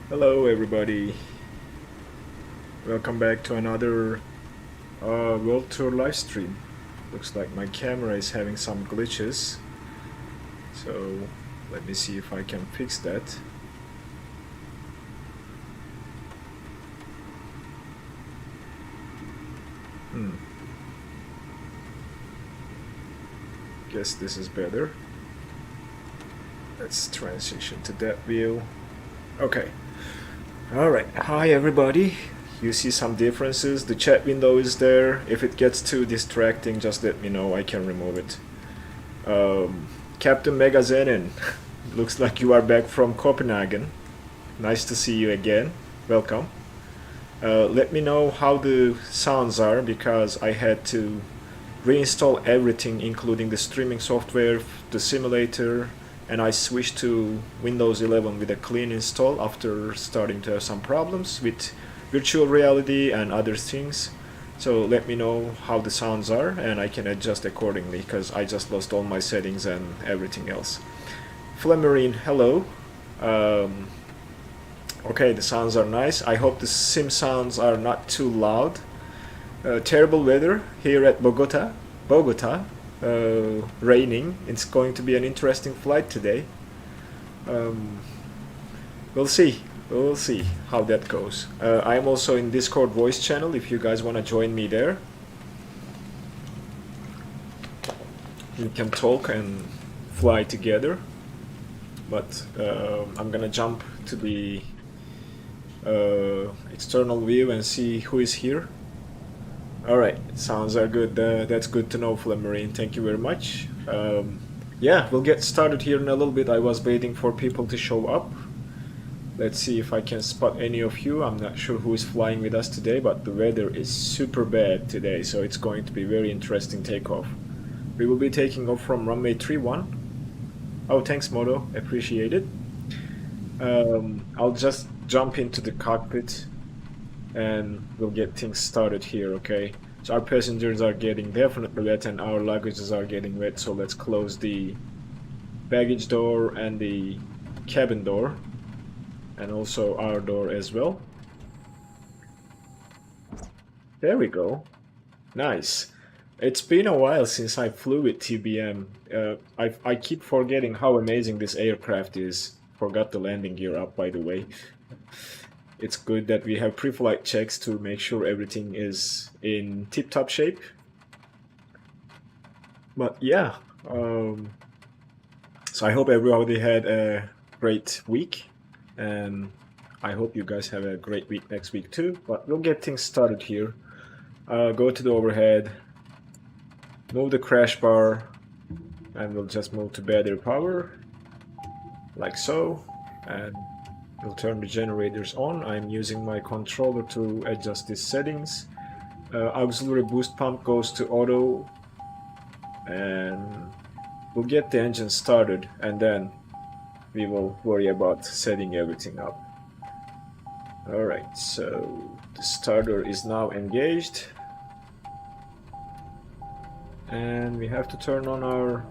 Hello everybody, welcome back to another World Tour live stream. Looks like my camera is having some glitches, so let me see if I can fix that. Guess this is better. Let's transition to that view. Okay. Alright, hi everybody. You see some differences. The chat window is there. If it gets too distracting, just let me know. I can remove it. Captain Megazenin, looks like you are back from Copenhagen. Nice to see you again. Welcome. Let me know how the sounds are, because I had to reinstall everything, including the streaming software, the simulator, and I switched to Windows 11 with a clean install after starting to have some problems with virtual reality and other things. So let me know how the sounds are and I can adjust accordingly, because I just lost all my settings and everything else. Flamarine, hello. Okay, the sounds are nice. I hope the sim sounds are not too loud. Terrible weather here at Bogota. Raining. It's going to be an interesting flight today. We'll see. We'll see how that goes. I'm also in Discord voice channel if you guys want to join me there. We can talk and fly together. But I'm gonna jump to the external view and see who is here. Alright, sounds are good. That's good to know, Flamarine. Thank you very much. Yeah, we'll get started here in a little bit. I was waiting for people to show up. Let's see if I can spot any of you. I'm not sure who is flying with us today, but the weather is super bad today, so it's going to be very interesting takeoff. We will be taking off from runway 31. Oh, thanks, Moto. Appreciate it. I'll just jump into the cockpit and we'll get things started here, okay? So our passengers are getting definitely wet and our luggages are getting wet, so let's close the baggage door and the cabin door, and also our door as well. There we go. Nice. It's been a while since I flew with TBM. I keep forgetting how amazing this aircraft is. Forgot the landing gear up, by the way. It's good that we have pre-flight checks to make sure everything is in tip-top shape. But yeah, so I hope everybody had a great week, and I hope you guys have a great week next week too. But we'll get things started here. Go to the overhead, move the crash bar, and we'll just move to battery power, like so, and we'll turn the generators on. I'm using my controller to adjust these settings. Auxiliary boost pump goes to auto, and we'll get the engine started and then we will worry about setting everything up. Alright, so the starter is now engaged and we have to turn on our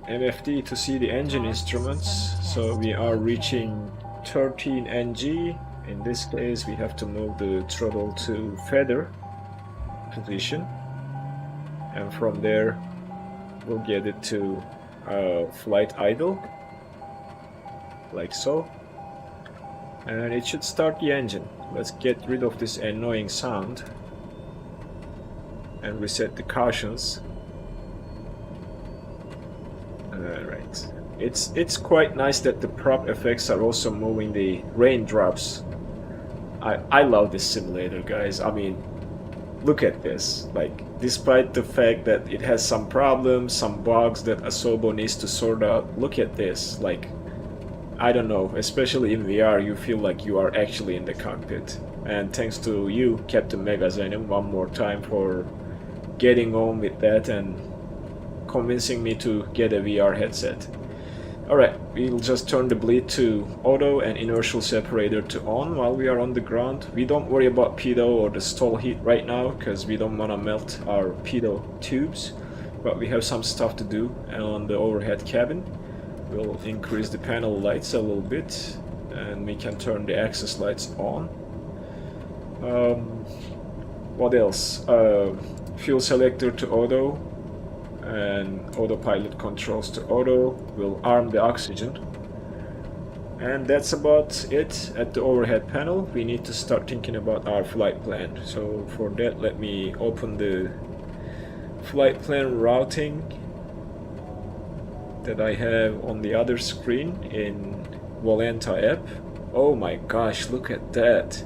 MFD to see the engine instruments. So we are reaching 13 ng. In this case we have to move the throttle to feather position, and from there we'll get it to flight idle, like so, and it should start the engine. Let's get rid of this annoying sound and reset the cautions. Alright, it's quite nice that the prop effects are also moving the raindrops. I love this simulator, guys. I mean, look at this. Like, despite the fact that it has some problems, some bugs that Asobo needs to sort out, look at this. Like, I don't know, especially in VR, you feel like you are actually in the cockpit. And thanks to you, Captain Megazenim, one more time for getting on with that and convincing me to get a VR headset. Alright, we'll just turn the bleed to auto and inertial separator to on while we are on the ground. We don't worry about pitot or the stall heat right now, because we don't want to melt our pitot tubes, but we have some stuff to do on the overhead cabin. We'll increase the panel lights a little bit, and we can turn the access lights on. What else? Fuel selector to auto and autopilot controls to auto will arm the oxygen. And that's about it at the overhead panel. We need to start thinking about our flight plan. So for that, let me open the flight plan routing that I have on the other screen in Volanta app. Oh my gosh, look at that.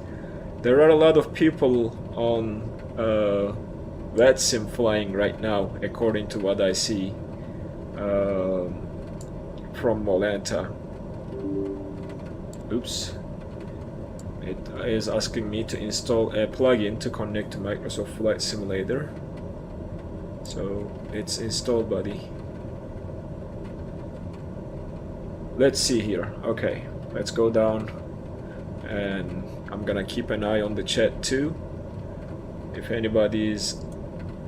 There are a lot of people on VASIL flying right now, according to what I see from Volanta. Oops. It is asking me to install a plugin to connect to Microsoft Flight Simulator. So it's installed, buddy. Let's see here. Okay, let's go down, and I'm gonna keep an eye on the chat too. If anybody's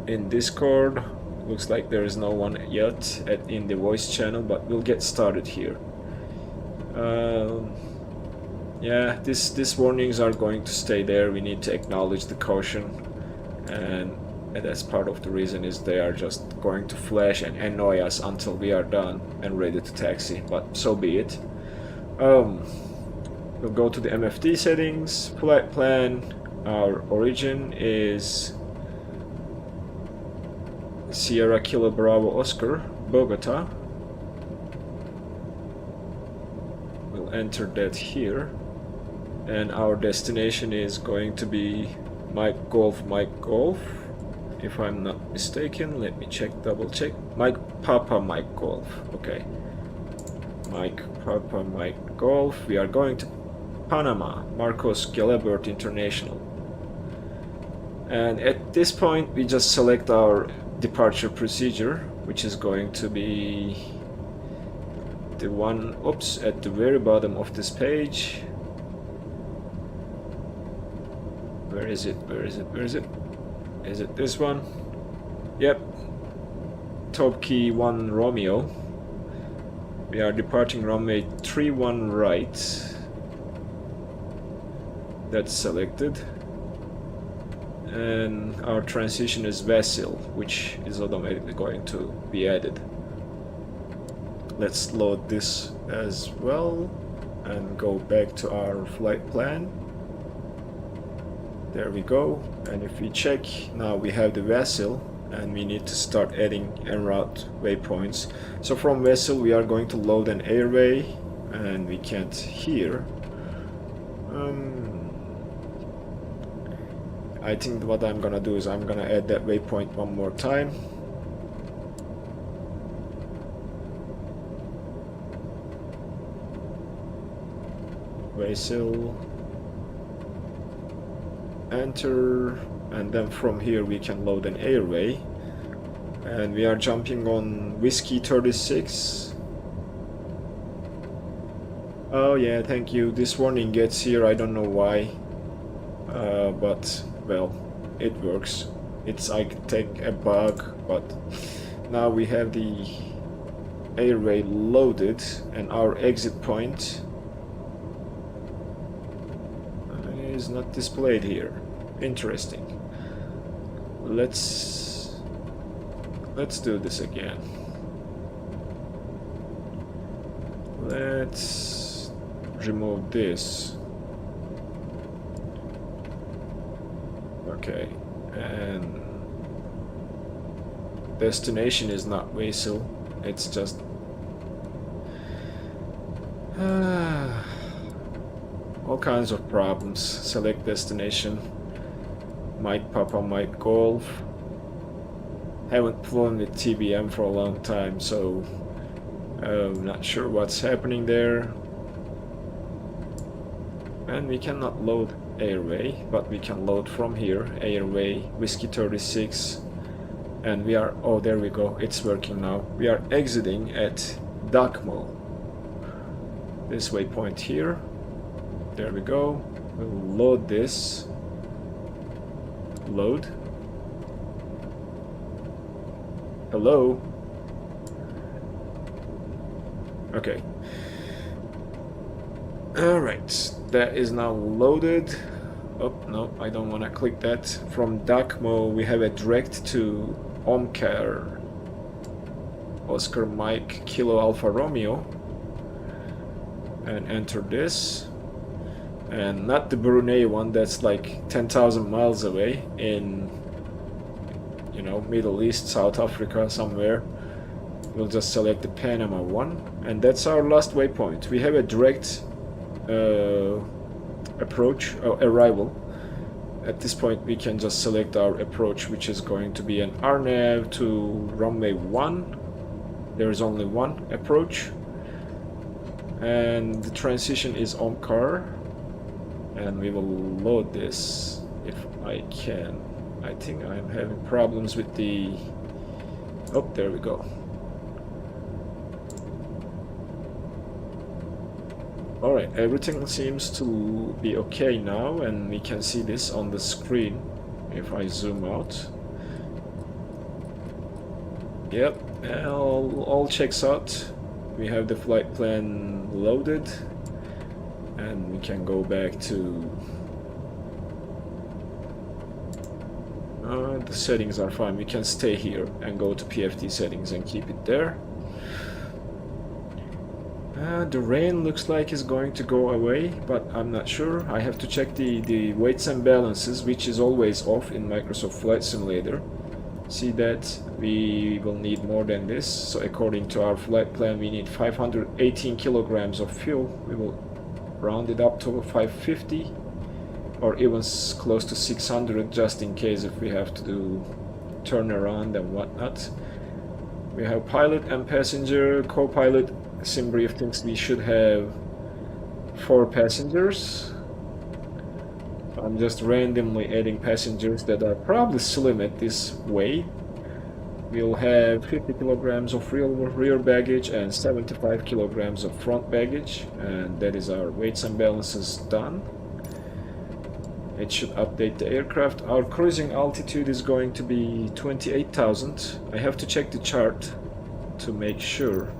in Discord, looks like there is no one yet in the voice channel, but we'll get started here. Yeah, these warnings are going to stay there. We need to acknowledge the caution, and that's part of the reason is they are just going to flash and annoy us until we are done and ready to taxi, but so be it. We'll go to the MFD settings, flight plan. Our origin is Sierra Kilo Bravo Oscar, Bogota. We'll enter that here. And our destination is going to be Mike Golf, if I'm not mistaken. Let me check, double check. Mike Papa Mike Golf. Okay. Mike Papa Mike Golf. We are going to Panama, Marcos Gelabert International. And at this point, we just select our departure procedure, which is going to be the one, oops, at the very bottom of this page. Where is it? Where is it? Where is it? Is it this one? Yep. Top key 1 Romeo. We are departing runway 31 right. That's selected. And our transition is VASIL, which is automatically going to be added. Let's load this as well and go back to our flight plan. There we go, and if we check, now we have the VASIL, and we need to start adding en route waypoints. So from VASIL we are going to load an airway, and we can't hear. I think what I'm gonna do is I'm gonna add that waypoint one more time. VASIL. Enter, and then from here we can load an airway, and we are jumping on Whiskey 36. Oh yeah, thank you. This warning gets here, I don't know why, but well, it works. It's, I think, a bug, but now we have the airway loaded, and our exit point is not displayed here. Interesting. Let's do this again. Let's remove this. Okay, and destination is not VASIL, it's just all kinds of problems. Select destination, Mike Papa Mike Golf. Haven't flown with TBM for a long time, so I'm not sure what's happening there. And we cannot load airway, but we can load from here, airway, Whiskey 36, and we are, oh there we go, it's working now. We are exiting at DAKMO. This waypoint here. There we go. We'll load this. Load. Hello. Alright, that is now loaded. Oh, no, I don't want to click that. From DAKMO, we have a direct to OMKAR. Oscar Mike Kilo Alpha Romeo. And enter this. And not the Brunei one that's like 10,000 miles away in, you know, Middle East, South Africa, somewhere. We'll just select the Panama one. And that's our last waypoint. We have a direct approach, arrival. At this point we can just select our approach, which is going to be an RNAV to runway 1. There is only one approach, and the transition is OMKAR, and we will load this if I can. I think I'm having problems with the... oh, there we go. Alright, everything seems to be okay now, and we can see this on the screen if I zoom out. Yep, all checks out. We have the flight plan loaded, and we can go back to... the settings are fine. We can stay here and go to PFD settings and keep it there. The rain looks like it's going to go away, but I'm not sure. I have to check the weights and balances, which is always off in Microsoft Flight Simulator. See that we will need more than this. So according to our flight plan, we need 518 kilograms of fuel. We will round it up to 550 or even close to 600, just in case if we have to do turnaround and whatnot. We have pilot and passenger, co-pilot. SimBrief thinks we should have 4 passengers. I'm just randomly adding passengers that are probably slim at this weight. We'll have 50 kilograms of rear baggage and 75 kilograms of front baggage, and that is our weights and balances done. It should update the aircraft. Our cruising altitude is going to be 28,000. I have to check the chart to make sure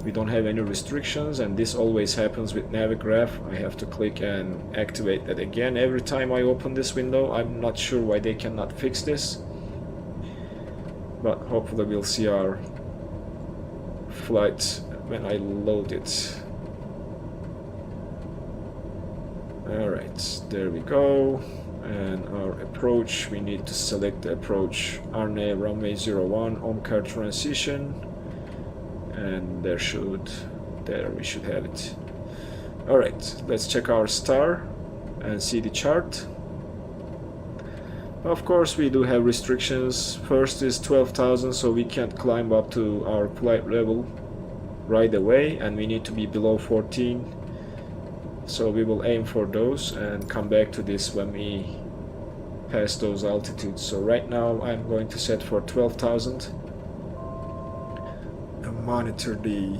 we don't have any restrictions, and this always happens with Navigraph. I have to click and activate that again every time I open this window. I'm not sure why they cannot fix this, but hopefully we'll see our flight when I load it. Alright, there we go. And our approach, we need to select the approach RNA runway 01 OMKAR transition, and there we should have it. Alright, let's check our star and see the chart. Of course we do have restrictions. First is 12,000, so we can't climb up to our flight level right away, and we need to be below 14. So we will aim for those and come back to this when we pass those altitudes. So right now I'm going to set for 12,000 and monitor the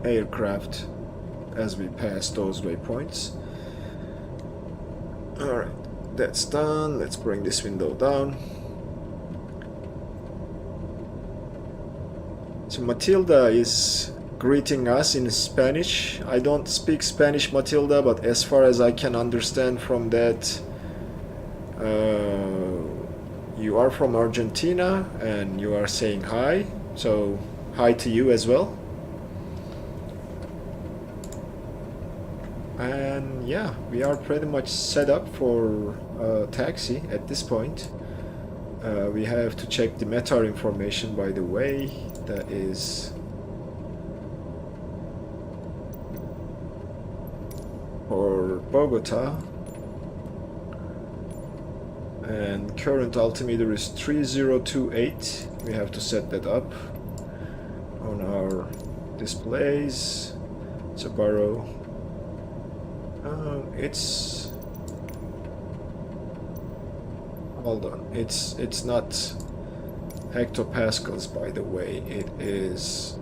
aircraft as we pass those waypoints. Alright, that's done. Let's bring this window down. So Matilda is greeting us in Spanish. I don't speak Spanish, Matilda, but as far as I can understand from that, you are from Argentina and you are saying hi, so hi to you as well. And yeah, we are pretty much set up for taxi at this point. We have to check the METAR information, by the way. That is for Bogota, and current altimeter is 3028. We have to set that up on our displays. It's a borough. It's, hold on, it's not hectopascals, by the way. It is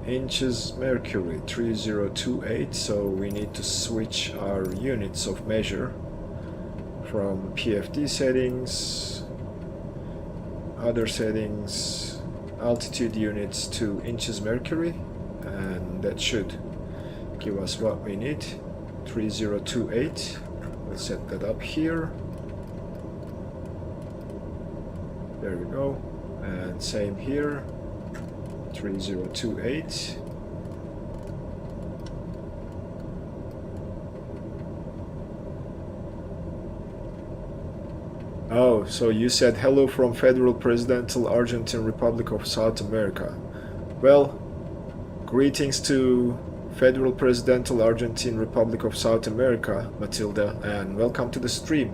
inches mercury, 3028. So we need to switch our units of measure from PFD settings, other settings, altitude units to inches mercury, and that should give us what we need. 3028. We'll set that up here. There we go. And same here. 3028. Oh, so you said hello from Federal Presidential Argentine Republic of South America. Well, greetings to Federal Presidential Argentine Republic of South America, Matilda, and welcome to the stream.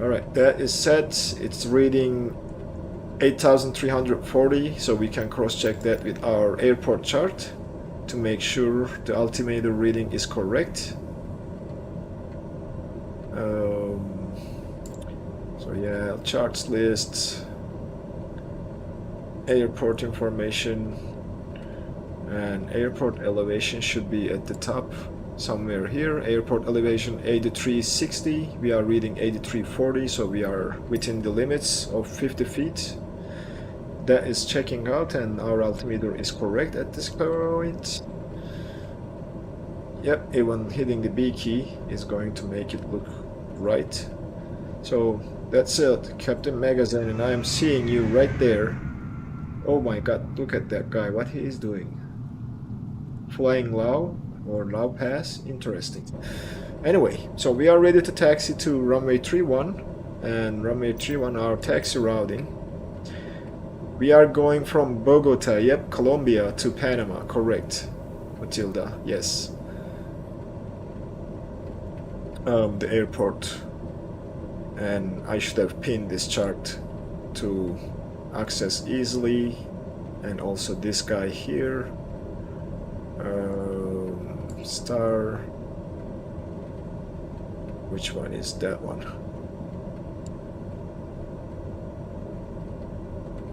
Alright, that is set. It's reading 8340, so we can cross-check that with our airport chart to make sure the altimeter reading is correct. So yeah, charts list, airport information, and airport elevation should be at the top somewhere here. Airport elevation 8360, we are reading 8340, so we are within the limits of 50 feet. That is checking out, and our altimeter is correct at this point. Yep, even hitting the B key is going to make it look right. So that's it, Captain Magazine, and I am seeing you right there. Oh my god, look at that guy, what he is doing. Flying low or low pass, interesting. Anyway, so we are ready to taxi to runway 31, and runway 31 our taxi routing. We are going from Bogota, yep, Colombia to Panama, correct, Matilda, yes. The airport, and I should have pinned this chart to access easily, and also this guy here, star, which one is that one?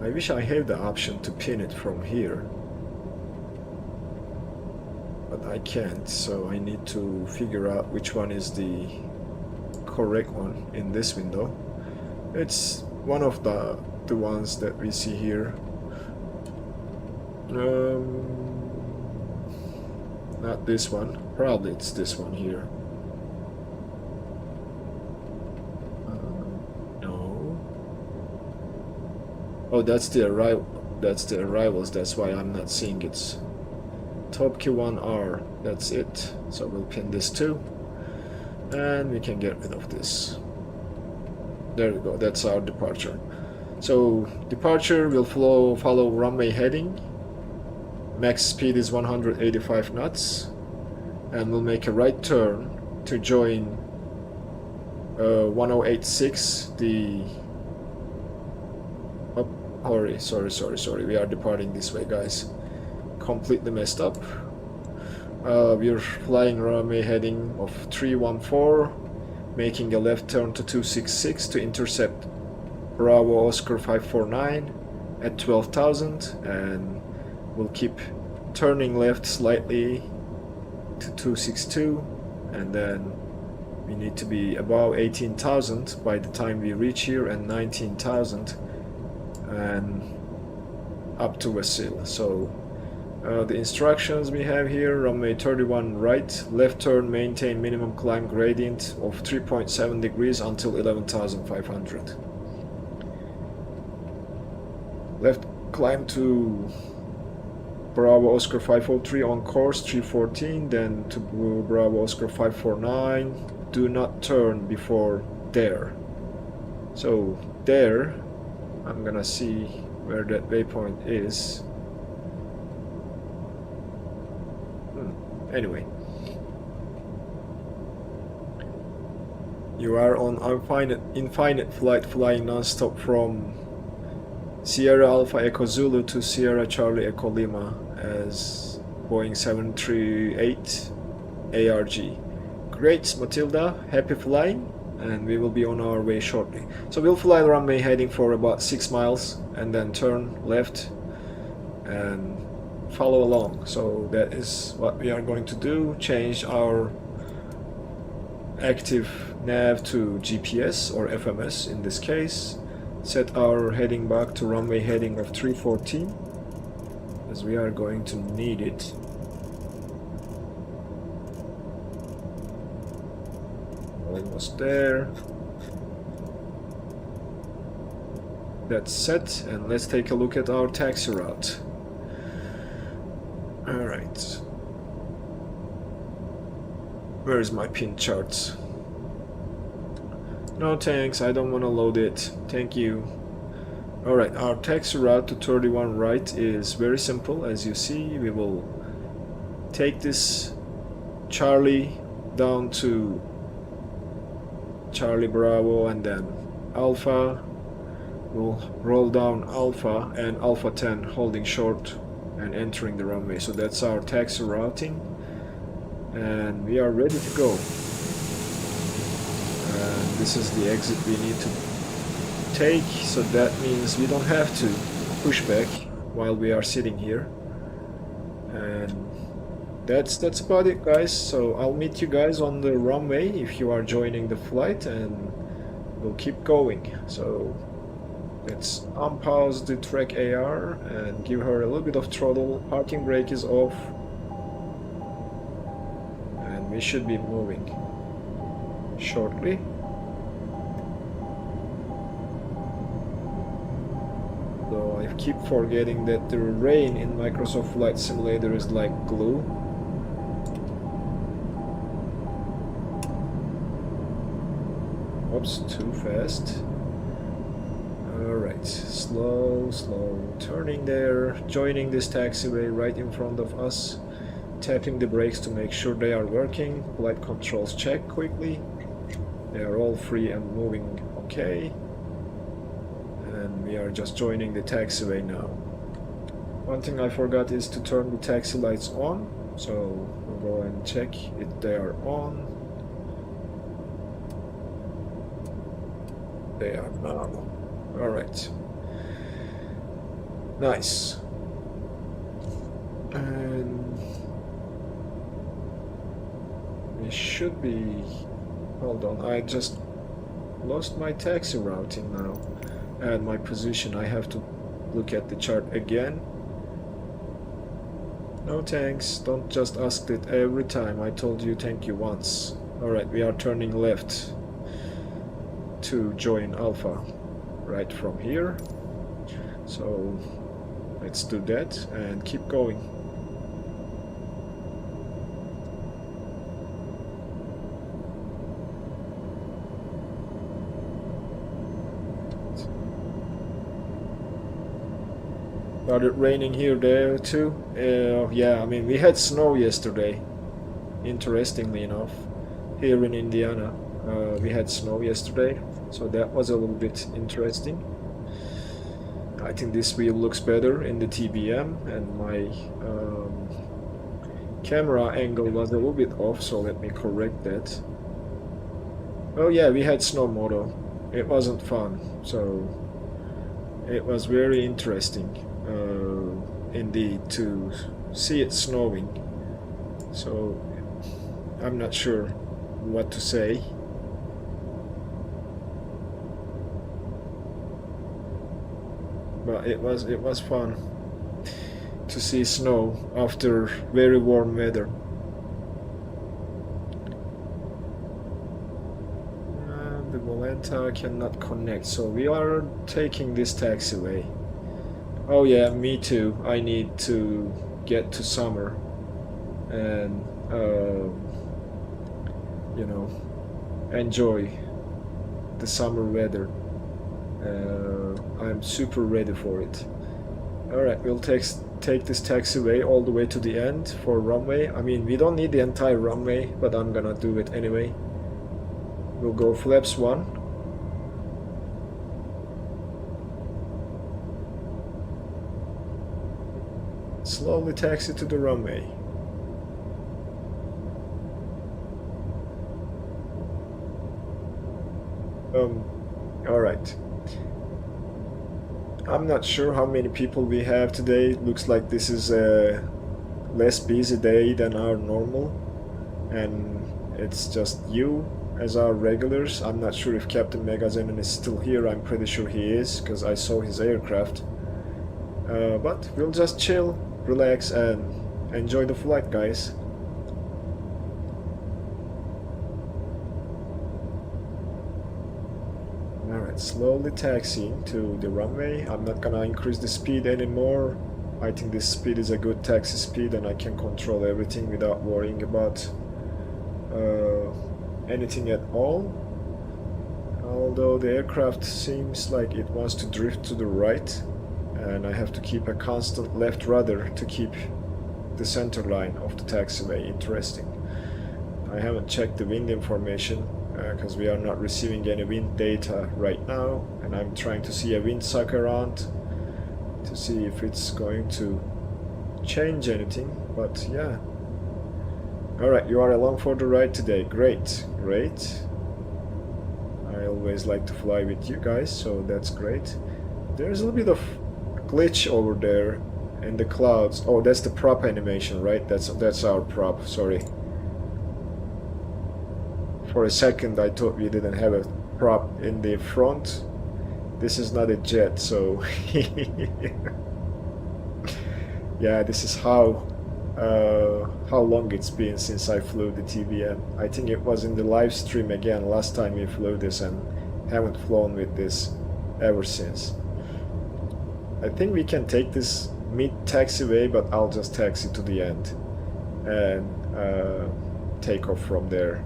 I wish I had the option to pin it from here, but I can't, so I need to figure out which one is the correct one in this window. It's one of the ones that we see here. Not this one, probably it's this one here. No. Oh, that's the arrivals, that's why I'm not seeing it. Top Q1R, that's it. So we'll pin this too, and we can get rid of this. There we go, that's our departure. So departure will follow runway heading. Max speed is 185 knots, and we'll make a right turn to join 1086, the sorry, we are departing this way, guys. Completely messed up. We're flying runway heading of 314, making a left turn to 266 to intercept Bravo Oscar 549 at 12,000, and we'll keep turning left slightly to 262, and then we need to be above 18,000 by the time we reach here, and 19,000, and up to VASIL. So the instructions we have here: runway 31 right, left turn, maintain minimum climb gradient of 3.7 degrees until 11,500. Left climb to Bravo Oscar 503 on course 314, then to Bravo Oscar 549. Do not turn before there. So there, I'm gonna see where that waypoint is. Anyway, you are on infinite flight, flying non-stop from Sierra Alpha Echo Zulu to Sierra Charlie Echo Lima as Boeing 738 ARG. Great, Matilda, happy flying, and we will be on our way shortly. So we'll fly the runway heading for about 6 miles and then turn left and follow along. So that is what we are going to do. Change our active nav to GPS or FMS in this case. Set our heading back to runway heading of 314, as we are going to need it. Almost there. That's set, and let's take a look at our taxi route. Alright. Where is my pin chart? No thanks, I don't want to load it. Thank you. Alright, our taxi route to 31 right is very simple. As you see, we will take this Charlie down to Charlie Bravo and then Alpha. We'll roll down Alpha and Alpha 10 holding short and entering the runway. So that's our taxi routing, and we are ready to go. And this is the exit we need to take, so that means we don't have to push back while we are sitting here. And that's about it, guys. So I'll meet you guys on the runway if you are joining the flight, and we'll keep going. So let's unpause the track AR and give her a little bit of throttle. Parking brake is off, and we should be moving shortly. Though I keep forgetting that the rain in Microsoft Flight Simulator is like glue. Oops, too fast. Alright, slow, turning there, joining this taxiway right in front of us, tapping the brakes to make sure they are working, flight controls check quickly, they are all free and moving okay, and we are just joining the taxiway now. One thing I forgot is to turn the taxi lights on, so we'll go and check if they are on. They are now. Alright. Nice. And we should be... Hold on, I just lost my taxi routing now. And my position, I have to look at the chart again. No thanks, don't just ask it every time. I told you thank you once. Alright, we are turning left to join Alpha. Right from here, so let's do that and keep going. Started raining here there too. Yeah, I mean we had snow yesterday, interestingly enough. Here in Indiana we had snow yesterday. So that was a little bit interesting. I think this wheel looks better in the TBM, and my camera angle was a little bit off, so let me correct that. Oh yeah, we had snow moto. It wasn't fun, so it was very interesting indeed to see it snowing. So I'm not sure what to say. But it was fun to see snow after very warm weather. The Volanta cannot connect, so we are taking this taxiway. Oh yeah, me too. I need to get to summer and you know, enjoy the summer weather. I'm super ready for it. Alright, we'll take this taxiway all the way to the end for runway. I mean, we don't need the entire runway, but I'm gonna do it anyway. We'll go flaps 1. Slowly taxi to the runway. Alright. I'm not sure how many people we have today. Looks like this is a less busy day than our normal, and it's just you as our regulars. I'm not sure if Captain Megazenon is still here. I'm pretty sure he is, because I saw his aircraft. But we'll just chill, relax, and enjoy the flight, guys. Alright, slowly taxiing to the runway. I'm not gonna increase the speed anymore. I think this speed is a good taxi speed and I can control everything without worrying about anything at all. Although the aircraft seems like it wants to drift to the right, and I have to keep a constant left rudder to keep the center line of the taxiway interesting. I haven't checked the wind information because we are not receiving any wind data right now, and I'm trying to see a windsock around to see if it's going to change anything, but yeah. Alright, you are along for the ride today. Great, great. I always like to fly with you guys, so that's great. There's a little bit of glitch over there in the clouds. Oh, that's the prop animation, right? That's our prop, sorry. For a second I thought we didn't have a prop in the front. This is not a jet, so yeah, this is how long it's been since I flew the TBM. I think it was in the live stream again last time we flew this, and haven't flown with this ever since. I think we can take this mid taxiway, but I'll just taxi to the end and take off from there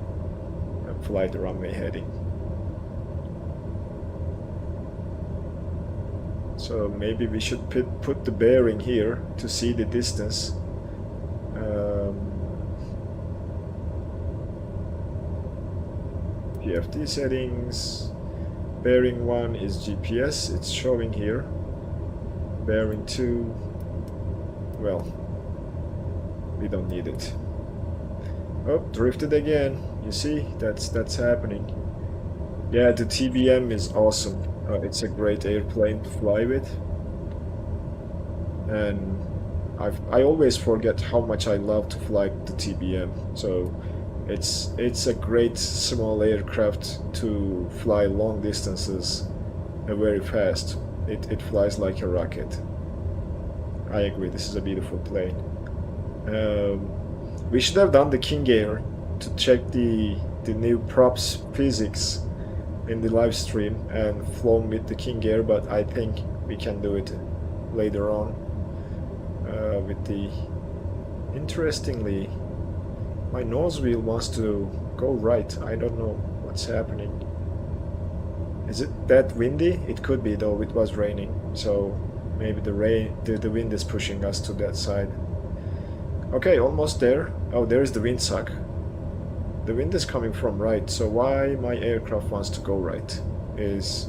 and fly the runway heading. So maybe we should put the bearing here to see the distance. PFD settings. Bearing 1 is GPS, it's showing here. Bearing 2, well, we don't need it. Oh, drifted again. You see, that's happening. Yeah, the TBM is awesome. It's a great airplane to fly with, and I always forget how much I love to fly the TBM. So it's a great small aircraft to fly long distances very fast. It flies like a rocket. I agree, this is a beautiful plane. We should have done the King Air to check the new props physics in the live stream and flown with the King Air, but I think we can do it later on with the... Interestingly, my nose wheel wants to go right. I don't know what's happening. Is it that windy? It could be, though it was raining, so maybe the wind is pushing us to that side. Okay, almost there. Oh, there's the windsock. The wind is coming from right, so why my aircraft wants to go right is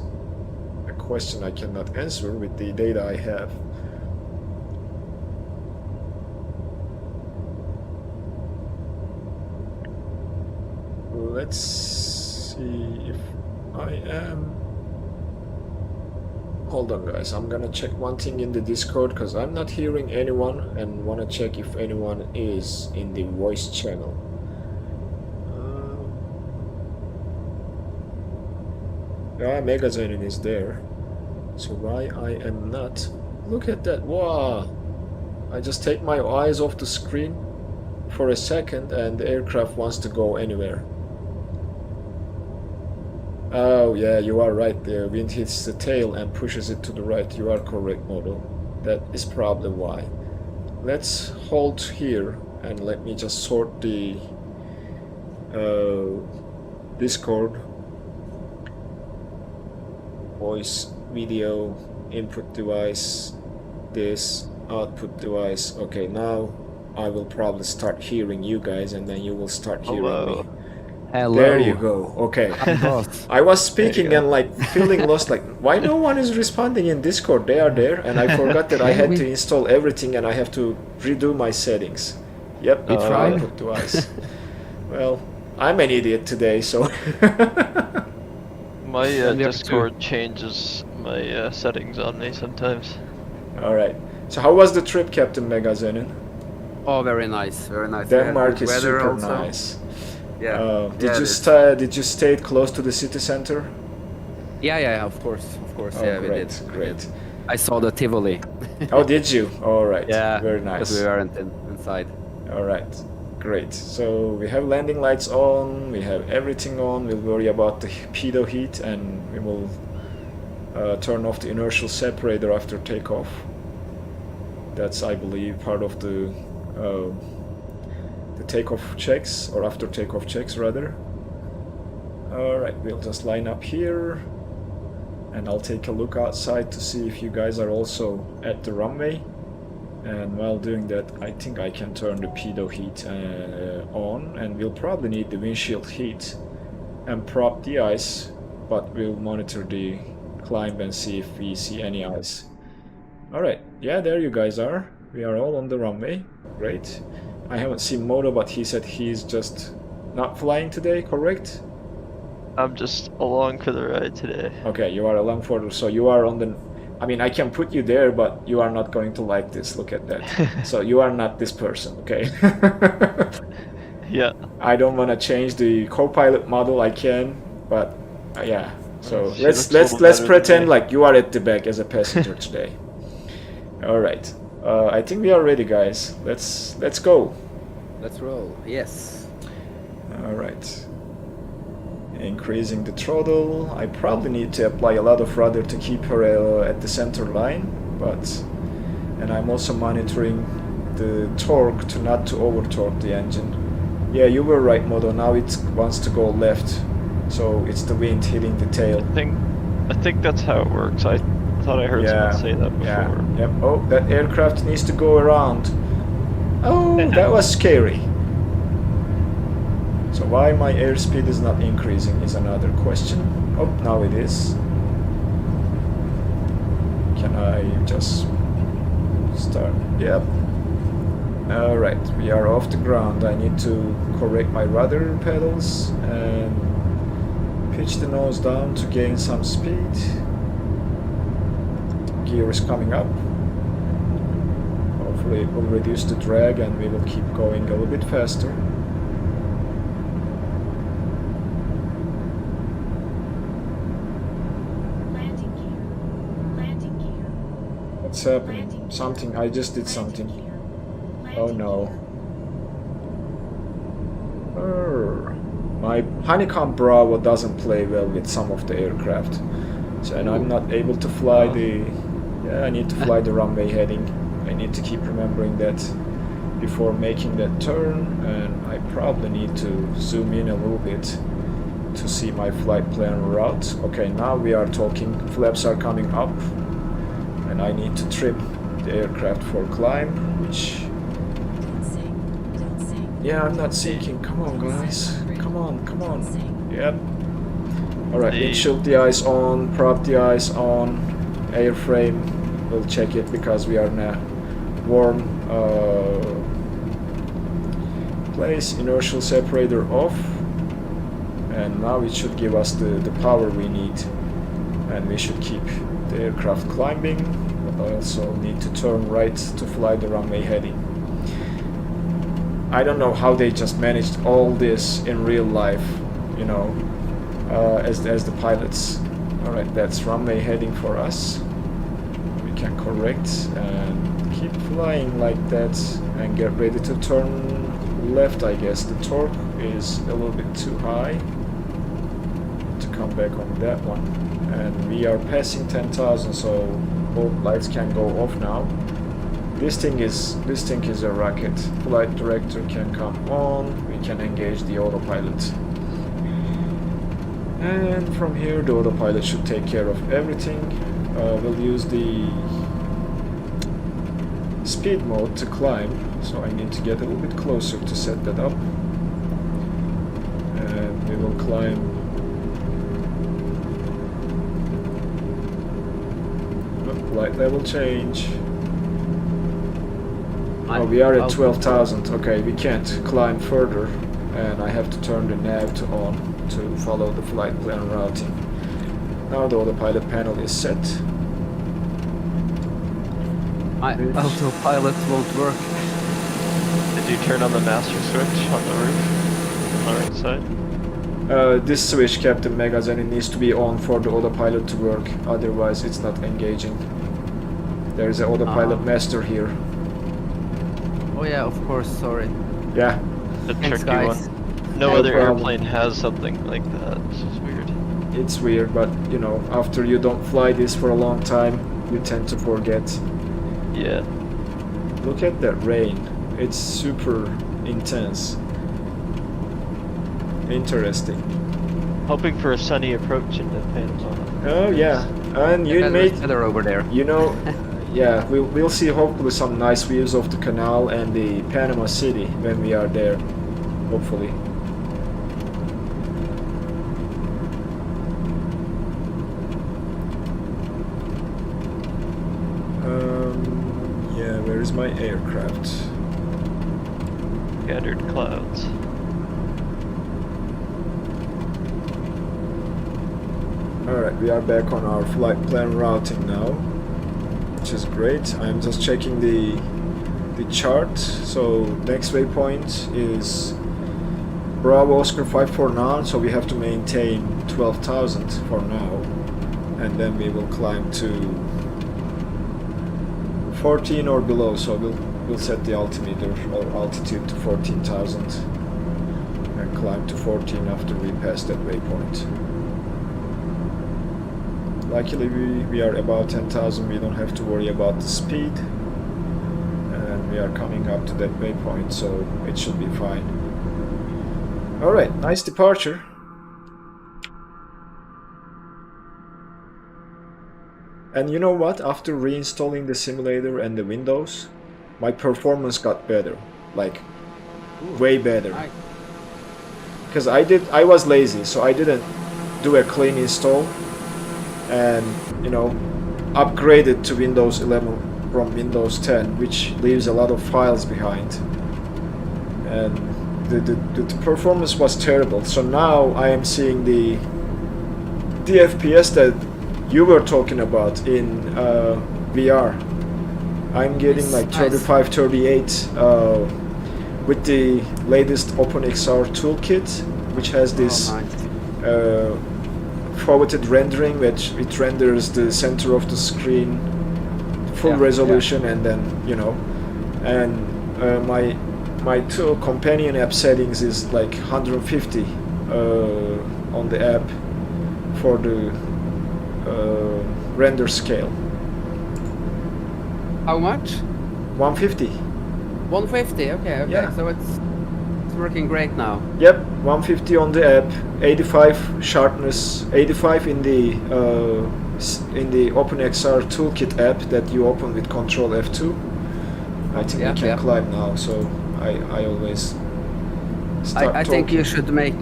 a question I cannot answer with the data I have. Let's see if I am... Hold on guys, I'm gonna check one thing in the Discord because I'm not hearing anyone and want to check if anyone is in the voice channel. Yeah, Megazonin is there. So why I am not? Look at that, wow! I just take my eyes off the screen for a second and the aircraft wants to go anywhere. Oh yeah, you are right, the wind hits the tail and pushes it to the right. You are correct, model. That is probably why. Let's hold here and let me just sort the Discord. Voice, video, input device, this, output device. Okay, now I will probably start hearing you guys and then you will start hearing me. Hello. There you go. Okay. I was speaking and like feeling lost, like why no one is responding in Discord? They are there, and I forgot that I had to install everything and I have to redo my settings. Yep, it's output device. Well, I'm an idiot today, so my Discord changes my settings on me sometimes. Alright. So how was the trip, Captain Megazonin? Oh, very nice, very nice. Denmark is super nice. Yeah. Did you stay close to the city center? Yeah, of course. Oh, Yeah, great, we did. Great. I saw the Tivoli. Oh, did you? All right. Yeah. Very nice. But we weren't inside. All right. Great. So we have landing lights on. We have everything on. We'll worry about the pitot heat, and we will turn off the inertial separator after takeoff. That's, I believe, part of the takeoff checks, or after takeoff checks rather. Alright, we'll just line up here, and I'll take a look outside to see if you guys are also at the runway. And while doing that, I think I can turn the pedo heat on, and we'll probably need the windshield heat and prop the ice, but we'll monitor the climb and see if we see any ice. Alright, yeah, there you guys are. We are all on the runway. Great. I haven't seen Moto, but he said he's just not flying today, correct? I'm just along for the ride today. Okay, you are along for the... So you are on the... I mean, I can put you there, but you are not going to like this. Look at that. So you are not this person, okay? Yeah. I don't want to change the co-pilot model. I can, but yeah. So She let's looks a little better pretend than me. like you are at the back as a passenger today. All right. I think we are ready, guys. Let's go. Let's roll. Yes. All right. Increasing the throttle. I probably need to apply a lot of rudder to keep her at the center line, and I'm also monitoring the torque not to over torque the engine. Yeah, you were right, Modo. Now it wants to go left, so it's the wind hitting the tail. I think that's how it works. I thought I heard someone say that before. Yeah. Yep. Oh, that aircraft needs to go around. Oh, that was scary. So why my airspeed is not increasing is another question. Oh, now it is. Can I just start? Yep. Alright, we are off the ground. I need to correct my rudder pedals and pitch the nose down to gain some speed. Gear is coming up. Hopefully it will reduce the drag and we will keep going a little bit faster. What's happening? Something. I just did something. Oh no. My Honeycomb Bravo doesn't play well with some of the aircraft. So, and I'm not able to fly the... Yeah, I need to fly the runway heading. I need to keep remembering that before making that turn. And I probably need to zoom in a little bit to see my flight plan route. Okay, now we are talking. Flaps are coming up. And I need to trim the aircraft for climb, which... Yeah, I'm not sinking. Come on, guys. Come on. Yep. Alright, windshield the ice on, prop the ice on, airframe. We'll check it because we are in a warm place. Inertial separator off. And now it should give us the power we need. And we should keep the aircraft climbing, but I also need to turn right to fly the runway heading. I don't know how they just managed all this in real life, you know, as the pilots. Alright, that's runway heading for us. We can correct and keep flying like that and get ready to turn left, I guess. The torque is a little bit too high to come back on that one. And we are passing 10,000, so both lights can go off now. This thing is a rocket. Flight director can come on. We can engage the autopilot. And from here, the autopilot should take care of everything. We'll use the speed mode to climb, so I need to get a little bit closer to set that up. And we will climb. Light level change. Oh, we are at 12,000. Okay, we can't climb further, and I have to turn the nav to on to follow the flight plan routing. Now the autopilot panel is set. Autopilot won't work. Did you turn on the master switch on the roof on the right side? This switch, Captain Megazan, it needs to be on for the autopilot to work, otherwise it's not engaging. There is an autopilot master here. Oh yeah, of course, sorry. Yeah. The Thanks, tricky guys. one. No No other problem. airplane has something like that. This is weird. it's weird, but you know, after you don't fly this for a long time, you tend to forget. Yeah. Look at that rain. It's super intense. Interesting. Hoping for a sunny approach into Panama. Oh yeah, and you made weather over there. You know, yeah, we'll see hopefully some nice views of the canal and the Panama City when we are there, hopefully. Yeah, where is my aircraft? Scattered clouds. Alright, we are back on our flight plan routing now, which is great. I'm just checking the chart. So next waypoint is Bravo Oscar 549, so we have to maintain 12,000 for now, and then we will climb to 14 or below, so we'll set the altimeter or altitude to 14,000 and climb to 14 after we pass that waypoint. Luckily we are about 10,000, we don't have to worry about the speed, and we are coming up to that waypoint, so it should be fine. Alright, nice departure. And you know what, after reinstalling the simulator and the Windows, my performance got better, like way better. Because I was lazy, so I didn't do a clean install, and you know, upgraded to Windows 11 from Windows 10, which leaves a lot of files behind, and the performance was terrible. So now I am seeing the FPS that you were talking about in VR. I'm getting like 35, 38 with the latest OpenXR toolkit, which has this forwarded rendering, which it renders the center of the screen full resolution, and then you know, and my two companion app settings is like 150 on the app for the render scale. How much? 150. 150. Okay. Yeah. So it's working great now. Yep, 150 on the app, 85 sharpness, 85 in the OpenXR toolkit app that you open with Control F2. I think we can climb now, so I always start I think you should make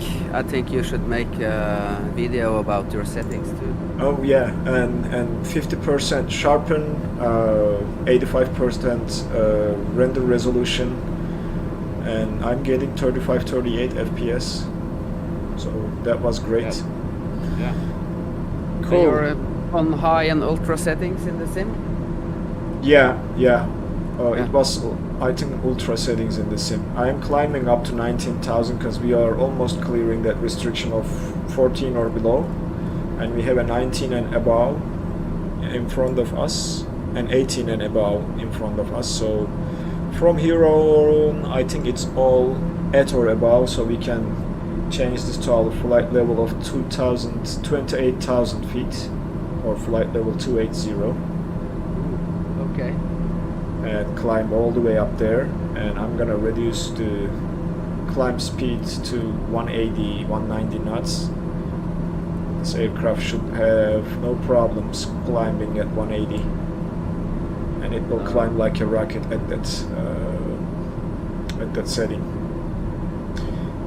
a video about your settings too. Oh yeah, and 50% sharpen, 85% render resolution, and I'm getting 35-38 FPS, so that was great. Yeah. Cool. So you're on high and ultra settings in the sim? Yeah. It was, I think, ultra settings in the sim. I am climbing up to 19,000 because we are almost clearing that restriction of 14 or below, and we have a 19 and above in front of us and 18 and above in front of us. So from here on, I think it's all at or above, so we can change this to our flight level of 28,000 feet, or flight level 280. Okay. And climb all the way up there, and I'm gonna reduce the climb speed to 180, 190 knots. This aircraft should have no problems climbing at 180, and it will climb like a rocket at that setting.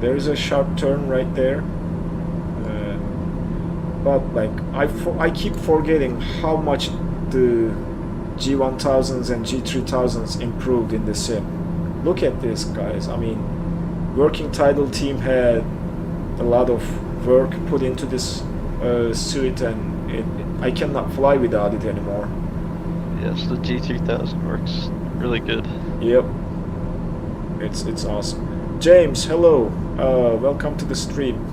There is a sharp turn right there, but like I keep forgetting how much the G1000s and G3000s improved in the sim. Look at this, guys. I mean, working title team had a lot of work put into this suit, and I cannot fly without it anymore. Yes, the G3000 works really good. Yep, it's awesome. James, hello. Welcome to the stream.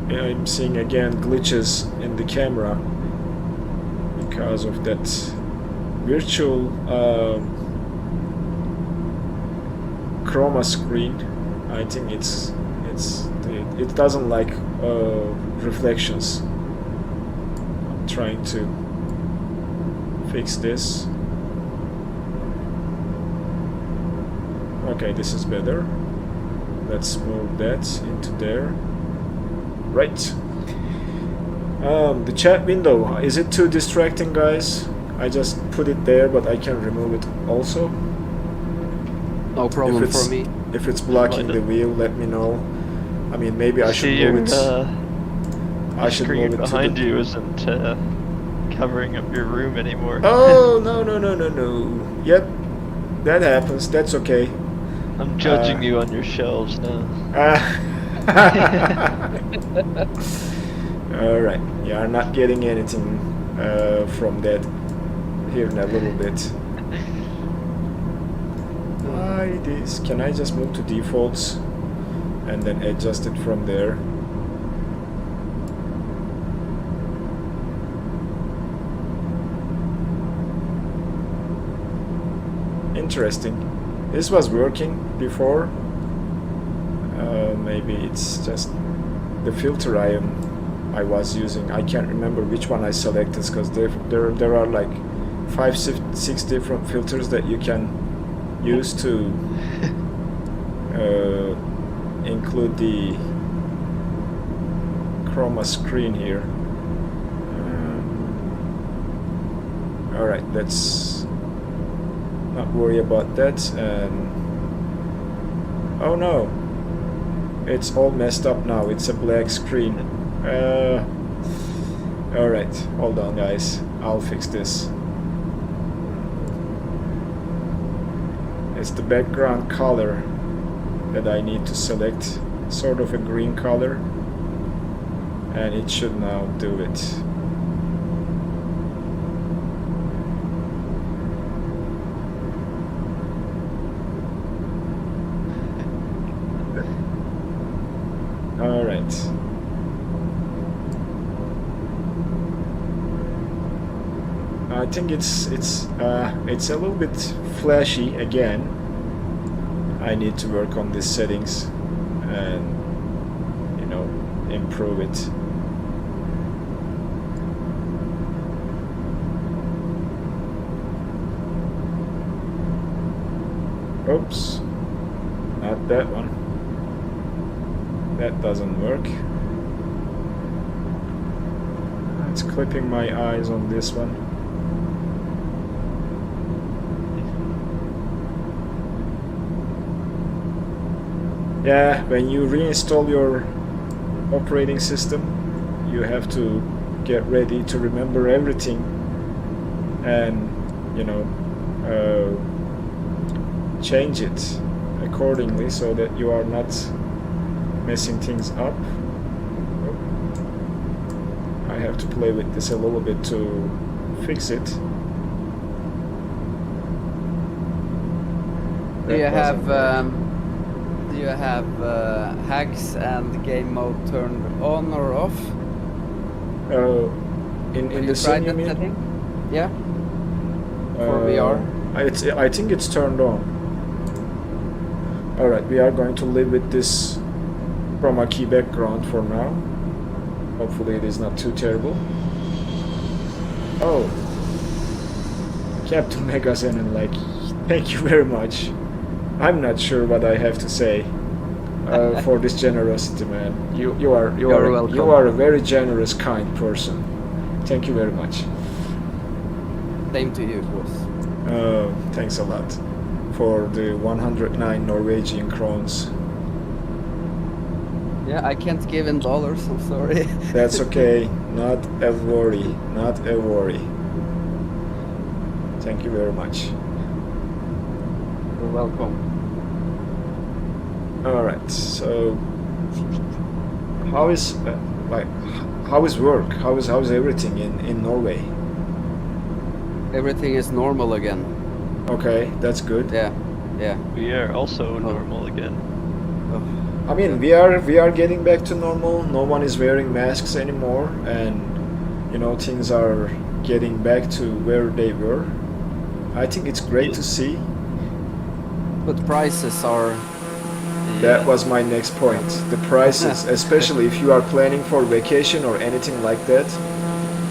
I'm seeing again glitches in the camera because of that virtual chroma screen. I think it's the it doesn't like reflections. I'm trying to fix this. Okay, this is better. Let's move that into there. Right. The chat window, is it too distracting, guys? I just put it there, but I can remove it also. No problem for me. If it's blocking the view, let me know. I mean, maybe I should move it. I should move it behind you isn't covering up your room anymore. Oh, no. Yep, that happens. That's okay. I'm judging you on your shelves now. Alright, you are not getting anything from that here in a little bit. Why this? Can I just move to defaults and then adjust it from there? Interesting. This was working before. Maybe it's just the filter I was using. I can't remember which one I selected because there are like 5-6 different filters that you can use to include the chroma screen here. Alright, let's not worry about that. And oh no, it's all messed up now. It's a black screen. Alright, hold on guys, I'll fix this. It's the background color that I need to select, sort of a green color, and it should now do it. Alright. I think it's a little bit flashy again. I need to work on these settings and, you know, improve it. Oops, not that one. That doesn't work. It's clipping my eyes on this one. Yeah, when you reinstall your operating system, you have to get ready to remember everything and, you know, change it accordingly so that you are not messing things up. I have to play with this a little bit to fix it. Do you have hacks and game mode turned on or off? In the sim, you mean? Setting? Yeah. For VR. I think it's turned on. All right, we are going to live with this chroma key background for now. Hopefully it is not too terrible. Oh, Captain Megazen, like, thank you very much. I'm not sure what I have to say for this generosity, man. You are a very generous, kind person. Thank you very much. Same to you, boss. Thanks a lot for the 109 Norwegian crowns. Yeah, I can't give in dollars, I'm sorry. That's okay, not a worry, not a worry. Thank you very much. You're welcome. Alright, so how is how is work? How is everything in Norway? Everything is normal again. Okay, that's good. Yeah. We are also normal again. I mean, we are getting back to normal. No one is wearing masks anymore, and you know, things are getting back to where they were. I think it's great to see. But prices are That was my next point. The prices, especially if you are planning for vacation or anything like that.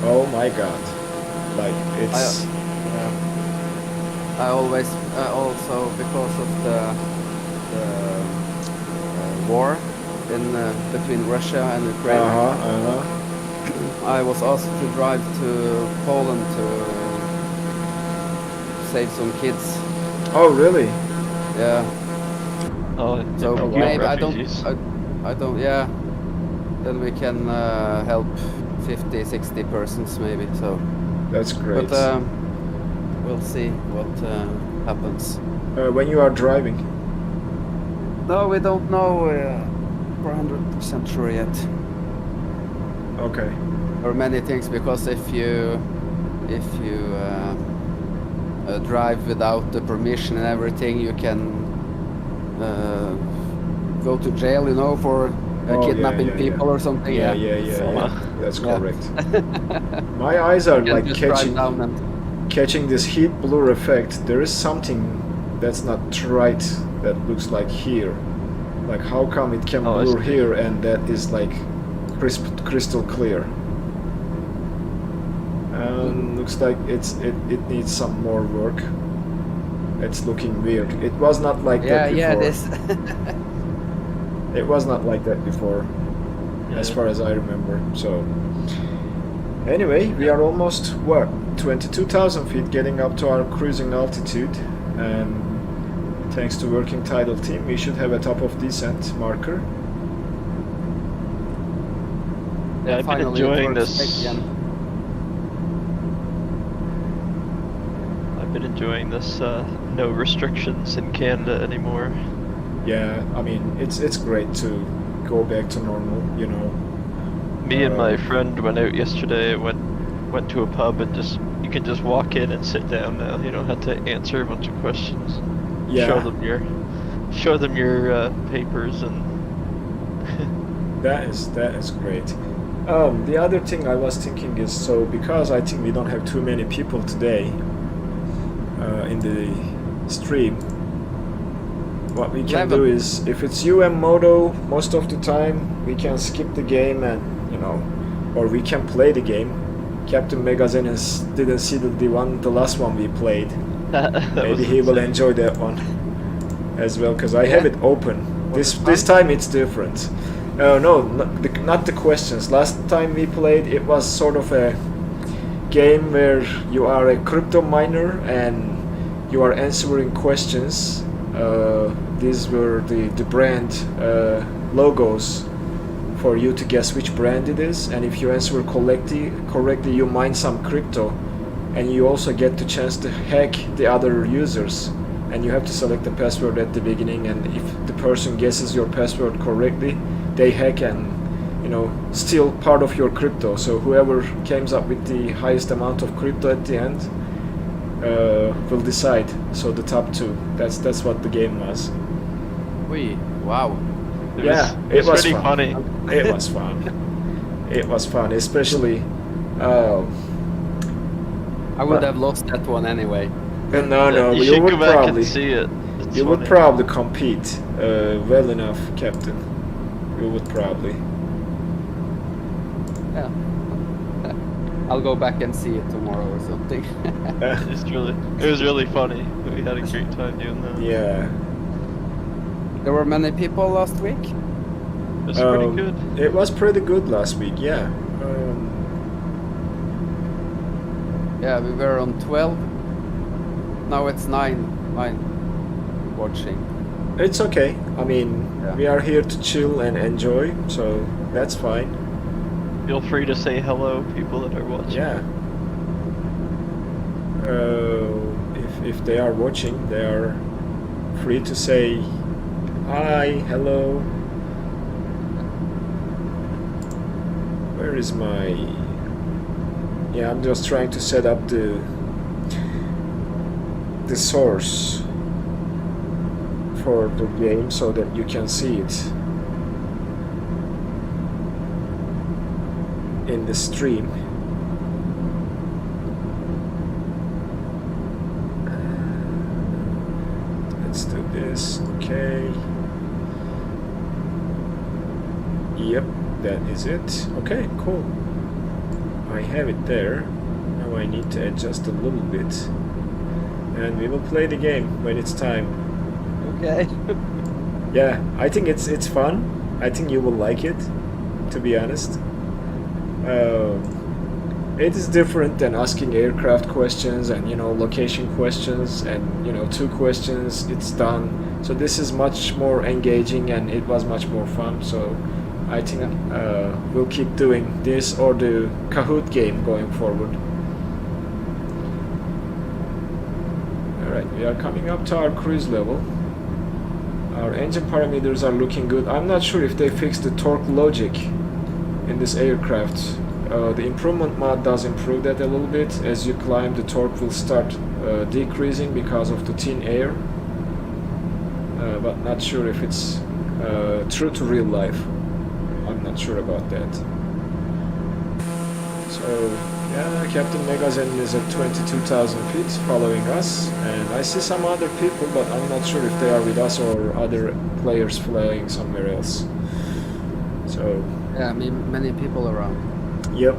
Oh my god. Like, it's... I always, also because of the war in between Russia and Ukraine, I was asked to drive to Poland to save some kids. Oh, really? Yeah. Oh, So wow. maybe Refugees. I don't, yeah. Then we can help 50, 60 persons maybe, so. That's great. But we'll see what happens. When you are driving? No, we don't know for 100% sure yet. Okay. There are many things, because if you drive without the permission and everything, you can go to jail, you know, for kidnapping people or something. Yeah. That's correct. My eyes are like catching this heat blur effect. There is something that's not right that looks like here. Like, how come it can blur here and that is like crystal clear? Looks like it needs some more work. It's looking weird. It was not like that before. Yeah, this. It was not like that before, as far as I remember. So, anyway, we are almost, 22,000 feet, getting up to our cruising altitude, and thanks to working tidal team, we should have a top of descent marker. Yeah, I've been enjoying this. I've been enjoying this. No restrictions in Canada anymore. Yeah, I mean, it's great to go back to normal, you know. Me and my friend went out yesterday. Went to a pub and you can just walk in and sit down now. You don't have to answer a bunch of questions. Yeah. Show them your papers and. That is great. The other thing I was thinking is, so because I think we don't have too many people today in the stream, what we can do is, if it's Moto, most of the time we can skip the game and, you know, or we can play the game. Captain Megazenus didn't see the last one we played. Maybe he will enjoy that one as well, because I have it open. This time it's different. No, not the questions. Last time we played, it was sort of a game where you are a crypto miner and you are answering questions. These were the brand logos for you to guess which brand it is, and if you answer correctly, you mine some crypto, and you also get the chance to hack the other users, and you have to select the password at the beginning, and if the person guesses your password correctly, they hack and, you know, steal part of your crypto. So whoever comes up with the highest amount of crypto at the end will decide. So the top two. That's what the game was. Wow. It was was pretty fun. funny. It was fun. It was fun, especially. I would have lost that one anyway. No, you you should would go back probably and see it. It's you would funny. probably compete well enough, Captain. You would probably. Yeah. I'll go back and see it tomorrow or something. It was really funny. We had a great time doing that. Yeah. There were many people last week. It was pretty good. It was pretty good last week, yeah. Yeah, we were on 12. Now it's 9 watching. It's okay. I mean, Yeah. we are here to chill and enjoy, so that's fine. Feel free to say hello, people that are watching. Yeah. If they are watching, they are free to say hi, hello. Where is my... Yeah, I'm just trying to set up the source for the game so that you can see it in the stream. Let's do this. Okay. Yep, that is it. Okay, cool. I have it there. Now I need to adjust a little bit. And we will play the game when it's time. Okay. Yeah, I think it's fun. I think you will like it, to be honest. It is different than asking aircraft questions and, you know, location questions and, you know, 2 questions, it's done. So this is much more engaging and it was much more fun. So I think we'll keep doing this or the Kahoot game going forward. Alright, we are coming up to our cruise level. Our engine parameters are looking good. I'm not sure if they fixed the torque logic in this aircraft. The improvement mod does improve that a little bit. As you climb, the torque will start decreasing because of the thin air. But not sure if it's true to real life. I'm not sure about that. So, yeah, Captain Megazen is at 22,000 feet following us. And I see some other people, but I'm not sure if they are with us or other players flying somewhere else. So, Yeah, I mean, many people around. yep.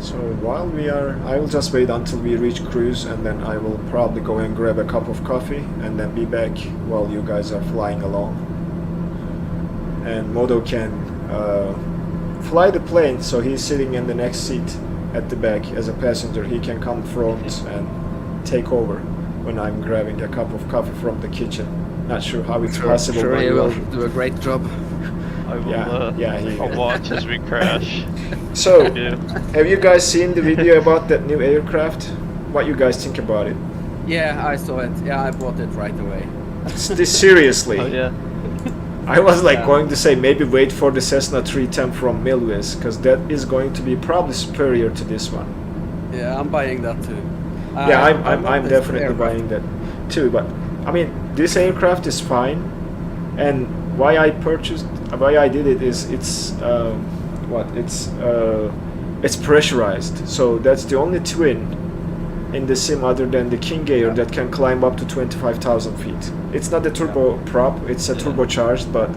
So while we are, I will just wait until we reach cruise and then I will probably go and grab a cup of coffee and then be back while you guys are flying along. And Modo can fly the plane, so he's sitting in the next seat at the back as a passenger. He can come front and take over when I'm grabbing a cup of coffee from the kitchen. Not sure how it's possible. Sure, but he you will are- do a great job. I will, I'll watch as we crash. So, Yeah. have you guys seen the video about that new aircraft? What you guys think about it? Yeah, I saw it. Yeah, I bought it right away. Seriously. Oh yeah. I was like Yeah. going to say maybe wait for the Cessna 310 from Milwes, because that is going to be probably superior to this one. Yeah, I'm buying that too. Yeah, I I'm love this definitely aircraft. buying that too. But I mean, this aircraft is fine, and why I did it is it's pressurized. So that's the only twin in the sim other than the King Air that can climb up to 25,000 feet. It's not a turbo prop, it's a turbocharged, but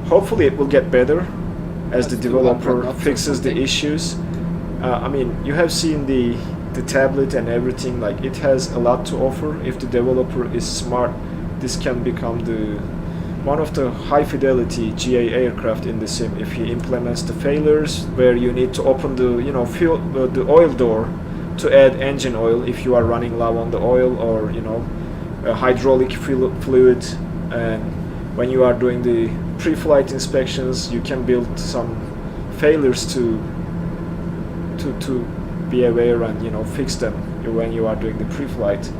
hopefully it will get better as the That's developer 200 knots or fixes the something. issues. I mean, you have seen the tablet and everything, like it has a lot to offer. If the developer is smart, this can become one of the high fidelity GA aircraft in the sim if he implements the failures where you need to open the fuel the oil door to add engine oil if you are running low on the oil, or hydraulic fluid. And when you are doing the pre-flight inspections, you can build some failures to be aware and fix them when you are doing the pre-flight,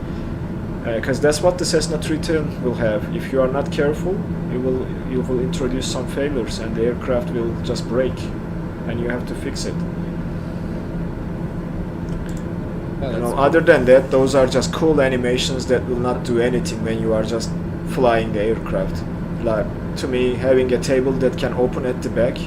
because that's what the Cessna 310 will have. If you are not careful, you will introduce some failures and the aircraft will just break and you have to fix it. Other than that, those are just cool animations that will not do anything when you are just flying the aircraft. Like, to me, having a table that can open at the back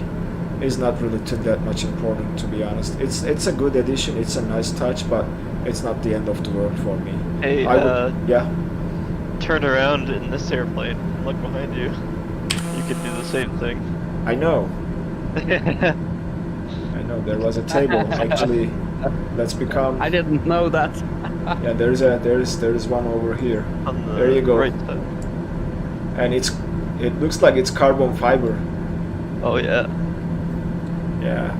is not really that much important, to be honest. It's a good addition, it's a nice touch, but it's not the end of the world for me. Hey, yeah. turn around in this airplane. Look behind you. You can do the same thing. I know. I know. There was a table actually. Let's become. I didn't know that. Yeah, there is one over here. On the There you go. right side. And it looks like it's carbon fiber. Oh yeah. Yeah.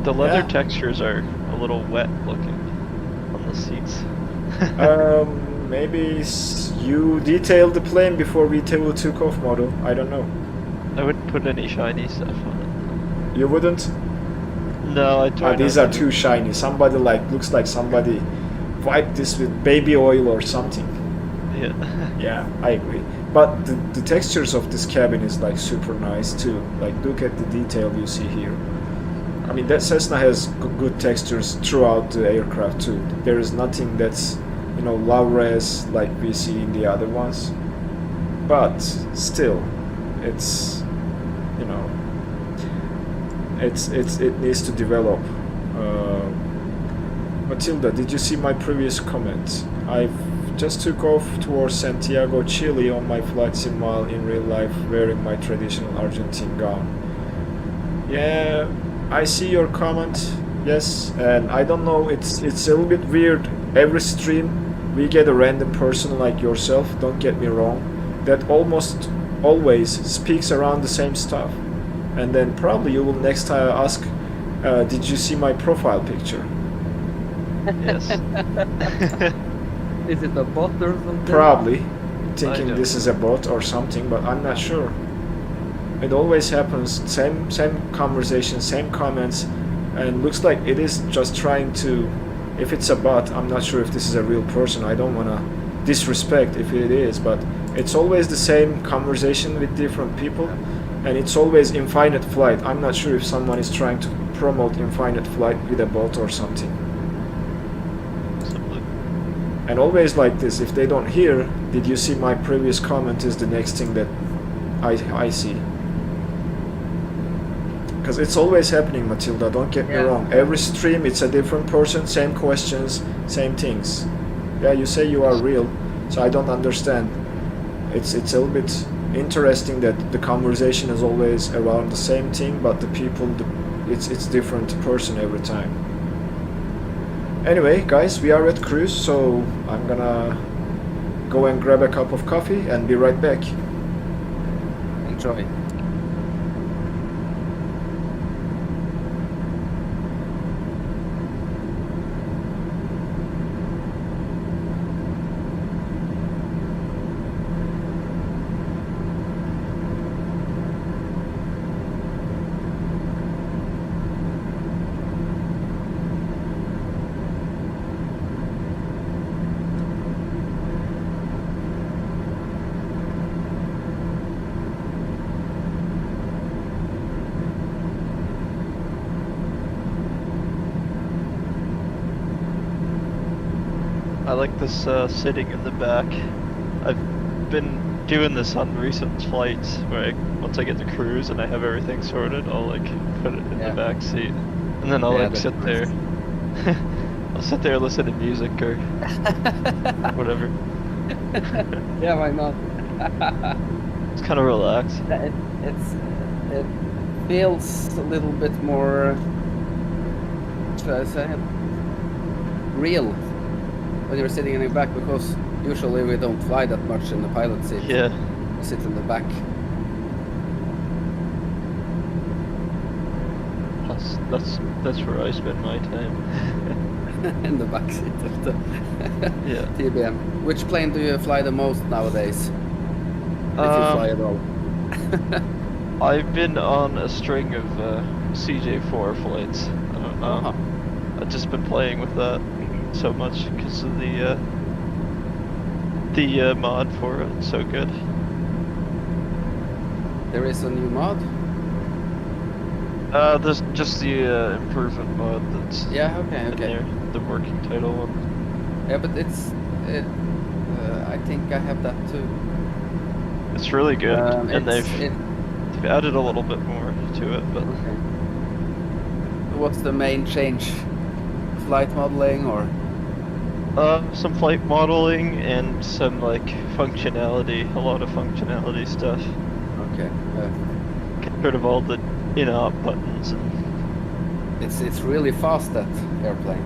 The leather Yeah. textures are a little wet looking on the seats. Maybe you detailed the plane before we took off, Modo. I don't know. I wouldn't put any shiny stuff on You wouldn't? it. No, I tried. These not are to. too shiny. Somebody looks like somebody wiped this with baby oil or something. Yeah. Yeah, I agree. But the textures of this cabin is like super nice too. Like, look at the detail you see here. I mean, that Cessna has good textures throughout the aircraft too. There is nothing that's low res like we see in the other ones. But still, it's it needs to develop. Matilda, did you see my previous comment? I've Just took off towards Santiago, Chile on my flight sim while in real life wearing my traditional Argentine gown. Yeah, I see your comment. Yes, and I don't know, it's a little bit weird. Every stream we get a random person like yourself, don't get me wrong, that almost always speaks around the same stuff. And then probably you will next time ask, did you see my profile picture? Yes. Is it a bot or something? Probably thinking don't this is a bot or something, but I'm not sure. It always happens, same conversation, same comments, and looks like it is just trying to, if it's a bot, I'm not sure if this is a real person. I don't want to disrespect if it is, but it's always the same conversation with different people, and it's always infinite flight. I'm not sure if someone is trying to promote infinite flight with a bot or something. Simply. And always like this, if they don't hear, did you see my previous comment, is the next thing that I see. Because it's always happening, Matilda, don't get me wrong. Every stream it's a different person, same questions, same things. Yeah, you say you are real, so I don't understand. It's a little bit interesting that the conversation is always around the same thing, but the people, it's different person every time. Anyway, guys, we are at cruise, so I'm gonna go and grab a cup of coffee and be right back. Enjoy. I like this sitting in the back. I've been doing this on recent flights where once I get to cruise and I have everything sorted, I'll like put it in the back seat, and then I'll like sit there. I'll sit there, listen to music or whatever. Yeah, why not? It's kind of relaxed. It feels a little bit more, should I say, real when you're sitting in the back, because usually we don't fly that much in the pilot seat. Yeah. We sit in the back. That's where I spend my time. In the back seat of the Yeah. TBM. Which plane do you fly the most nowadays? If you fly at all. I've been on a string of CJ4 flights. I don't know. I've just been playing with that so much because of the mod for it. It's so good. There is a new mod? There's just the improvement mod that's okay. in there, the working title one. Yeah, but I think I have that too. It's really good, and they've added a little bit more to it. But okay. What's the main change? Flight modeling or? some flight modeling and some like functionality, a lot of functionality stuff. Okay. Get rid of all the in-out buttons and it's really fast, that airplane.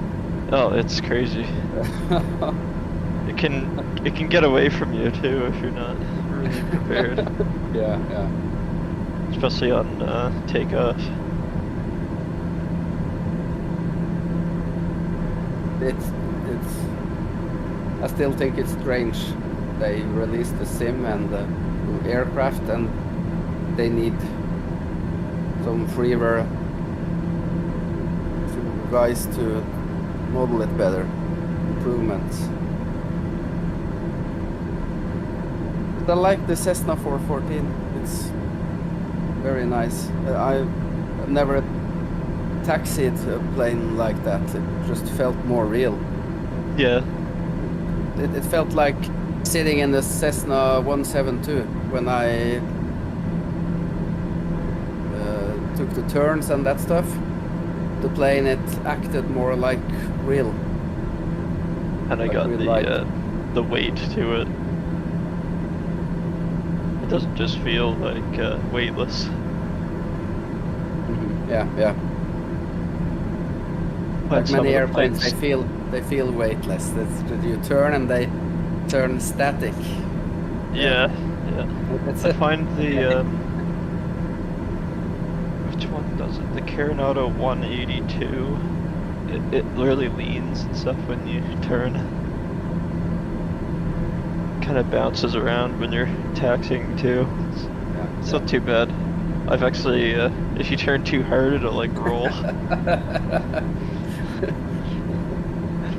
oh, it's crazy. It can get away from you too if you're not really prepared. Yeah. Especially on takeoff. It's I still think it's strange. They released the sim and the aircraft, and they need some freeware guys to model it better. Improvements. But I like the Cessna 414. It's very nice. I've never taxied a plane like that. It just felt more real. Yeah. It felt like sitting in the Cessna 172 when I took the turns and that stuff. The plane, it acted more like real. And I like got the the weight to it. It doesn't just feel like weightless. Yeah, yeah. But Like some many of the airplanes, planes- they feel weightless. That's you turn and they turn static. Yeah, yeah. That's I it. find the which one does it? The Carenado 182. It really leans and stuff when you turn. Kind of bounces around when you're taxiing too. It's not too bad. I've actually, if you turn too hard, it'll like roll.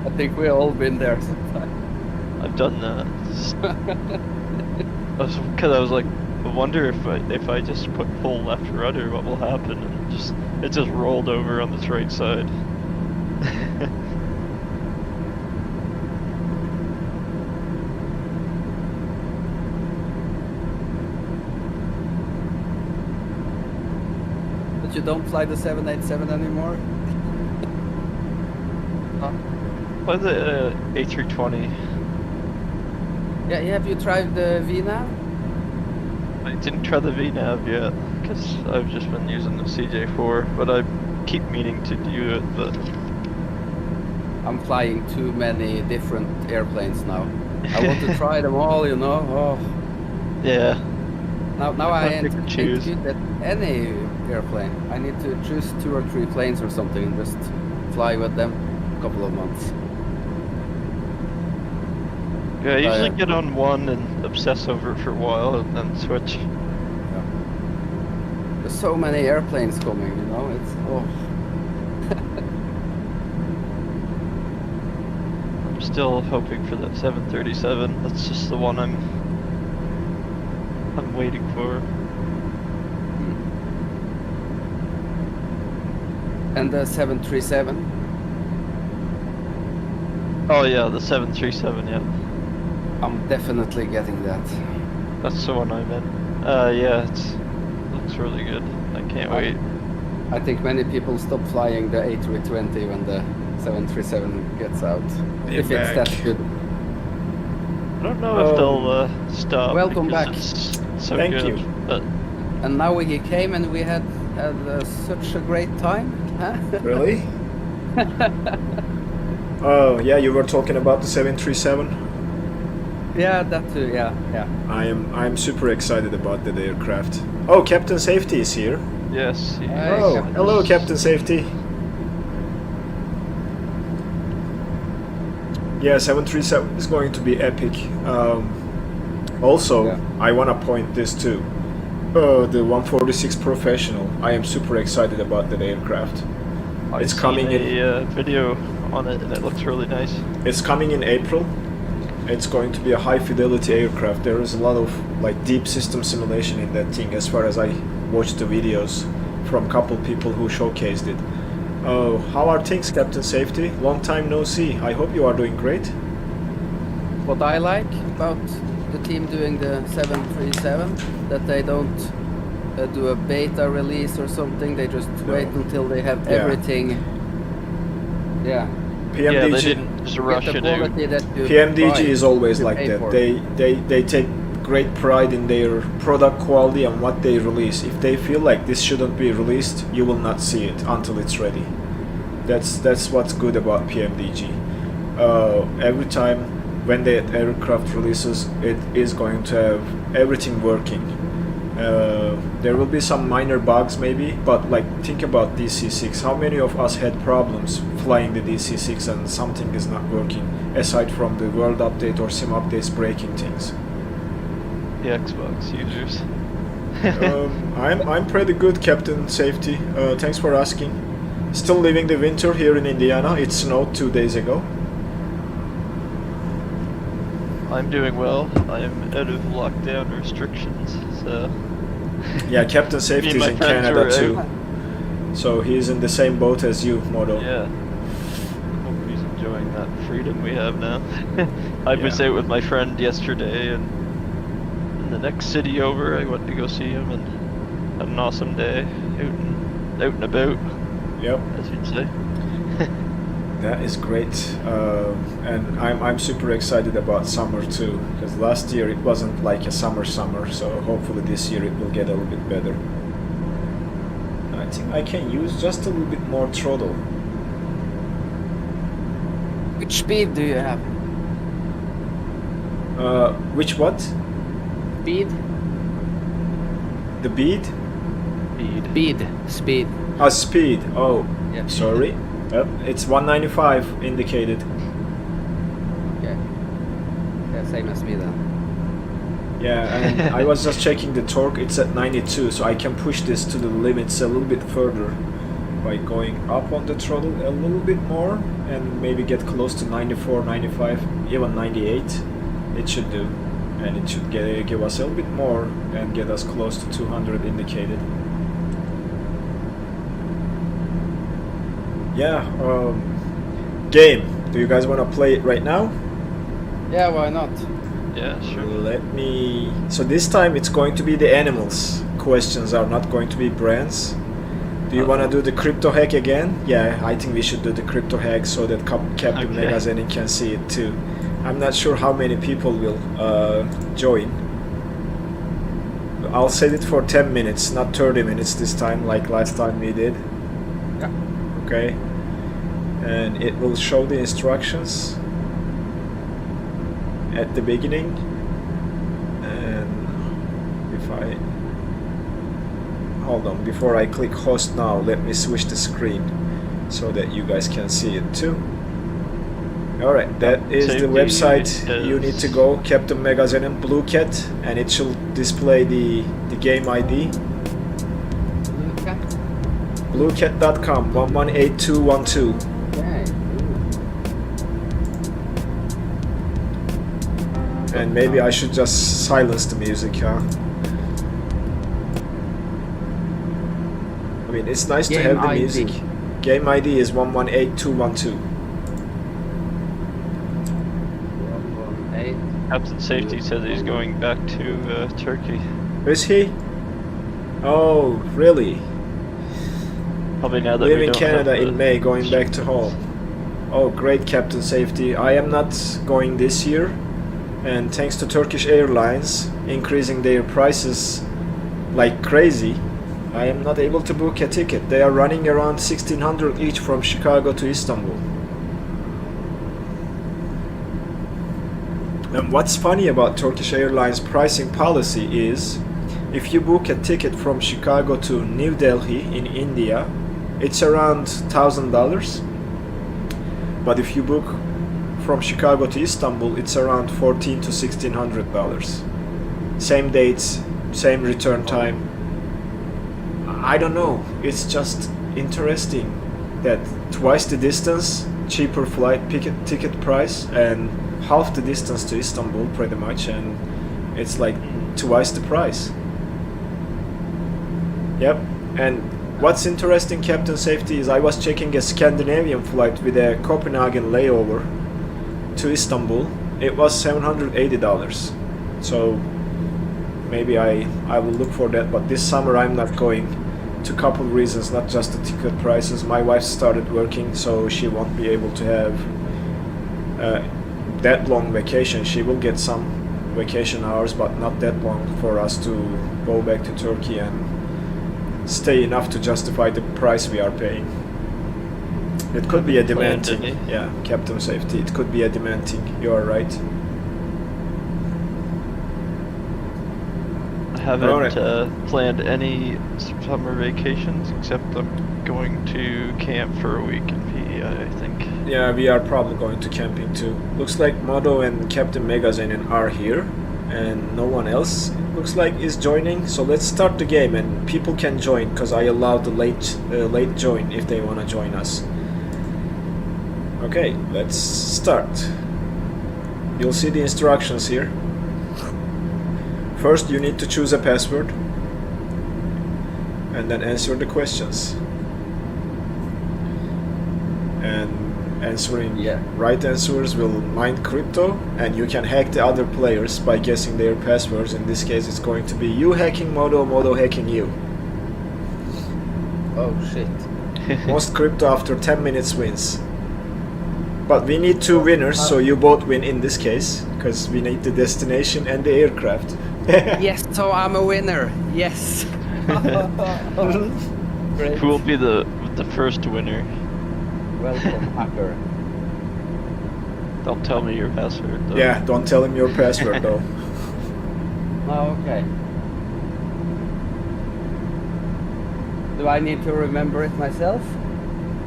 I think we all been there sometime. I've done that. Because I was like, I wonder if I just put full left rudder, what will happen? And it just rolled over on this right side. But you don't fly the 787 anymore? By the A320. Yeah, have you tried the VNAV? I didn't try the VNAV yet, because I've just been using the CJ4, but I keep meaning to do it, but... I'm flying too many different airplanes now. I want to try them all, you know. Oh. Yeah. Now I Can't pick and ain't choose. good at any airplane. I need to choose 2 or 3 planes or something and just fly with them a couple of months. Yeah, I usually get on one and obsess over it for a while and then switch. Yeah. There's so many airplanes coming, you know. It's I'm still hoping for that 737. That's just the one I'm waiting for. And the 737. Oh yeah, the 737, yeah. I'm definitely getting that. That's the one I'm in. Yeah, looks really good. I can't wait. I think many people stop flying the A320 when the 737 gets out. They're If it's back. that good. I don't know if they'll stop. Welcome because back. It's so Thank good, you. But And now he came and we had such a great time. Huh? Really? Oh yeah, you were talking about the 737. Yeah, that too. Yeah, yeah. I'm super excited about that aircraft. Oh, Captain Safety is here. yes. Hey, Oh, Captain. hello, Captain Safety. Yeah, 737 is going to be epic. Also, Yeah. I want to point this too. The 146 Professional. I am super excited about that aircraft. It's coming in. a video on it, and it looks really nice. It's coming in April. It's going to be a high fidelity aircraft. There is a lot of like deep system simulation in that thing, as far as I watched the videos from a couple people who showcased it. How are things, Captain Safety? Long time no see. I hope you are doing great. What I like about the team doing the 737, that they don't do a beta release or something. They just wait until they have Yeah. everything. Yeah. Yeah, they PMDG, didn't just rush Get the it out. quality that you PMDG buy, is always you like pay that. for. They take great pride in their product quality and what they release. If they feel like this shouldn't be released, you will not see it until it's ready. That's what's good about PMDG. Every time when the aircraft releases, it is going to have everything working. There will be some minor bugs maybe, but like think about DC-6. How many of us had problems flying the DC-6 and something is not working, aside from the world update or sim updates breaking things? The Xbox users. I'm pretty good, Captain Safety. Thanks for asking. Still living the winter here in Indiana. It snowed 2 days ago. I'm doing well. I'm out of lockdown restrictions, so... Yeah, Captain Safety Me and is my in friends Canada were too. out. So he's in the same boat as you, Moto. Yeah. Hope he's enjoying that freedom we have now. I was Yeah. out with my friend yesterday, and in the next city over, I went to go see him, and had an awesome day, out and about, Yep. as you'd say. That is great, and I'm super excited about summer too, because last year it wasn't like a summer, so hopefully this year it will get a little bit better. I think I can use just a little bit more throttle. Which speed do you have? Which what? Speed? The bead? Speed. Ah, speed. Oh, Yeah. sorry. It's 195 indicated. Okay. Yeah, same as me then. Yeah, and I was just checking the torque. It's at 92, so I can push this to the limits a little bit further by going up on the throttle a little bit more and maybe get close to 94, 95, even 98. It should do, and it should give us a little bit more and get us close to 200 indicated. Yeah, game. Do you guys want to play it right now? Yeah, why not? Yeah, sure. Let me... So this time it's going to be the animals. Questions are not going to be brands. Do you want to do the crypto hack again? Yeah, I think we should do the crypto hack so that Captain Magazine can see it too. I'm not sure how many people will join. I'll set it for 10 minutes, not 30 minutes this time like last time we did. Yeah. Okay. And it will show the instructions at the beginning, and if I hold on, before I click host now, let me switch the screen so that you guys can see it too. Alright, that is the website you need to go, Captain Magazine and Blue Cat, and it should display the game ID. Bluecat.com 118212. Okay. And maybe I should just silence the music, huh? I mean, it's nice to have the ID. music. Game ID is 118212. 118. Captain Safety said he's going back to Turkey. Is he? Oh, really? Probably now that Live we in don't Canada have the... in May, going back to home. Oh, great, Captain Safety. I am not going this year, and thanks to Turkish Airlines increasing their prices like crazy, I am not able to book a ticket. They are running around 1600 each from Chicago to Istanbul. And what's funny about Turkish Airlines pricing policy is, if you book a ticket from Chicago to New Delhi in India, it's around $1,000. But if you book from Chicago to Istanbul, it's around $1,400 to $1,600. Same dates, same return time. I don't know, it's just interesting that twice the distance, cheaper flight ticket price, and half the distance to Istanbul pretty much, and it's like twice the price. Yep, and what's interesting, Captain Safety, is I was checking a Scandinavian flight with a Copenhagen layover to Istanbul. It was $780. So maybe I will look for that, but this summer I'm not going. To couple reasons, not just the ticket prices. My wife started working, so she won't be able to have that long vacation. She will get some vacation hours, but not that long for us to go back to Turkey and stay enough to justify the price we are paying. It could be a demand thing. Yeah, Captain Safety, it could be a demand thing. You are right. I haven't planned any summer vacations, except I'm going to camp for a week in PEI, I think. Yeah, we are probably going to camping too. Looks like Modo and Captain Magazine are here, and no one else looks like is joining. So let's start the game, and people can join because I allowed the late join if they want to join us. Okay, let's start. You'll see the instructions here. First, you need to choose a password and then answer the questions. And answering right answers will mine crypto, and you can hack the other players by guessing their passwords. In this case, it's going to be you hacking Modo, Modo hacking you. Oh shit. Most crypto after 10 minutes wins. But we need 2 winners, so you both win in this case, because we need the destination and the aircraft. Yes, so I'm a winner. Yes. Great. Who will be the first winner? Welcome, hacker. Don't tell me your password though. Yeah, don't tell him your password though. Oh, okay. Do I need to remember it myself?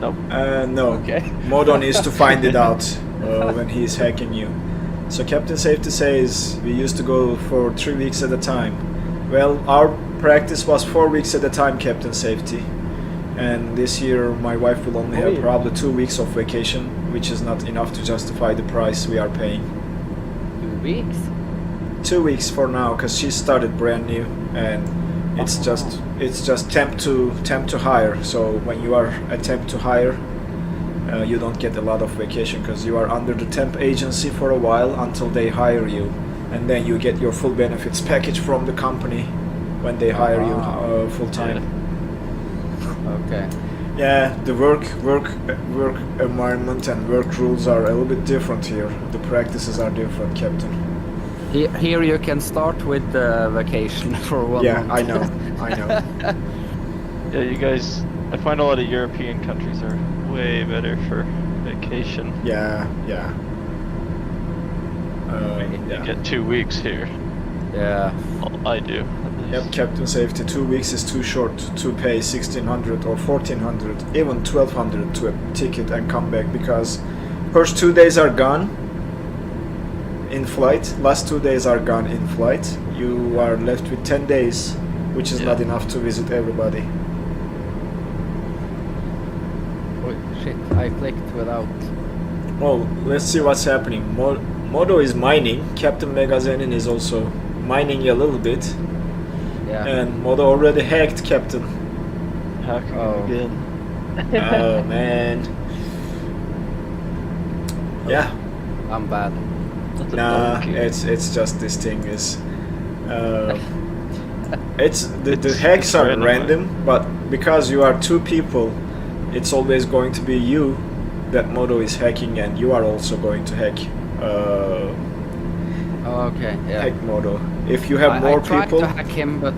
Nope. No. Okay. Modo needs to find it out when he's hacking you. So Captain Safety says we used to go for 3 weeks at a time. Well, our practice was 4 weeks at a time, Captain Safety. And this year my wife will only have probably 2 weeks of vacation, which is not enough to justify the price we are paying. 2 weeks? 2 weeks for now, because she started brand new, and it's just temp to hire. So when you are a temp to hire, you don't get a lot of vacation because you are under the temp agency for a while until they hire you, and then you get your full benefits package from the company when they hire you full time. Okay. Yeah, the work environment and work rules are a little bit different here. The practices are different, Captain. Here you can start with the vacation for 1 Yeah, month. I know. Yeah, you guys. I find a lot of European countries are way better for vacation. Yeah. You get 2 weeks here. Yeah. Well, I do. At least. Yep, Captain Safety, 2 weeks is too short to pay 1,600 or 1,400, even 1,200 to a ticket and come back, because first 2 days are gone in flight, last 2 days are gone in flight. You are left with 10 days, which is not enough to visit everybody. Oh, shit, I clicked without. Well, let's see what's happening. Modo is mining, Captain Megazenin is also mining a little bit. Yeah. And Modo already hacked Captain. Hacking again. Oh man. Yeah. I'm bad. That's a Nah, donkey. it's just this thing is. It's the It's hacks are random, random, but because you are 2 people, it's always going to be you that Modo is hacking, and you are also going to hack. Okay, yeah. Hack Modo. If you have more I tried people, to hack him, but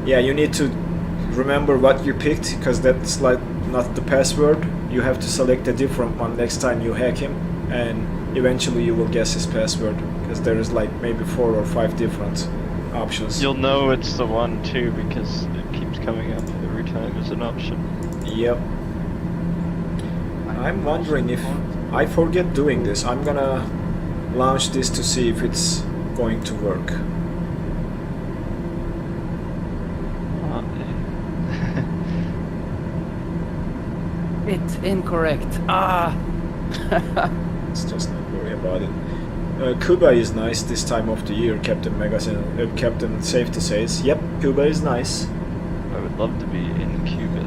yeah, you need to remember what you picked, because that's like not the password. You have to select a different one next time you hack him, and eventually you will guess his password, because there is like maybe 4 or 5 different options. You'll know it's the one too because it keeps coming up every time as an option. Yep. I'm wondering if I forget doing this. I'm gonna launch this to see if it's going to work. it's incorrect. Ah! Let's just not worry about it. Cuba is nice this time of the year, Captain Magazine. Captain Safety says. Yep, Cuba is nice. I would love to be in Cuba.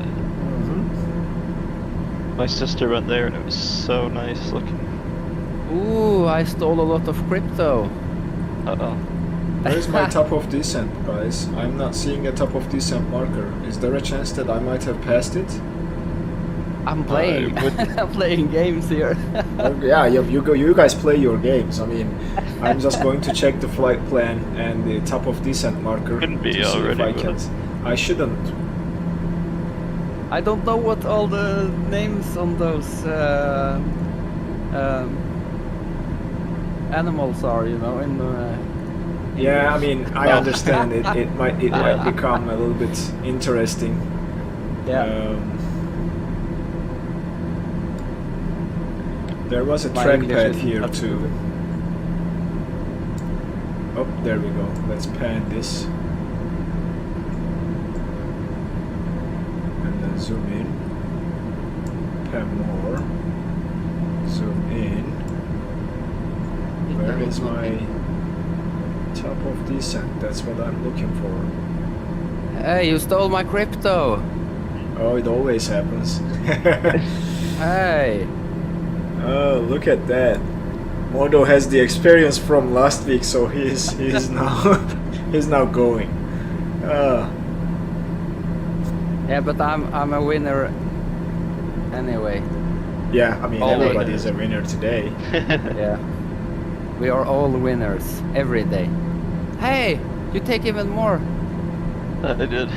My sister went there and it was so nice looking. Ooh, I stole a lot of crypto. Uh-oh. Where's my top of descent, guys? I'm not seeing a top of descent marker. Is there a chance that I might have passed it? I'm playing. I'm playing games here. Yeah, you guys play your games. I mean, I'm just going to check the flight plan and the top of descent marker. Couldn't be to see if already, I but can. it's- I shouldn't. I don't know what all the names on those animals are, you know, in Yeah, I mean, I Oh. understand it. It might become a little bit interesting. yeah. There was a My English trackpad isn't here that too. good. Oh, there we go. Let's pan this. And then zoom in. Pan more. Zoom in. Where is my top of descent? That's what I'm looking for. Hey, you stole my crypto. Oh, it always happens. Hey. Oh, look at that. Modo has the experience from last week, so he's now he's now going. Yeah, but I'm a winner anyway. Yeah, I mean, All everybody's a winner today. Yeah. We are all winners every day. Hey, you take even more. I did.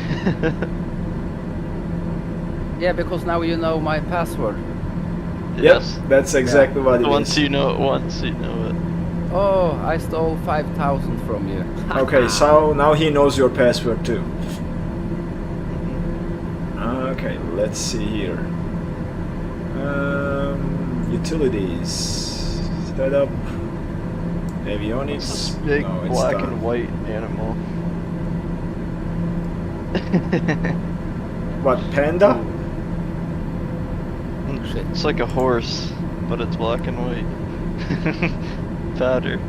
Yeah, because now you know my password. Yes. Yep, that's exactly what it Once is. you know it once, you know it. Oh, I stole 5,000 from you. Okay, so now he knows your password too. Okay, let's see here. Utilities. Setup. Avionics. This big No, it's black done. and white animal. What, panda? Shit. It's like a horse, but it's black and white. Fatter.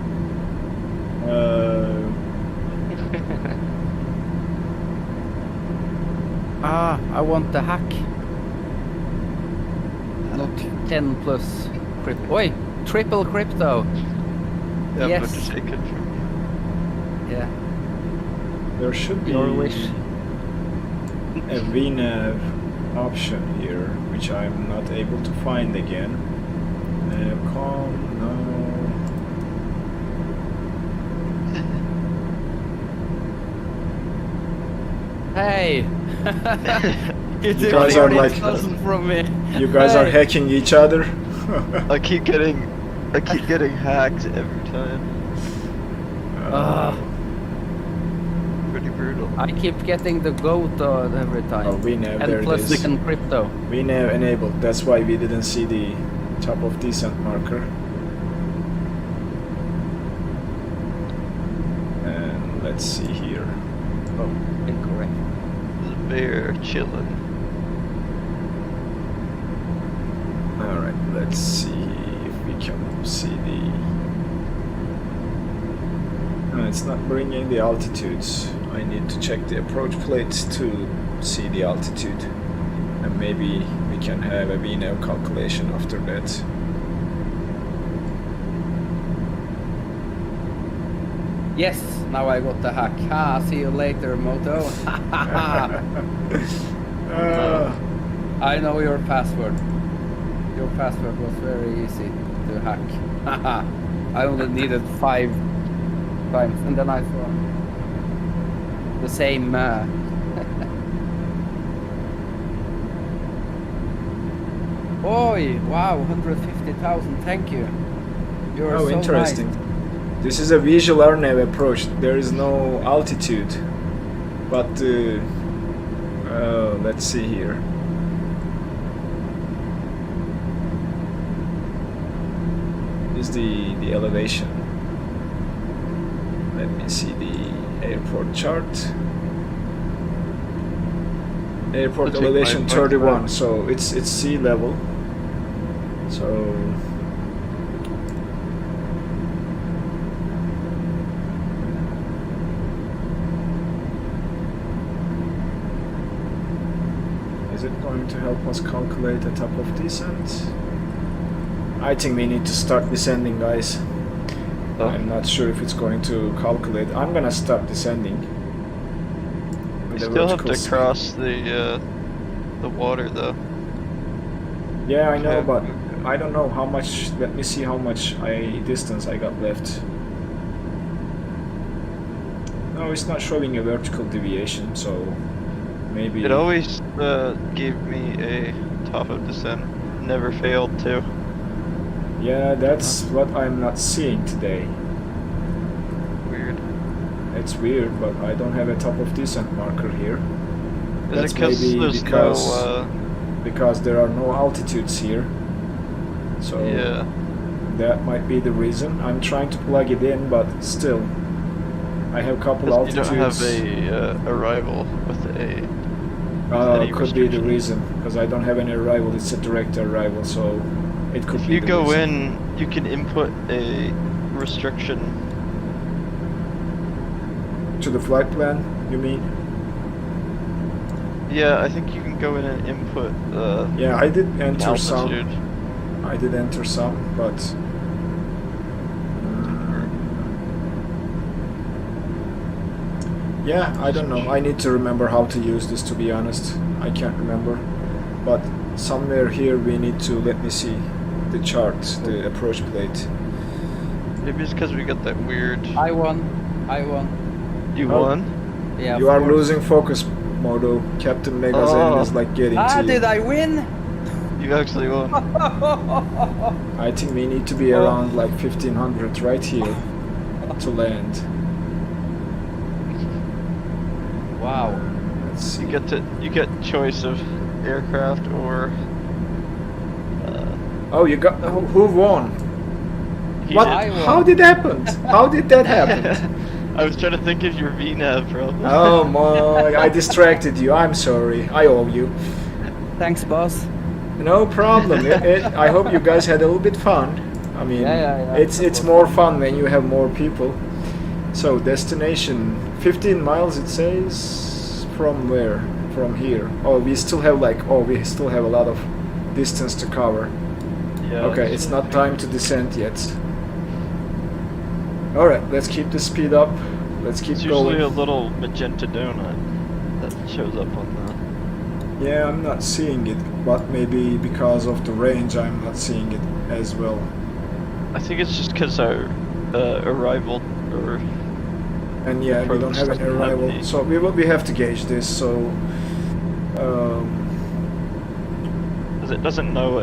I want the hack. Not 10 plus crypto. Oi, triple crypto. Yeah, Yes. but just take it from you. Yeah, There should be your wish. a VNAV option here, which I'm not able to find again. Calm, no. Hey! You took guys are like- 40,000 from me. You guys are Hey. hacking each other? I keep getting hacked every time. Ah. Pretty brutal. I keep getting the goat every time. Oh, VNAV, there And it plus is. 10 crypto. VNAV enabled, that's why we didn't see the top of descent marker. And let's see here. Oh, incorrect. The bear chilling. Alright, let's see if we can see the... No, it's not bringing the altitudes. I need to check the approach plate to see the altitude. And maybe we can have a VNAV calculation after that. Yes, now I got the hack. See you later, Moto. I know your password. Your password was very easy to hack. I only needed 5 times, and then I saw the same. Oi! Wow, 150,000. Thank you. You're Oh, so interesting. nice. This is a visual RNAV approach. There is no altitude. But, let's see here. Is the elevation. Let me see the airport chart. Airport I'll take elevation my 31, point. so it's sea level. So is it going to help us calculate the top of descent? I think we need to start descending, guys. Oh. I'm not sure if it's going to calculate. I'm gonna start descending. You With the still have vertical to speed. cross the water though. Yeah, I know, Okay. but I don't know how much. Let me see how much distance I got left. No, it's not showing a vertical deviation, so maybe. It always gave me a top of descent. Never failed to. Yeah, that's what I'm not seeing today. Weird. It's weird, but I don't have a top of descent marker here. Is That's it because maybe there's because there are no altitudes here. So yeah. that might be the reason. I'm trying to plug it in, but still, I have a couple 'Cause you altitudes. don't have a arrival with any Could be the restriction. reason, because I don't have any arrival. It's a direct arrival, so it could If be you the go reason. in, you can input a restriction. To the flight plan, you mean? Yeah, I think you can go in and input Yeah, I did enter altitude. some. I did enter some, but yeah, I don't know. I need to remember how to use this, to be honest. I can't remember. But somewhere here we need to, let me see the chart, the approach plate. Maybe it's because we got that weird. I won. You Oh. won? Yeah. You of are course. losing focus, Modo. Captain Megazen Oh. is like getting Ah, to you. did I win? You actually won. I think we need to be Oh. around like 1500 right here to land. Wow. Let's see. You get choice of aircraft or. Oh, you got who won? He What? did. I won. How did happen? How did that happen? I was trying to think of your VNAV problem. Oh my! I distracted you. I'm sorry. I owe you. Thanks, boss. No problem. I hope you guys had a little bit fun. I mean, Yeah. it's more fun when you have more people. So destination 15 miles. It says from where? From here. Oh, we still have a lot of distance to cover. Yeah. Okay, it's not time to descend yet. Alright, let's keep the speed up. Let's keep It's usually going. a little magenta donut that shows up on the. Yeah, I'm not seeing it, but maybe because of the range I'm not seeing it as well. I think it's just because our arrival or. And yeah, we don't have an Approach doesn't have arrival, any- so we have to gauge this. So Because it doesn't know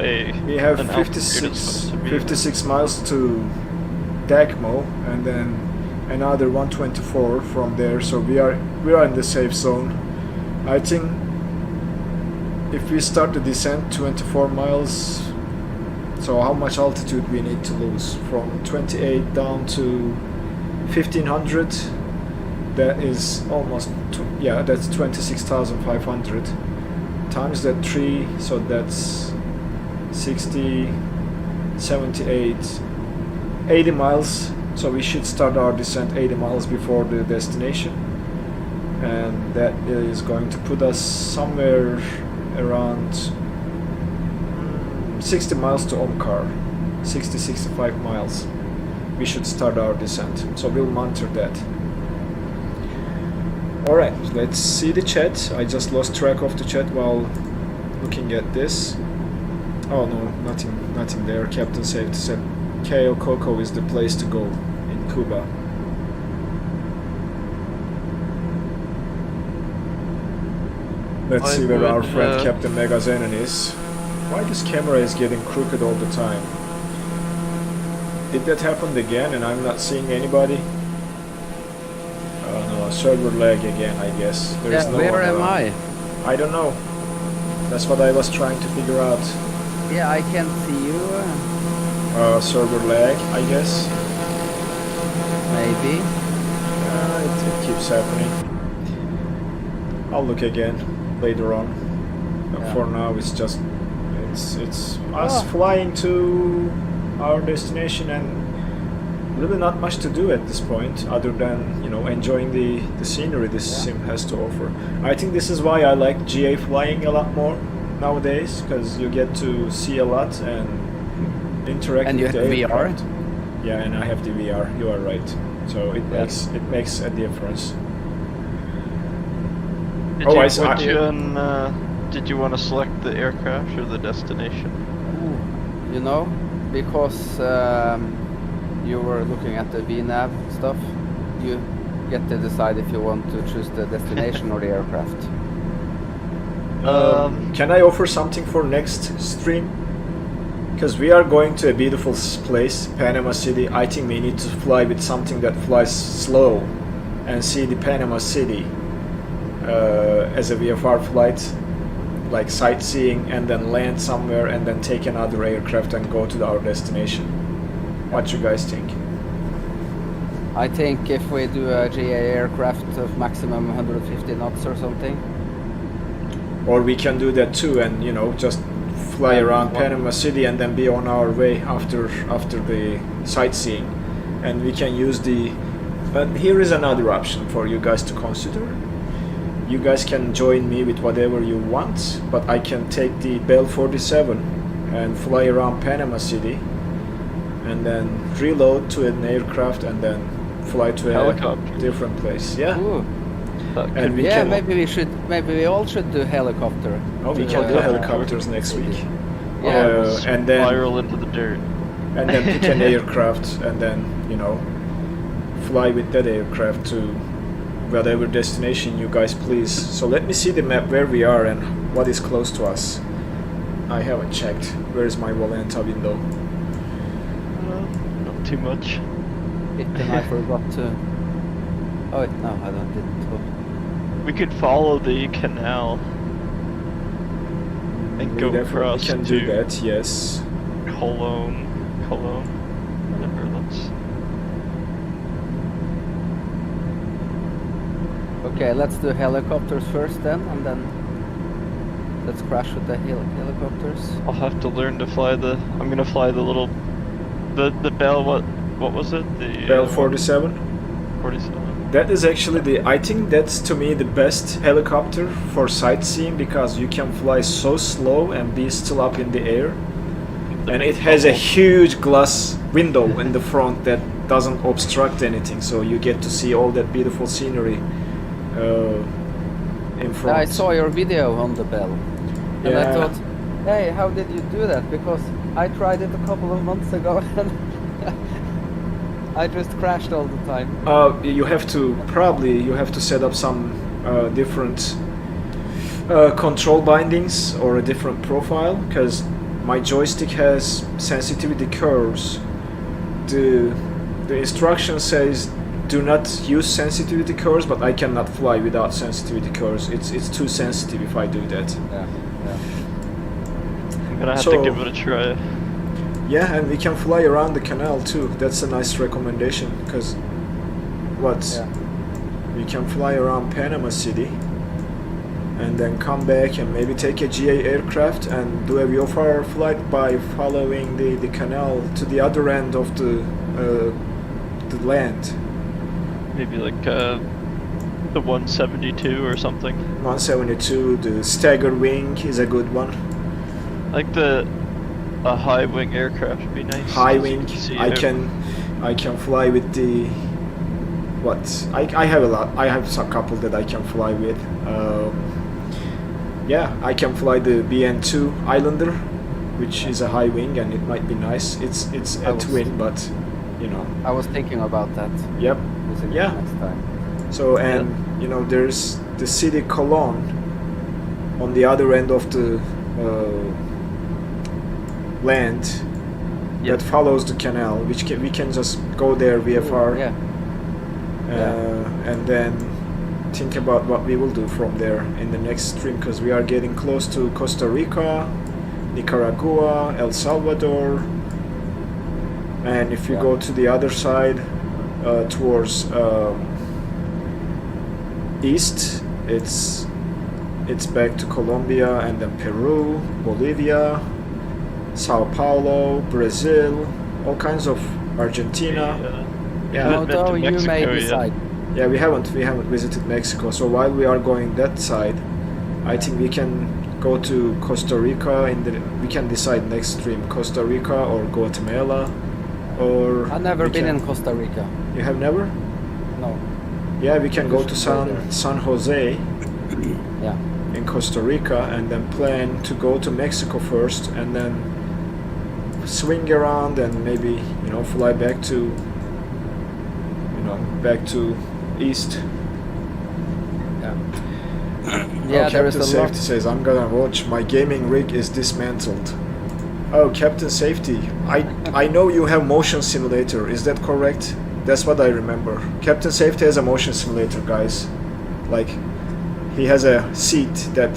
we have an altitude it's supposed to be. 56 miles to DAKMO, and then another 124 from there. So we are in the safe zone. I think if we start the descent 24 miles. So how much altitude we need to lose from 28 down to 1500? That is almost that's 26,500 times that 3, so that's 60, 78, 80 miles. So we should start our descent 80 miles before the destination, and that is going to put us somewhere around 60 miles to OMKAR, 60-65 miles. We should start our descent, so we'll monitor that. Alright, let's see the chat. I just lost track of the chat while looking at this. Oh no, nothing there. Captain Safety said Cayo Coco is the place to go in Cuba. Let's see where our friend Captain Megazenon is. Why this camera is getting crooked all the time? Did that happen again and I'm not seeing anybody? Oh no, server lag again, I guess. There is no where one am around. I don't know. That's what I was trying to figure out. Yeah, I can't see you. Server lag, I guess. Maybe. It keeps happening. I'll look again later on. Yeah. For now, it's just it's us flying to our destination, and really not much to do at this point other than enjoying the scenery this sim has to offer. I think this is why I like GA flying a lot more nowadays, because you get to see a lot and interact And you with the have VR? aircraft. Yeah, and I have the VR. You are right. So it makes a difference. Did you want to select the aircraft or the destination? Because you were looking at the VNAV stuff, you get to decide if you want to choose the destination or the aircraft. Can I offer something for next stream? Because we are going to a beautiful place, Panama City. I think we need to fly with something that flies slow and see the Panama City as a VFR flight, like sightseeing, and then land somewhere and then take another aircraft and go to our destination. What you guys think? I think if we do a GA aircraft of maximum 150 knots or something. Or we can do that too, and just fly around Panama City and then be on our way after the sightseeing, and we can use the. But here is another option for you guys to consider. You guys can join me with whatever you want, but I can take the Bell 47 and fly around Panama City, and then reload to an aircraft and then fly to Helicopter. a different place. Yeah. Ooh. That could And be we Yeah, can- maybe we all should do helicopter. Oh, we to, can do uh, helicopters next week. Yeah. And then spiral into the dirt. and then pick an aircraft and then, you know, fly with that aircraft to whatever destination you guys please. So let me see the map where we are and what is close to us. I haven't checked. Where is my Volanta window? Not too much. And I forgot to. Oh wait, no, I didn't. We could follow the canal and We go definitely across can to do that, yes. Cologne, whatever. Okay, let's do helicopters first then, and then let's crash with the helicopters. I'll have to learn to fly the. I'm gonna fly the little, the Bell. What was it? The Bell 47. 47. That is actually I think that's to me the best helicopter for sightseeing because you can fly so slow and be still up in the air. And it has a huge glass window in the front that doesn't obstruct anything, so you get to see all that beautiful scenery in front. I saw your video on the Bell, and I Yeah. thought, hey, how did you do that? Because I tried it a couple of months ago and I just crashed all the time. You have to set up some different control bindings or a different profile because my joystick has sensitivity curves. The instruction says do not use sensitivity curves, but I cannot fly without sensitivity curves. It's too sensitive if I do that. Yeah. I'm gonna have So- to give it a try. Yeah, and we can fly around the canal too. That's a nice recommendation because Yeah. we can fly around Panama City and then come back and maybe take a GA aircraft and do a VFR flight by following the canal to the other end of the land. Maybe like the 172 or something. 172, the stagger wing is a good one. Like a high wing aircraft would be nice. High so you wing, can see I out. can fly with the I have a lot. I have a couple that I can fly with. Yeah, I can fly the BN2 Islander, which is a high wing and it might be nice. It's I a was- twin, but you know. I was thinking about that. Yep. Using it Yeah. next time. So and you know there's the city Cologne on the other end of the land Yep. that follows the canal, which we can just go there VFR. Yeah. And then think about what we will do from there in the next stream because we are getting close to Costa Rica, Nicaragua, El Salvador, and if you Yeah. go to the other side towards east, it's back to Colombia and then Peru, Bolivia, Sao Paulo, Brazil, all kinds of Argentina. Yeah. haven't been to Although you may Mexico yet. decide. Yeah, we haven't visited Mexico. So while we are going that side, I think we can go to Costa Rica. We can decide next stream Costa Rica or Guatemala, or I've never we been can- in Costa Rica. You have never? No. Yeah, we can go to Just go there. San Jose Yeah. in Costa Rica and then plan to go to Mexico first and then swing around and maybe fly back to east. Yeah, Oh, there is Captain a Safety lot. says I'm gonna watch. My gaming rig is dismantled. Oh, Captain Safety, I know you have motion simulator. Is that correct? That's what I remember. Captain Safety has a motion simulator, guys. Like he has a seat that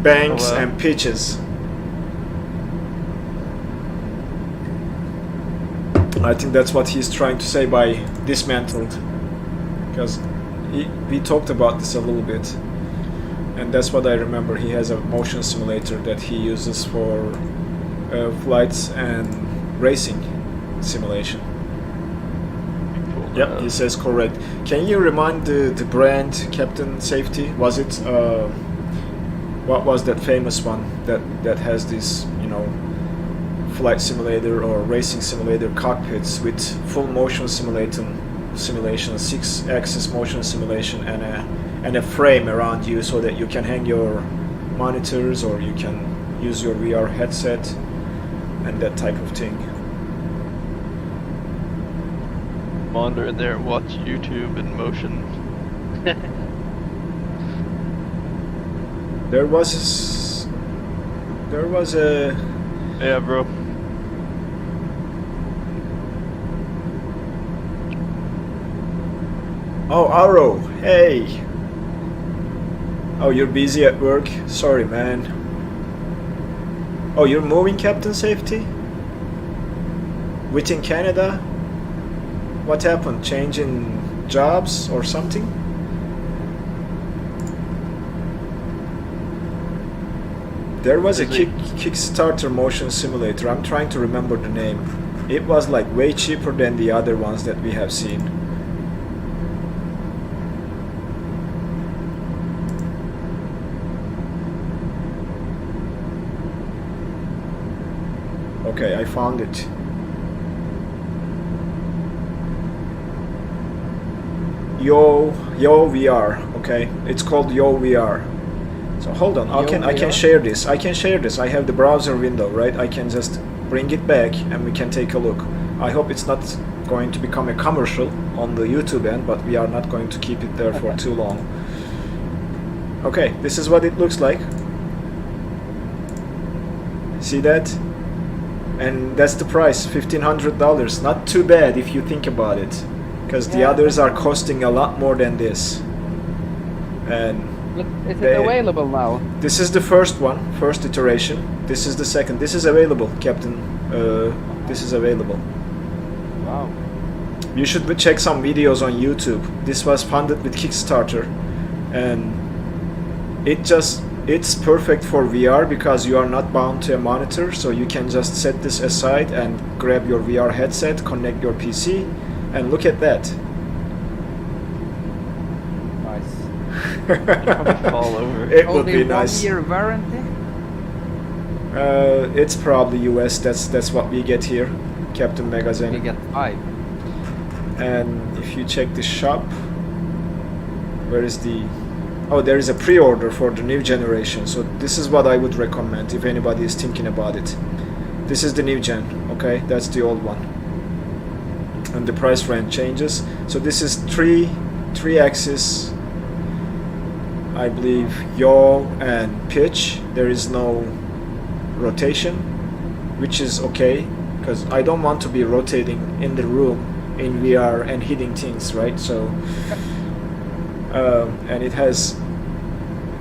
bangs Oh, wow. and pitches. I think that's what he's trying to say by dismantled, because we talked about this a little bit, and that's what I remember. He has a motion simulator that he uses for flights and racing simulation. Yep, he says correct. Can you remind the brand, Captain Safety? Was it what was that famous one that has this flight simulator or racing simulator cockpits with full motion simulation simulation, 6-axis motion simulation, and a frame around you so that you can hang your monitors or you can use your VR headset and that type of thing. Wander in there and watch YouTube in motion. There was a Yeah, bro. Oh, Aro, hey. Oh, you're busy at work? Sorry, man. Oh, you're moving, Captain Safety? Within Canada? What happened? Change in jobs or something? There was a Kickstarter motion simulator. I'm trying to remember the name. It was like way cheaper than the other ones that we have seen. Okay, I found it. Yo VR. Okay, it's called Yo VR. So hold on, I can share this. I can share this. I have the browser window, right? I can just bring it back and we can take a look. I hope it's not going to become a commercial on the YouTube end, but we are not going to keep it there for too long. Okay, this is what it looks like. See that? And that's the price, $1,500. Not too bad if you think about it, because the others are costing a lot more than this. And but is it available now? This is the first one, first iteration. This is the second. This is available, Captain. This is available. Wow. You should check some videos on YouTube. This was funded with Kickstarter, and it's perfect for VR because you are not bound to a monitor, so you can just set this aside and grab your VR headset, connect your PC, and look at that. Nice. Fall over. It would be nice. Only 1 year warranty? It's probably US. That's what we get here, Captain Magazine. We get 5. And if you check the shop, where is the... Oh, there is a pre-order for the new generation. So this is what I would recommend if anybody is thinking about it. This is the new gen, okay? That's the old one. And the price range changes. So this is three axis, I believe, yaw and pitch. There is no rotation, which is okay, because I don't want to be rotating in the room in VR and hitting things, right? So and it has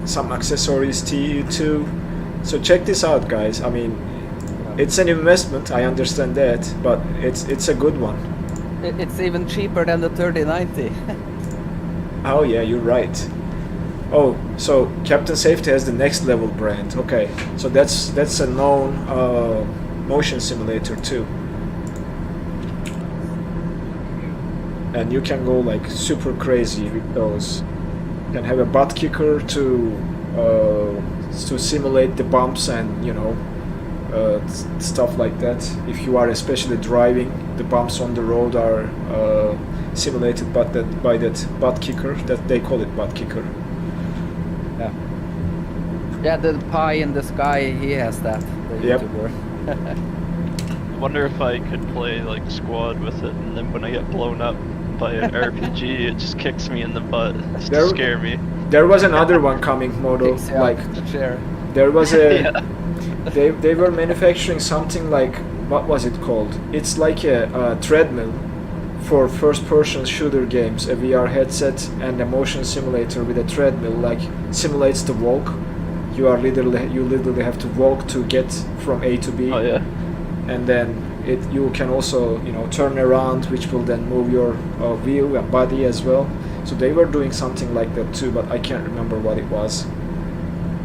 some accessories TU2. So check this out, guys. I mean, it's an investment, I understand that, but it's a good one. It's even cheaper than the 3090. Oh yeah, you're right. Oh, so Captain Safety has the next level brand. Okay, so that's a known motion simulator too. And you can go like super crazy with those. You can have a butt kicker to simulate the bumps and, you know, stuff like that. If you are especially driving, the bumps on the road are simulated by that butt kicker. That they call it butt kicker. Yeah. Yeah, the pie in the sky, he has that. The Yep. YouTuber. I wonder if I could play like squad with it, and then when I get blown up by an RPG, it just kicks me in the butt just to scare me. There was another one coming, Modo. Kicks you Like out the chair. there was a. Yeah. They were manufacturing something like, what was it called? It's like a treadmill for first-person shooter games, a VR headset and a motion simulator with a treadmill, like simulates the walk. You literally have to walk to get from A to B. Oh yeah. And then you can also, you know, turn around, which will then move your view and body as well. So they were doing something like that too, but I can't remember what it was.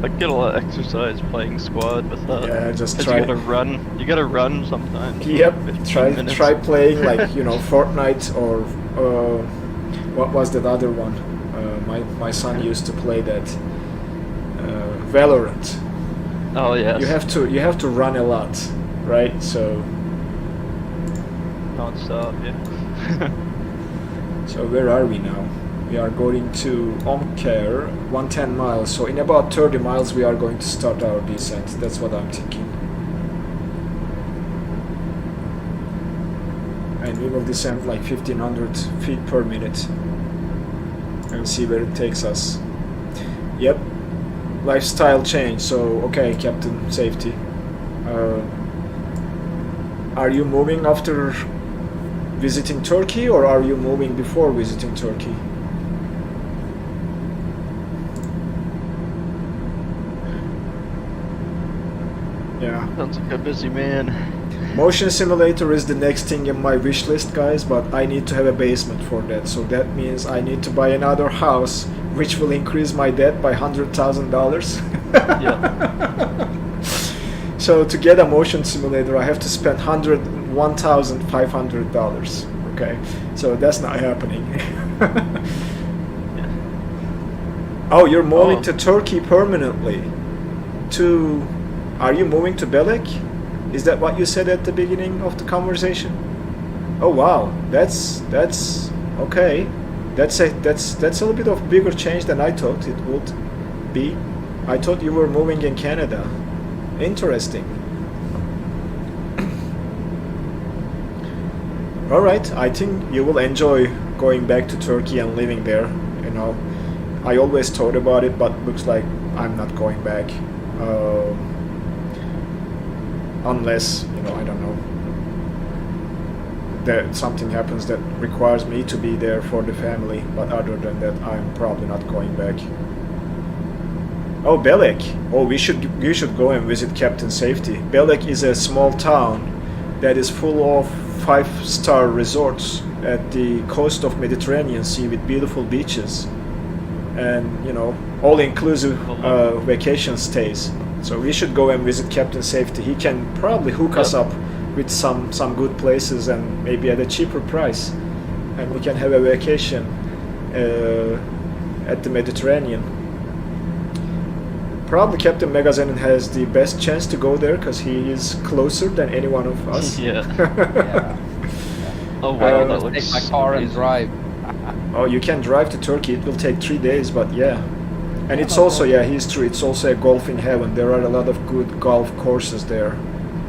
I get a lot of exercise playing squad with that. Yeah, just 'Cause try. You gotta run. You gotta run sometimes. Yep. 15 minutes. Try playing like, you know, Fortnite or what was that other one? My son used to play that. Valorant. Oh yes. You have to run a lot, right? So Non-stop, yeah. So where are we now? We are going to OMKAR, 110 miles. So in about 30 miles we are going to start our descent. That's what I'm thinking. And we will descend like 1500 feet per minute and see where it takes us. Yep, lifestyle change. So okay, Captain Safety, are you moving after visiting Turkey, or are you moving before visiting Turkey? Yeah. Sounds like a busy man. Motion simulator is the next thing in my wish list, guys, but I need to have a basement for that. So that means I need to buy another house, which will increase my debt by $100,000. Yeah. So to get a motion simulator, I have to spend $101,500. Okay, so that's not happening. Yeah. Oh, you're moving Oh. to Turkey permanently. Are you moving to Belek? Is that what you said at the beginning of the conversation? Oh wow, that's okay. That's a little bit of bigger change than I thought it would be. I thought you were moving in Canada. Interesting. All right, I think you will enjoy going back to Turkey and living there. You know, I always thought about it, but looks like I'm not going back. Unless, you know, I don't know, that something happens that requires me to be there for the family, but other than that, I'm probably not going back. Oh, Belek. Oh, you should go and visit Captain Safety. Belek is a small town that is full of 5-star resorts at the coast of Mediterranean Sea with beautiful beaches and, you know, all-inclusive vacation stays. So we should go and visit Captain Safety. He can probably hook us up with some good places and maybe at a cheaper price, and we can have a vacation at the Mediterranean. Probably Captain Megazenon has the best chance to go there because he is closer than any one of us. Yeah. Yeah. Oh wow, I'll that looks take my car and amazing. drive. Oh, you can drive to Turkey. It will take 3 days, but yeah. And it's also, yeah, he's true. It's also a golfing heaven. There are a lot of good golf courses there,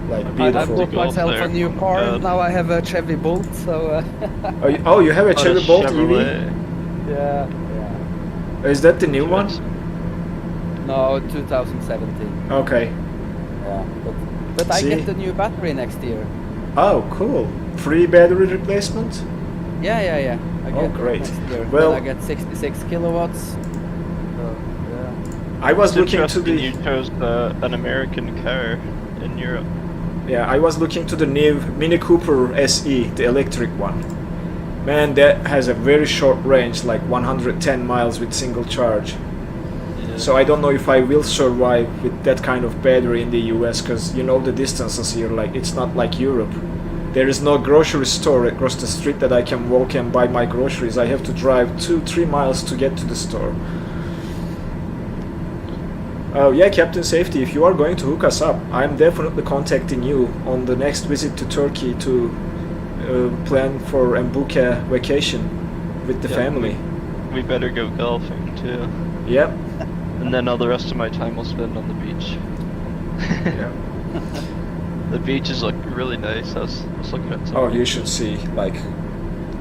like I beautiful. bought golf myself there. a new Oh, car. God. Now I have a Chevy Bolt. So Oh, you have a Oh, Chevy the Bolt EV? Chevrolet. yeah. Is that the new one? No, 2017. Okay. Yeah, but I See? get the new battery next year. Oh, cool. Free battery replacement? Yeah. I Oh, get great. Next year. Well- Then I get 66 kilowatts. So, yeah. I was It's looking to interesting the you chose an American car in Europe. I was looking to the new Mini Cooper SE, the electric one. Man, that has a very short range, like 110 miles with single charge. Yeah. So I don't know if I will survive with that kind of battery in the US, because you know the distances here, like it's not like Europe. There is no grocery store across the street that I can walk and buy my groceries. I have to drive 2-3 miles to get to the store. Oh yeah, Captain Safety, if you are going to hook us up, I'm definitely contacting you on the next visit to Turkey to plan for and book a vacation with the Yeah, family. We better go golfing too. Yep. And then all the rest of my time will spend on the beach. Yeah. The beaches look really nice. I was looking at some. Oh, you should see, like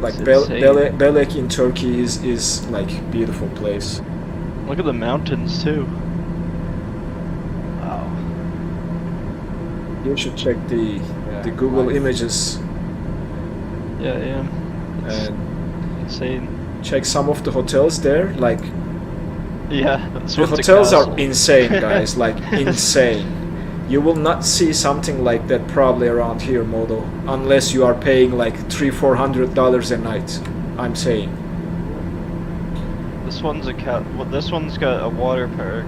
It's insane. Belek in Turkey is like beautiful place. Look at the mountains too. Wow. You should check the Google nice. images Yeah, I am. It's and insane. check some of the hotels there. Like Yeah, this the one's a hotels are castle. insane, guys. Like insane. You will not see something like that probably around here, Modo, unless you are paying like $300-400 a night. I'm saying. This one's a this one's got a water park.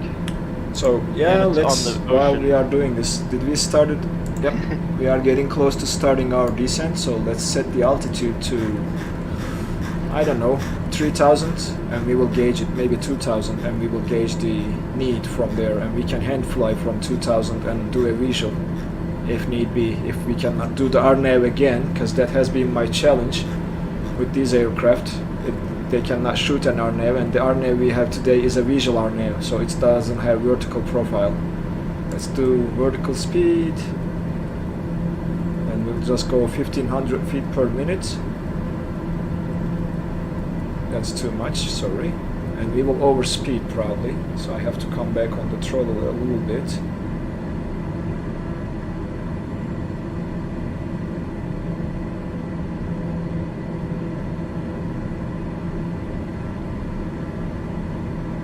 So yeah, And it's let's on the while ocean. we are doing this, did we start it? Yep, we are getting close to starting our descent. So let's set the altitude to, I don't know, 3,000, and we will gauge it, maybe 2,000, and we will gauge the need from there, and we can hand fly from 2,000 and do a visual if need be. If we cannot do the RNAV again, because that has been my challenge with these aircraft. they cannot shoot an RNAV, and the RNAV we have today is a visual RNAV, so it doesn't have vertical profile. Let's do vertical speed, and we'll just go 1500 feet per minute. That's too much, sorry. And we will overspeed probably, so I have to come back on the throttle a little bit.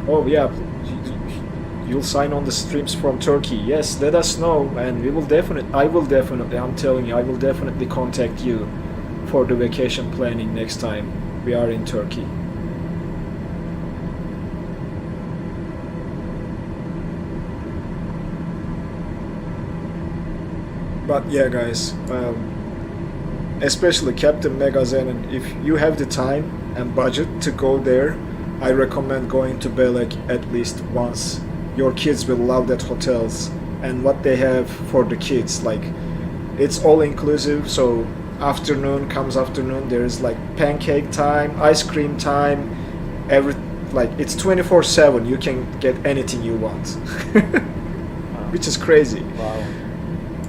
Oh yeah, you'll sign on the streams from Turkey. Yes, let us know, and I will definitely, I'm telling you, I will definitely contact you for the vacation planning next time we are in Turkey. But yeah, guys, especially Captain Megazen, if you have the time and budget to go there, I recommend going to Belek at least once. Your kids will love that hotels and what they have for the kids. Like, it's all inclusive, so afternoon, there is like pancake time, ice cream time, it's 24/7. You can get anything you want. Which is crazy. Wow.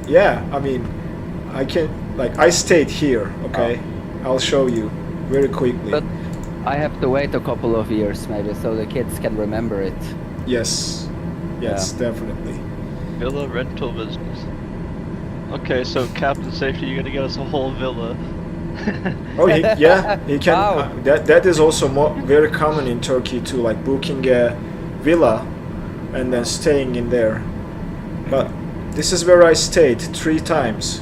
Yeah, I mean, I stayed here, okay? I'll show you very quickly. But I have to wait a couple of years maybe so the kids can remember it. Yes, definitely. Villa rental business. Okay, so Captain Safety, you're gonna get us a whole villa. Oh, he can. Wow. That is also very common in Turkey too, like booking a villa and then staying in there. But this is where I stayed 3 times.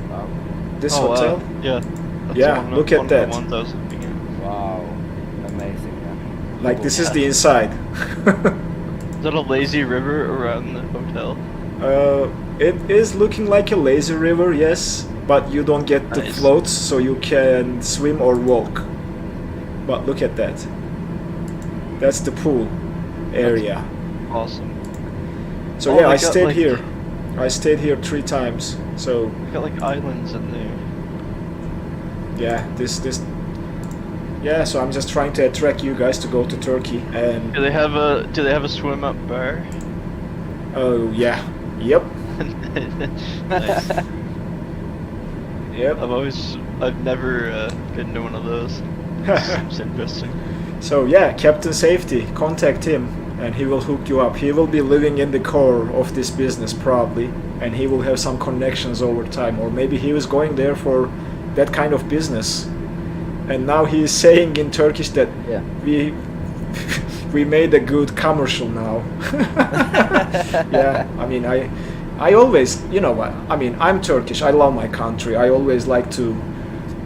Wow. This hotel. Wow. Yeah. That's Yeah, one, look at one of that. the ones I was looking at. Wow. Amazing. Yeah. Like, this is the inside. Is that a lazy river around the hotel? It is looking like a lazy river, yes, but you don't get the Nice. floats, so you can swim or walk. But look at that. That's the pool area. Awesome. So Oh, yeah, they I got, stayed like- here. I stayed here 3 times. So Got like islands in there. yeah, this. Yeah, so I'm just trying to attract you guys to go to Turkey, and Do they have a swim up bar? oh yeah, yep, Nice. yep. I've never been to one of those. Seems interesting. So yeah, Captain Safety, contact him and he will hook you up. He will be living in the core of this business probably, and he will have some connections over time, or maybe he was going there for that kind of business. And now he is saying in Turkish that Yeah. we made a good commercial now. Yeah, I mean, I always, you know what, I mean, I'm Turkish, I love my country. I always like to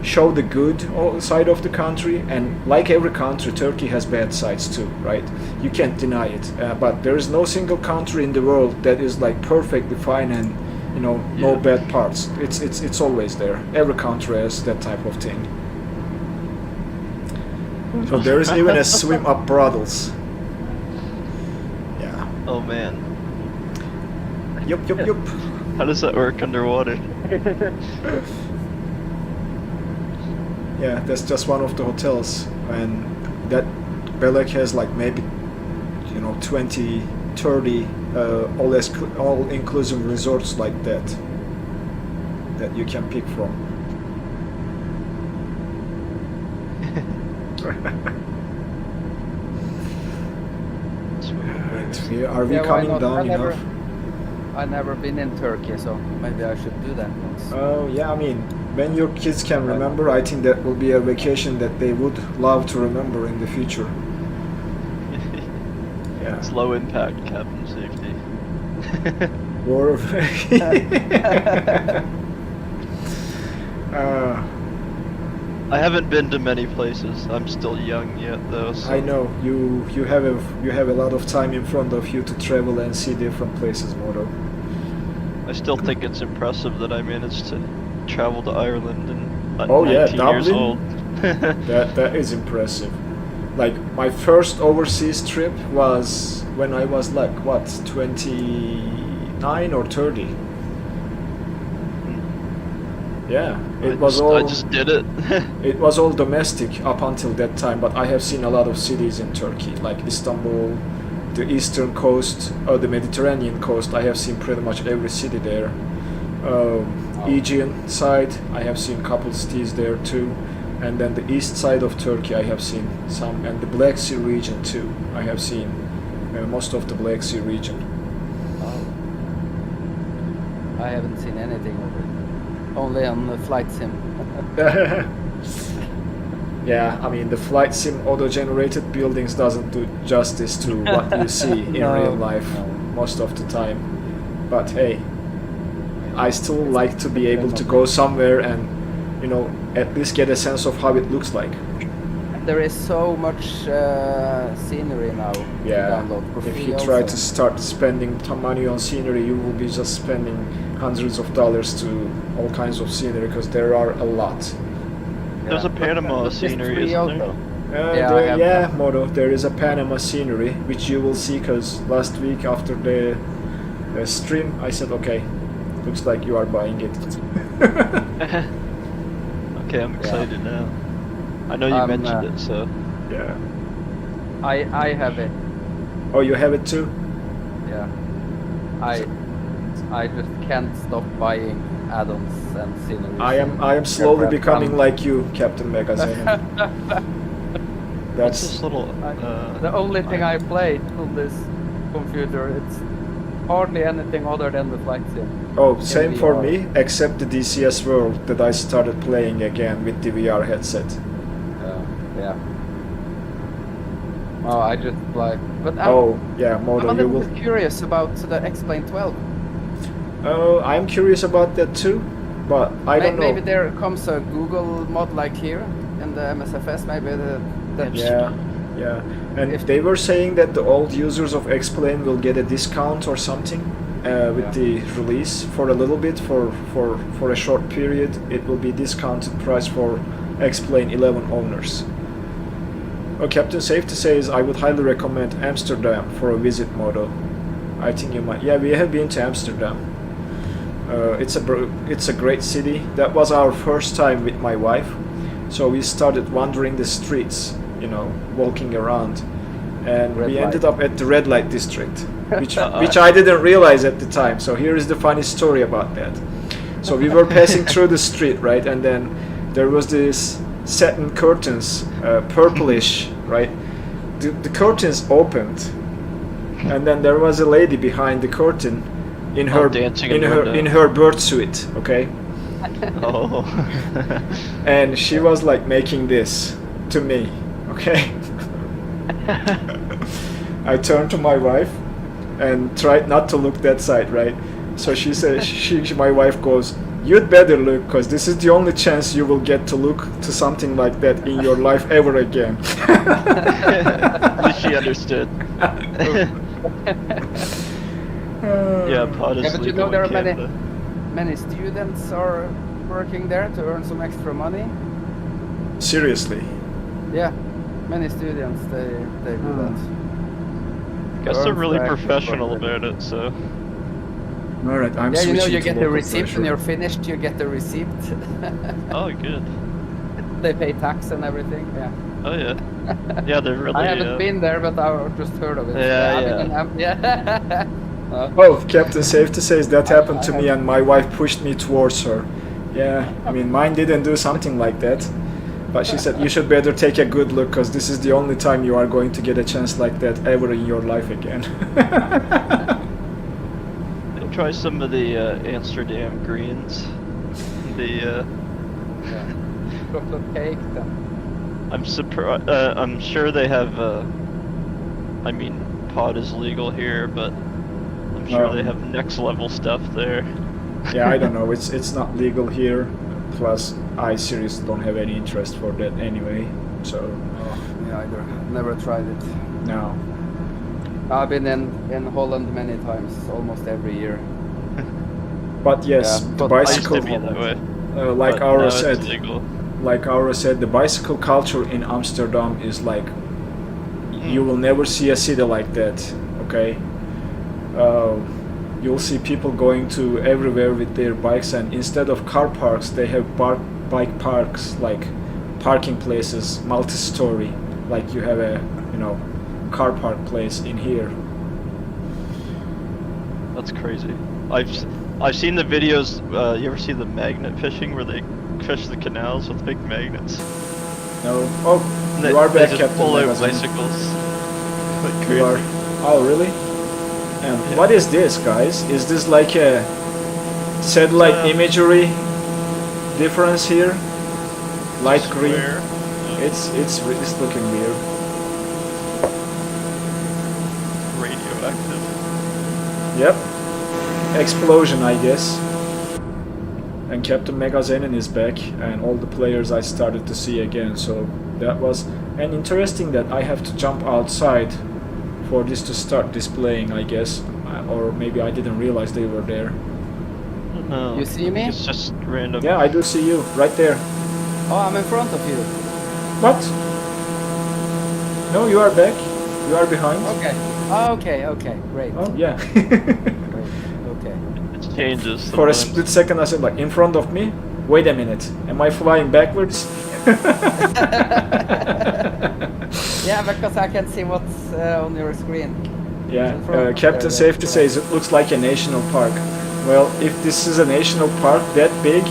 show the good side of the country, and like every country, Turkey has bad sides too, right? You can't deny it. But there is no single country in the world that is like perfectly fine and, you know, no Yeah. bad parts. It's always there. Every country has that type of thing. So there is even a swim up brothels. Yeah. Oh man. Yup. How does that work underwater? Yeah, that's just one of the hotels, and that Belek has like maybe, you know, 20, 30 all-inclusive resorts like that you can pick from. Right, are we Yeah, why coming not? down enough? I've never been in Turkey, so maybe I should do that once. Oh yeah, I mean, when your kids can remember, I think that will be a vacation that they would love to remember in the future. Yeah. It's low impact Captain Safety. Or I haven't been to many places. I'm still young yet though. So I know you have a lot of time in front of you to travel and see different places, Moto. I still think it's impressive that I managed to travel to Ireland and at Oh, yeah, 19 years Dublin? old. That is impressive. Like, my first overseas trip was when I was like, what, 29 or 30? Yeah, it was all. I just did it. It was all domestic up until that time, but I have seen a lot of cities in Turkey, like Istanbul, the eastern coast, or the Mediterranean coast. I have seen pretty much every city there. Aegean side, I have seen a couple cities there too, and then the east side of Turkey, I have seen some, and the Black Sea region too. I have seen most of the Black Sea region. I haven't seen anything of it. Only on the flight sim. Yeah, I mean the flight sim auto-generated buildings doesn't do justice to what you see in No, real life no. most of the time. But hey, I still like to be able to go somewhere and, you know, at least get a sense of how it looks like. There is so much scenery now to Yeah, download for if free you try also. to start spending money on scenery, you will be just spending hundreds of dollars to all kinds of scenery, because there are a lot. There's a Panama It's scenery, free isn't also. there? Yeah, I have that. Moto, there is a Panama scenery, which you will see, because last week after the stream, I said, okay, looks like you are buying it. Okay, I'm excited now. I know you mentioned it, so Yeah. I have it. Oh, you have it too? Yeah. I just can't stop buying add-ons and scenery. I am slowly becoming like you, Captain Magazine. what's That's this little? The only thing I play on this computer, it's hardly anything other than the flight sim. oh, same for VR. me, except the DCS World that I started playing again with the VR headset. Yeah. Oh, I just like. But Oh, yeah, I'm Moto, a you little will. bit curious about the X-Plane 12. I'm curious about that too, but I don't know. Maybe there comes a Google mod like here in the MSFS. Maybe that Yeah. And If- they were saying that the old users of X-Plane will get a discount or something with the release for a little bit, for a short period. It will be discounted price for X-Plane 11 owners. Oh, Captain Safety says, I would highly recommend Amsterdam for a visit, Moto. I think you might. Yeah, we have been to Amsterdam. It's a great city. That was our first time with my wife, so we started wandering the streets, you know, walking around, and Red we light. ended up at the red light district, which I didn't realize at the time. So here is the funny story about that. So we were passing through the street, right, and then there was this satin curtains, purplish, right? The curtains opened, and then there was a lady behind the curtain in her dancing in the window. in her bird suit, okay? Oh. And she was like making this to me, okay? I turned to my wife and tried not to look that side, right? So she said, my wife goes, you'd better look, because this is the only chance you will get to look to something like that in your life ever again. At least she understood. Yeah, pot is Yeah, but you legal know there in are Canada. many students are working there to earn some extra money. Seriously. Yeah, many students they do that. Guess they're Earn really extra professional profit. about it, so. All right, I'm Yeah, you know, switching you to get the local receipt pressure. when you're finished. You get the receipt. Oh, good. They pay tax and everything. Yeah. Oh, yeah. Yeah, they're really. I haven't been there, but I've just heard of it. Yeah, yeah. Oh, Captain Safety says that happened to me and my wife pushed me towards her. Yeah, I mean, mine didn't do something like that. But she said, you should better take a good look, because this is the only time you are going to get a chance like that ever in your life again. Try some of the Amsterdam greens. The Chocolate cake. Then. I'm surprised. I'm sure they have. I mean, pot is legal here, but I'm sure they have next level stuff there. Yeah, I don't know. It's not legal here. Plus, I seriously don't have any interest for that anyway. So Me either. Never tried it. no. I've been in Holland many times, almost every year. But yes, Yeah, the but I I used bicycle, to be that way. like but now Aura it's said, legal. the bicycle culture in Amsterdam is like, you will never see a city like that. Okay. you'll see people going to everywhere with their bikes, and instead of car parks they have bike parks, like parking places, multi-story, like you have a, you know, car park place in here. That's crazy. I've seen the videos. You ever see the magnet fishing where they fish the canals with big magnets? No. Oh, you are back, Captain pull out Magazine. bicycles. Like You crazy. are. Oh, really? And Yeah. what is this, guys? Is this like a satellite imagery difference here? Light green. Square. It's looking weird. Radioactive. Yep. Explosion, I guess. And Captain Megazenin is back, and all the players I started to see again. So that was and interesting that I have to jump outside for this to start displaying, I guess, or maybe I didn't realize they were there. No. You see me? It's just random. Yeah, I do see you right there. Oh, I'm in front of you. What? No, you are back. You are behind. Okay. Oh, okay, great. Oh yeah. Great. Okay. It changes. For a sometimes. split second, I said, like, in front of me. Wait a minute. Am I flying backwards? Yeah, because I can see what's on your screen. Yeah, In front of Captain there, Safety says it looks like a national park. Well, if this is a national park that big,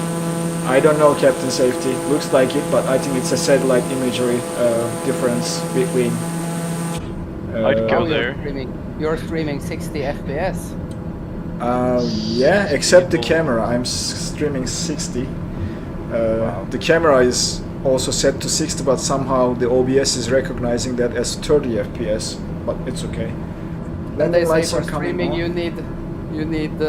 I don't know, Captain Safety. Looks like it, but I think it's a satellite imagery difference between. I'd go Oh, there. You're streaming 60 FPS. Yeah, except the camera. I'm streaming 60. Wow. The camera is also set to 60, but somehow the OBS is recognizing that as 30 FPS. But it's okay. Then they say lights for are coming streaming on. you need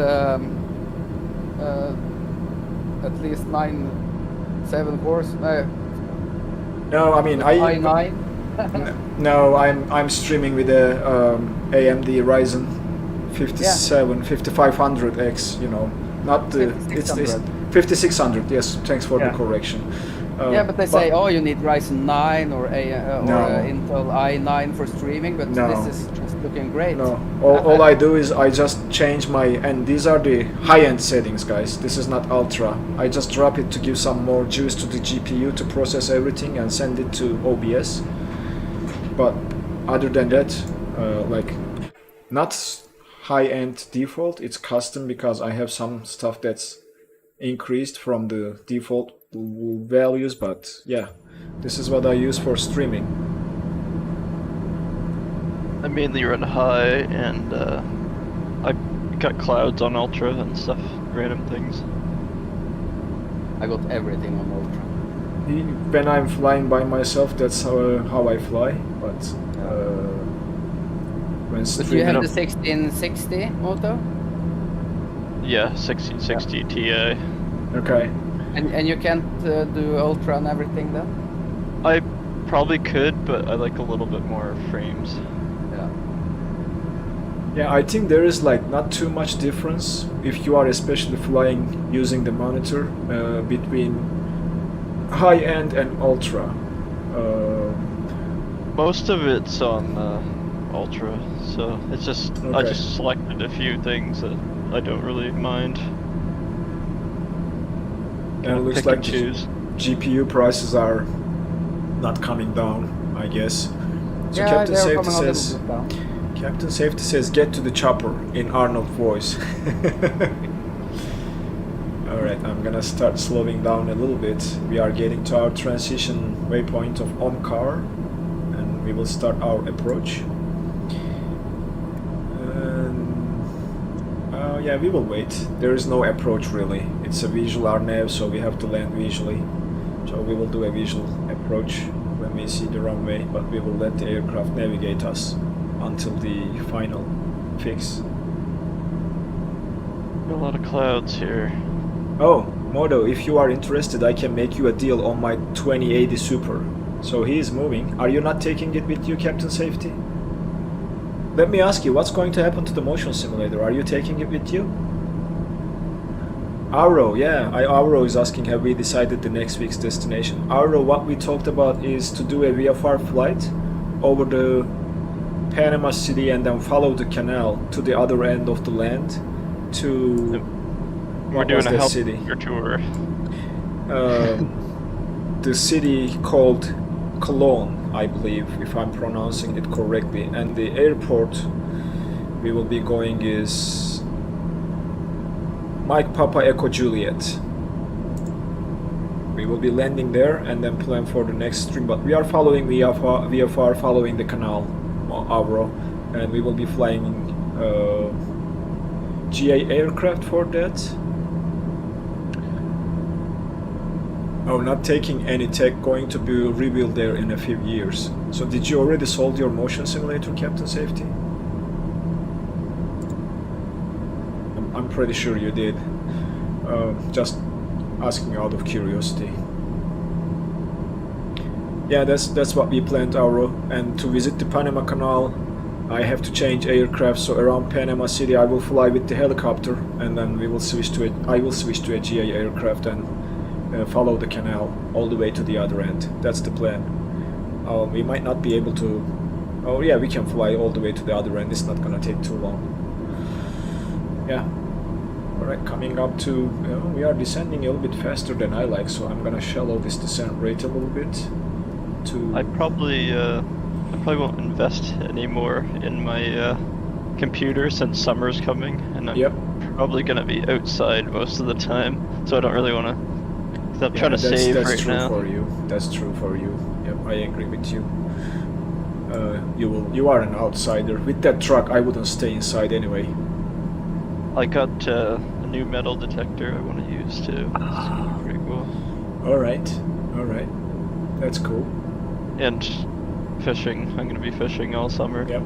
at least 7 cores. No, I mean i9. No, I'm streaming with a AMD Ryzen 5500X. You know, not the it's 5600. Yes, thanks for Yeah. the correction. Yeah, but they say, oh, you need Ryzen 9 or No. Intel i9 for streaming, but No. this is just looking great. No, all I do is I just change my, and these are the high-end settings, guys. This is not ultra. I just drop it to give some more juice to the GPU to process everything and send it to OBS. But other than that, like, not high-end default, it's custom because I have some stuff that's increased from the default values, but yeah, this is what I use for streaming. I mainly run high, and I got clouds on ultra and stuff, random things. I got everything on ultra. When I'm flying by myself, that's how I fly, but when But you have streaming, the 1660 moto, Yeah, 1660 Ti. okay. and you can't do ultra and everything then? I probably could, but I like a little bit more frames. Yeah. Yeah, I think there is like not too much difference if you are especially flying using the monitor between high-end and ultra. Most of it's on ultra, so it's just I Okay. just selected a few things that I don't really mind. And it looks Pick like and choose. GPU prices are not coming down, I guess. So Yeah, Captain they're Safety coming a little says, bit down. Captain Safety says, get to the chopper in Arnold voice. Alright, I'm gonna start slowing down a little bit. We are getting to our transition waypoint of OMKAR, and we will start our approach. Yeah, we will wait. There is no approach really. It's a visual RNAV, so we have to land visually. So we will do a visual approach when we see the runway, but we will let the aircraft navigate us until the final fix. A lot of clouds here. Oh, Modo, if you are interested, I can make you a deal on my 2080 Super. So he is moving. Are you not taking it with you, Captain Safety? Let me ask you, what's going to happen to the motion simulator? Are you taking it with you? Auro, yeah, Auro is asking, have we decided the next week's destination? Auro, what we talked about is to do a VFR flight over the Panama City and then follow the canal to the other end of the land to... We're what doing was a that city? helicopter tour. The city called Cologne, I believe, if I'm pronouncing it correctly. And the airport we will be going is Mike Papa Echo Juliet. We will be landing there and then plan for the next stream. But we are following VFR following the canal, Avro, and we will be flying GA aircraft for that. Oh, not taking any tech, going to be revealed there in a few years. So did you already solve your motion simulator, Captain Safety? I'm pretty sure you did. Just asking out of curiosity. Yeah, that's what we planned, Auro. And to visit the Panama Canal, I have to change aircraft. So around Panama City, I will fly with the helicopter, and then we will switch to it. I will switch to a GA aircraft and follow the canal all the way to the other end. That's the plan. We might not be able to... Oh yeah, we can fly all the way to the other end. It's not gonna take too long. Yeah. Alright, coming up to... we are descending a little bit faster than I like, so I'm gonna shallow this descent rate a little bit. I probably won't invest any more in my computer since summer's coming, and I'm probably gonna be outside most of the time, so I don't really want to... I'm trying to save that's right true now. For you. That's true for you. Yep, I agree with you. You are an outsider. With that truck, I wouldn't stay inside anyway. I got a new metal detector I want to use too. It's pretty cool. All right. That's cool. And fishing. I'm going to be fishing all summer. Yep.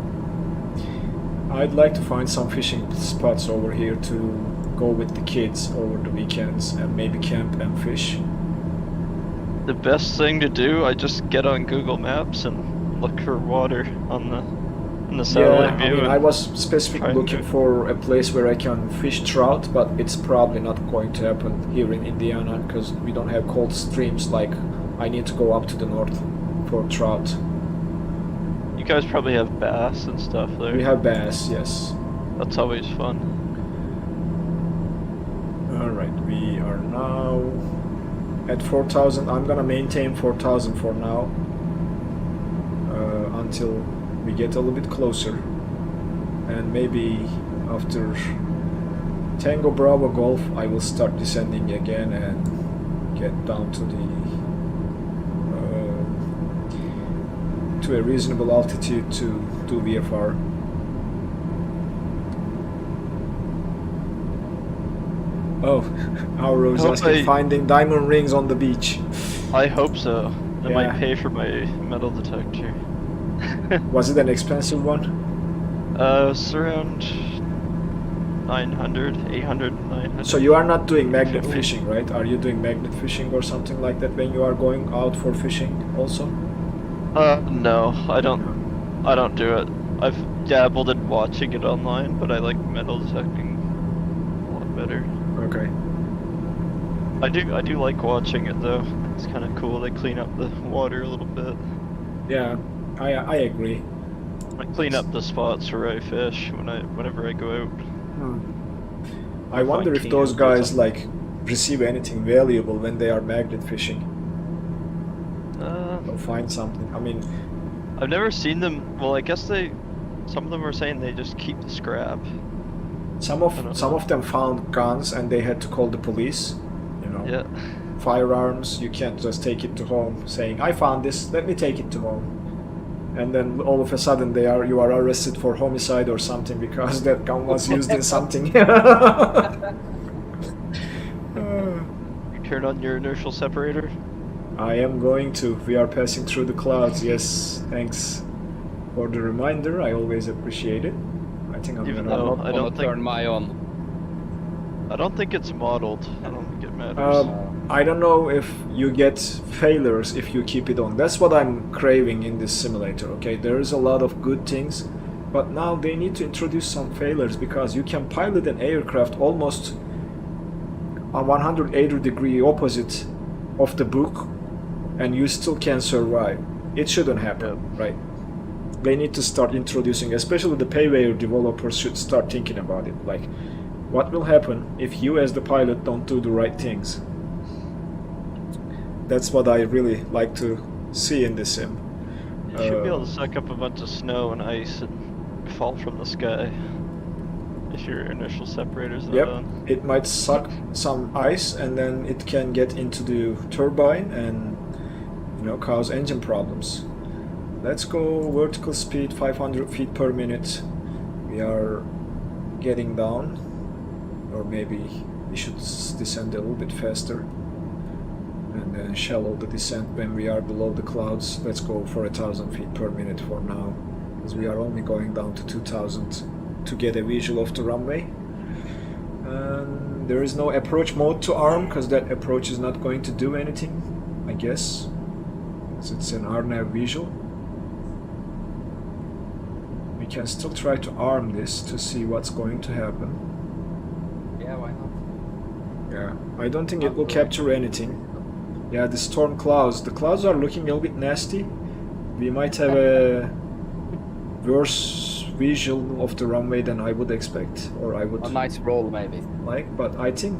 I'd like to find some fishing spots over here to go with the kids over the weekends and maybe camp and fish. The best thing to do, I just get on Google Maps and look for water on the satellite view. I was specifically looking for a place where I can fish trout, but it's probably not going to happen here in Indiana because we don't have cold streams like I need to go up to the north for trout. You guys probably have bass and stuff there. We have bass, yes. That's always fun. Alright, we are now at 4,000. I'm gonna maintain 4,000 for now until we get a little bit closer, and maybe after Tango Bravo Golf I will start descending again and get down to the to a reasonable altitude to do VFR. Oh, our Rose asking finding diamond rings on the beach. I hope so. It Yeah. might pay for my metal detector. Was it an expensive one? It's around 900, 800, 900. So you are not doing magnet fishing, right? Are you doing magnet fishing or something like that when you are going out for fishing also? No, I don't do it. I've dabbled in watching it online, but I like metal detecting a lot better. Okay. I do like watching it though. It's kind of cool. They clean up the water a little bit. Yeah, I agree. I clean up the spots where I fish whenever I go out. I wonder if find those cans or guys something. like receive anything valuable when they are magnet fishing or find something. I mean, I've never seen them. Well, I guess some of them were saying they just keep the scrap. some of them found guns and they had to call the police. You know, Yeah. firearms. You can't just take it to home saying I found this. Let me take it to home. And then all of a sudden you are arrested for homicide or something because that gun was used in something. You turn on your inertial separator. I am going to. We are passing through the clouds. Yes, thanks for the reminder. I always appreciate it. I think I'm Even gonna. though- I'm I not don't gonna think- turn my on. I don't think it's modeled. I don't think it matters. I don't know if you get failures if you keep it on. That's what I'm craving in this simulator. Okay, there is a lot of good things, but now they need to introduce some failures because you can pilot an aircraft almost on 180-degree opposite of the book, and you still can survive. It shouldn't happen, right? They need to start introducing, especially the payware developers should start thinking about it. Like, What will happen if you as the pilot don't do the right things? That's what I really like to see in this sim. You should be able to suck up a bunch of snow and ice and fall from the sky if your initial separator's not Yep, on. it might suck some ice and then it can get into the turbine and, you know, cause engine problems. Let's go vertical speed 500 feet per minute. We are getting down, or maybe we should descend a little bit faster and then shallow the descent when we are below the clouds. Let's go for 1,000 feet per minute for now, because we are only going down to 2,000 to get a visual of the runway. And there is no approach mode to arm, because that approach is not going to do anything, I guess, because it's an RNAV visual. We can still try to arm this to see what's going to happen. Yeah, why not? Yeah, I don't think it will capture anything. Yeah, the storm clouds. The clouds are looking a little bit nasty. We might have a worse visual of the runway than I would expect, or I would A nice roll, maybe. like, but I think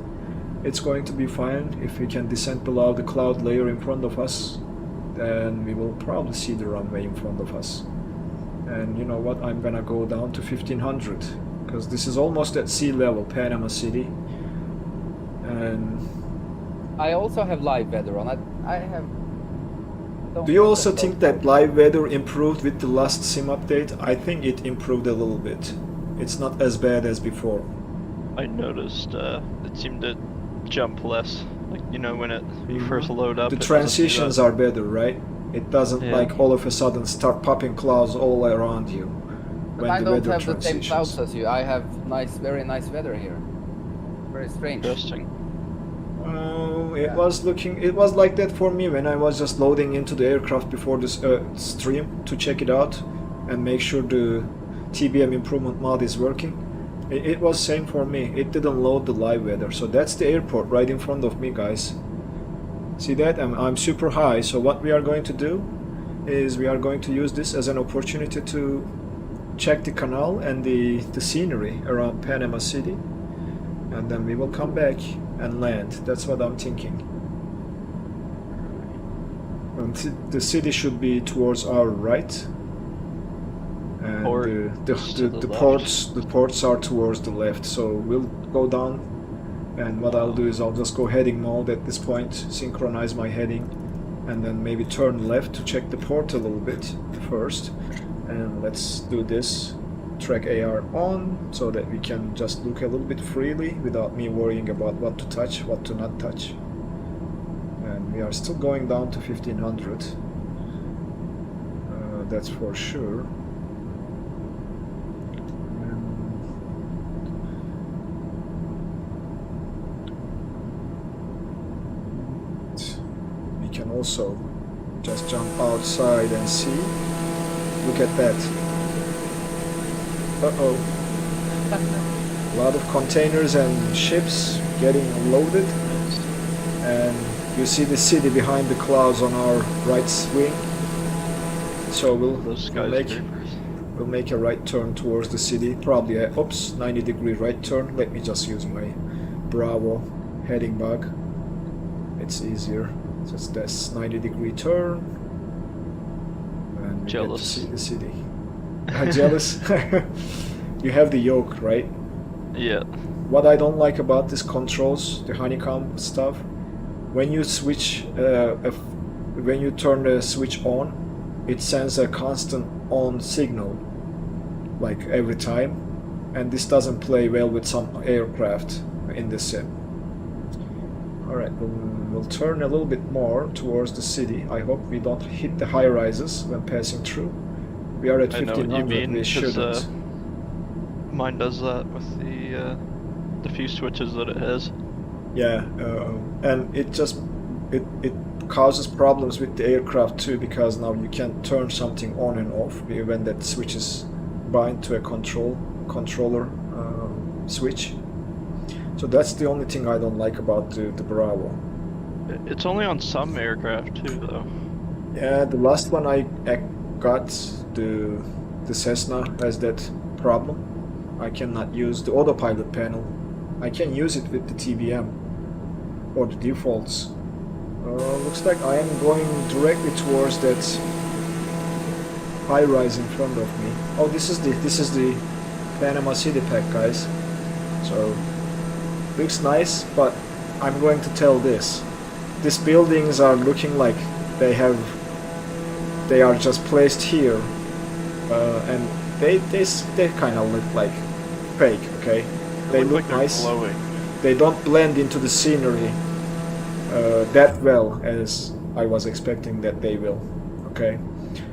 it's going to be fine. If we can descend below the cloud layer in front of us, then we will probably see the runway in front of us. And you know what, I'm gonna go down to 1500, because this is almost at sea level, Panama City. And I also have live weather on. I have. do you also think that live weather improved with the last sim update? I think it improved a little bit. It's not as bad as before. I noticed it seemed to jump less. Like, you know, when you first load up. The it doesn't do transitions that. are better, right? It doesn't like all of a sudden start popping clouds all around you. But when I the don't weather have the same transitions. clouds as you. I have very nice weather here. Very strange. Interesting. It was like that for me when I was just loading into the aircraft before this stream to check it out and make sure the TBM improvement mod is working. It was same for me. It didn't load the live weather. So that's the airport right in front of me, guys. See that? I'm super high. So what we are going to do is we are going to use this as an opportunity to check the canal and the scenery around Panama City, and then we will come back and land. That's what I'm thinking. And the city should be towards our right, and the ports are towards the left. So we'll go down, and what I'll do is I'll just go heading mode at this point, synchronize my heading, and then maybe turn left to check the port a little bit first. And let's do this. Track AR on, so that we can just look a little bit freely without me worrying about what to touch, what to not touch. And we are still going down to 1500. That's for sure. We can also just jump outside and see. Look at that. Uh-oh. A lot of containers and ships getting loaded. And you see the city behind the clouds on our right wing. So we'll make a right turn towards the city. Probably a 90-degree right turn. Let me just use my Bravo heading bug. It's easier. Just this 90-degree turn. And we get to see the city. Jealous? You have the yoke, right? Yeah. What I don't like about these controls, the honeycomb stuff, when you switch, when you turn the switch on, it sends a constant on signal, like every time, and this doesn't play well with some aircraft in the sim. Alright, we'll turn a little bit more towards the city. I hope we don't hit the high rises when passing through. We are at 1500, we shouldn't. Mine does that with the few switches that it has. Yeah, and it causes problems with the aircraft too, because now you can turn something on and off when that switch is bind to a controller switch. So that's the only thing I don't like about the Bravo. It's only on some aircraft too, though. Yeah, the last one I got, the Cessna has that problem. I cannot use the autopilot panel I can use it with the TBM or the defaults. Looks like I am going directly towards that high rise in front of me. Oh, this is the Panama City pack, guys. So looks nice, but I'm going to tell this. These buildings are looking like they are just placed here, and they kind of look like fake. Okay, they look like nice. Glowing. They don't blend into the scenery that well as I was expecting that they will. Okay,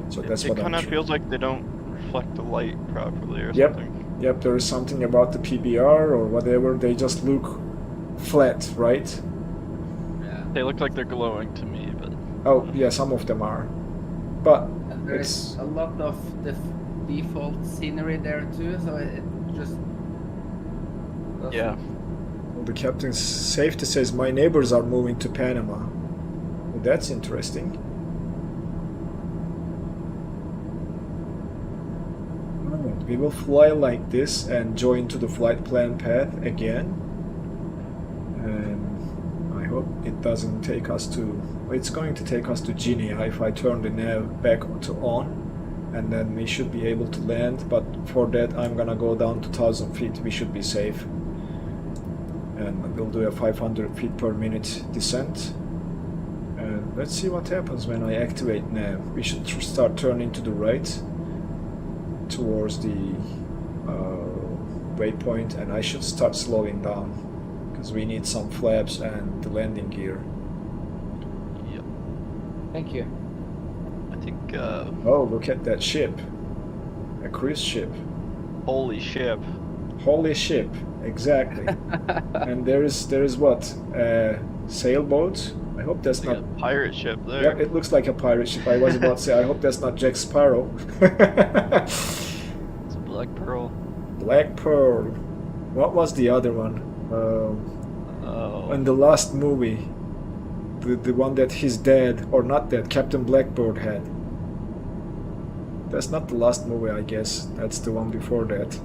so that's what it kind I'm of feels like they don't reflect the light properly or Yep. something. Yep, there is something about the PBR or whatever, they just look flat, right? Yeah. They look like they're glowing to me, but Oh, yeah, some of them are. But And there it's... is a lot of the default scenery there too, so it just doesn't- yeah. The captain's safety says, my neighbors are moving to Panama. Well, that's interesting. Alright, we will fly like this and join to the flight plan path again. And I hope it doesn't take us to... It's going to take us to Guinea if I turn the nav back to on. And then we should be able to land, but for that I'm gonna go down to 1000 feet. We should be safe. And we'll do a 500 feet per minute descent. And let's see what happens when I activate nav. We should start turning to the right towards the waypoint, and I should start slowing down because we need some flaps and the landing gear. Yep. Thank you. I think. Oh, look at that ship. A cruise ship. Holy ship. Holy ship, exactly. And there is what? A sailboat? I hope that's Like not... a pirate ship there. Yeah, it looks like a pirate ship. I was about to say, I hope that's not Jack Sparrow. It's a black pearl. Black Pearl. What was the other one? Oh. In the last movie, the one that his dad, or not dead, Captain Blackbird had. That's not the last movie, I guess. That's the one before that.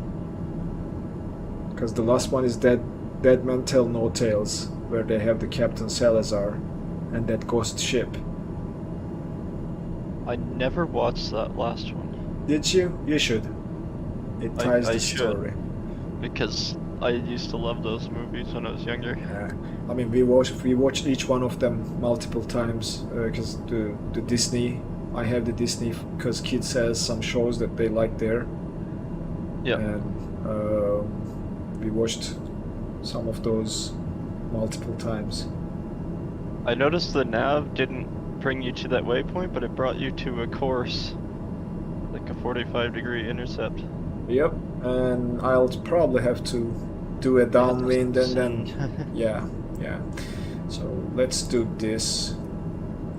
Because the last one is Dead Men Tell No Tales, where they have the Captain Salazar and that ghost ship. I never watched that last one. Did you? You should. It ties I the should. story. Because I used to love those movies when I was younger. I mean, we watched each one of them multiple times because the Disney. I have the Disney because kids has some shows that they like there. Yeah. And we watched some of those multiple times. I noticed the nav didn't bring you to that waypoint, but it brought you to a course, like a 45-degree intercept. Yep, and I'll probably have to do a downwind and then yeah. So let's do this.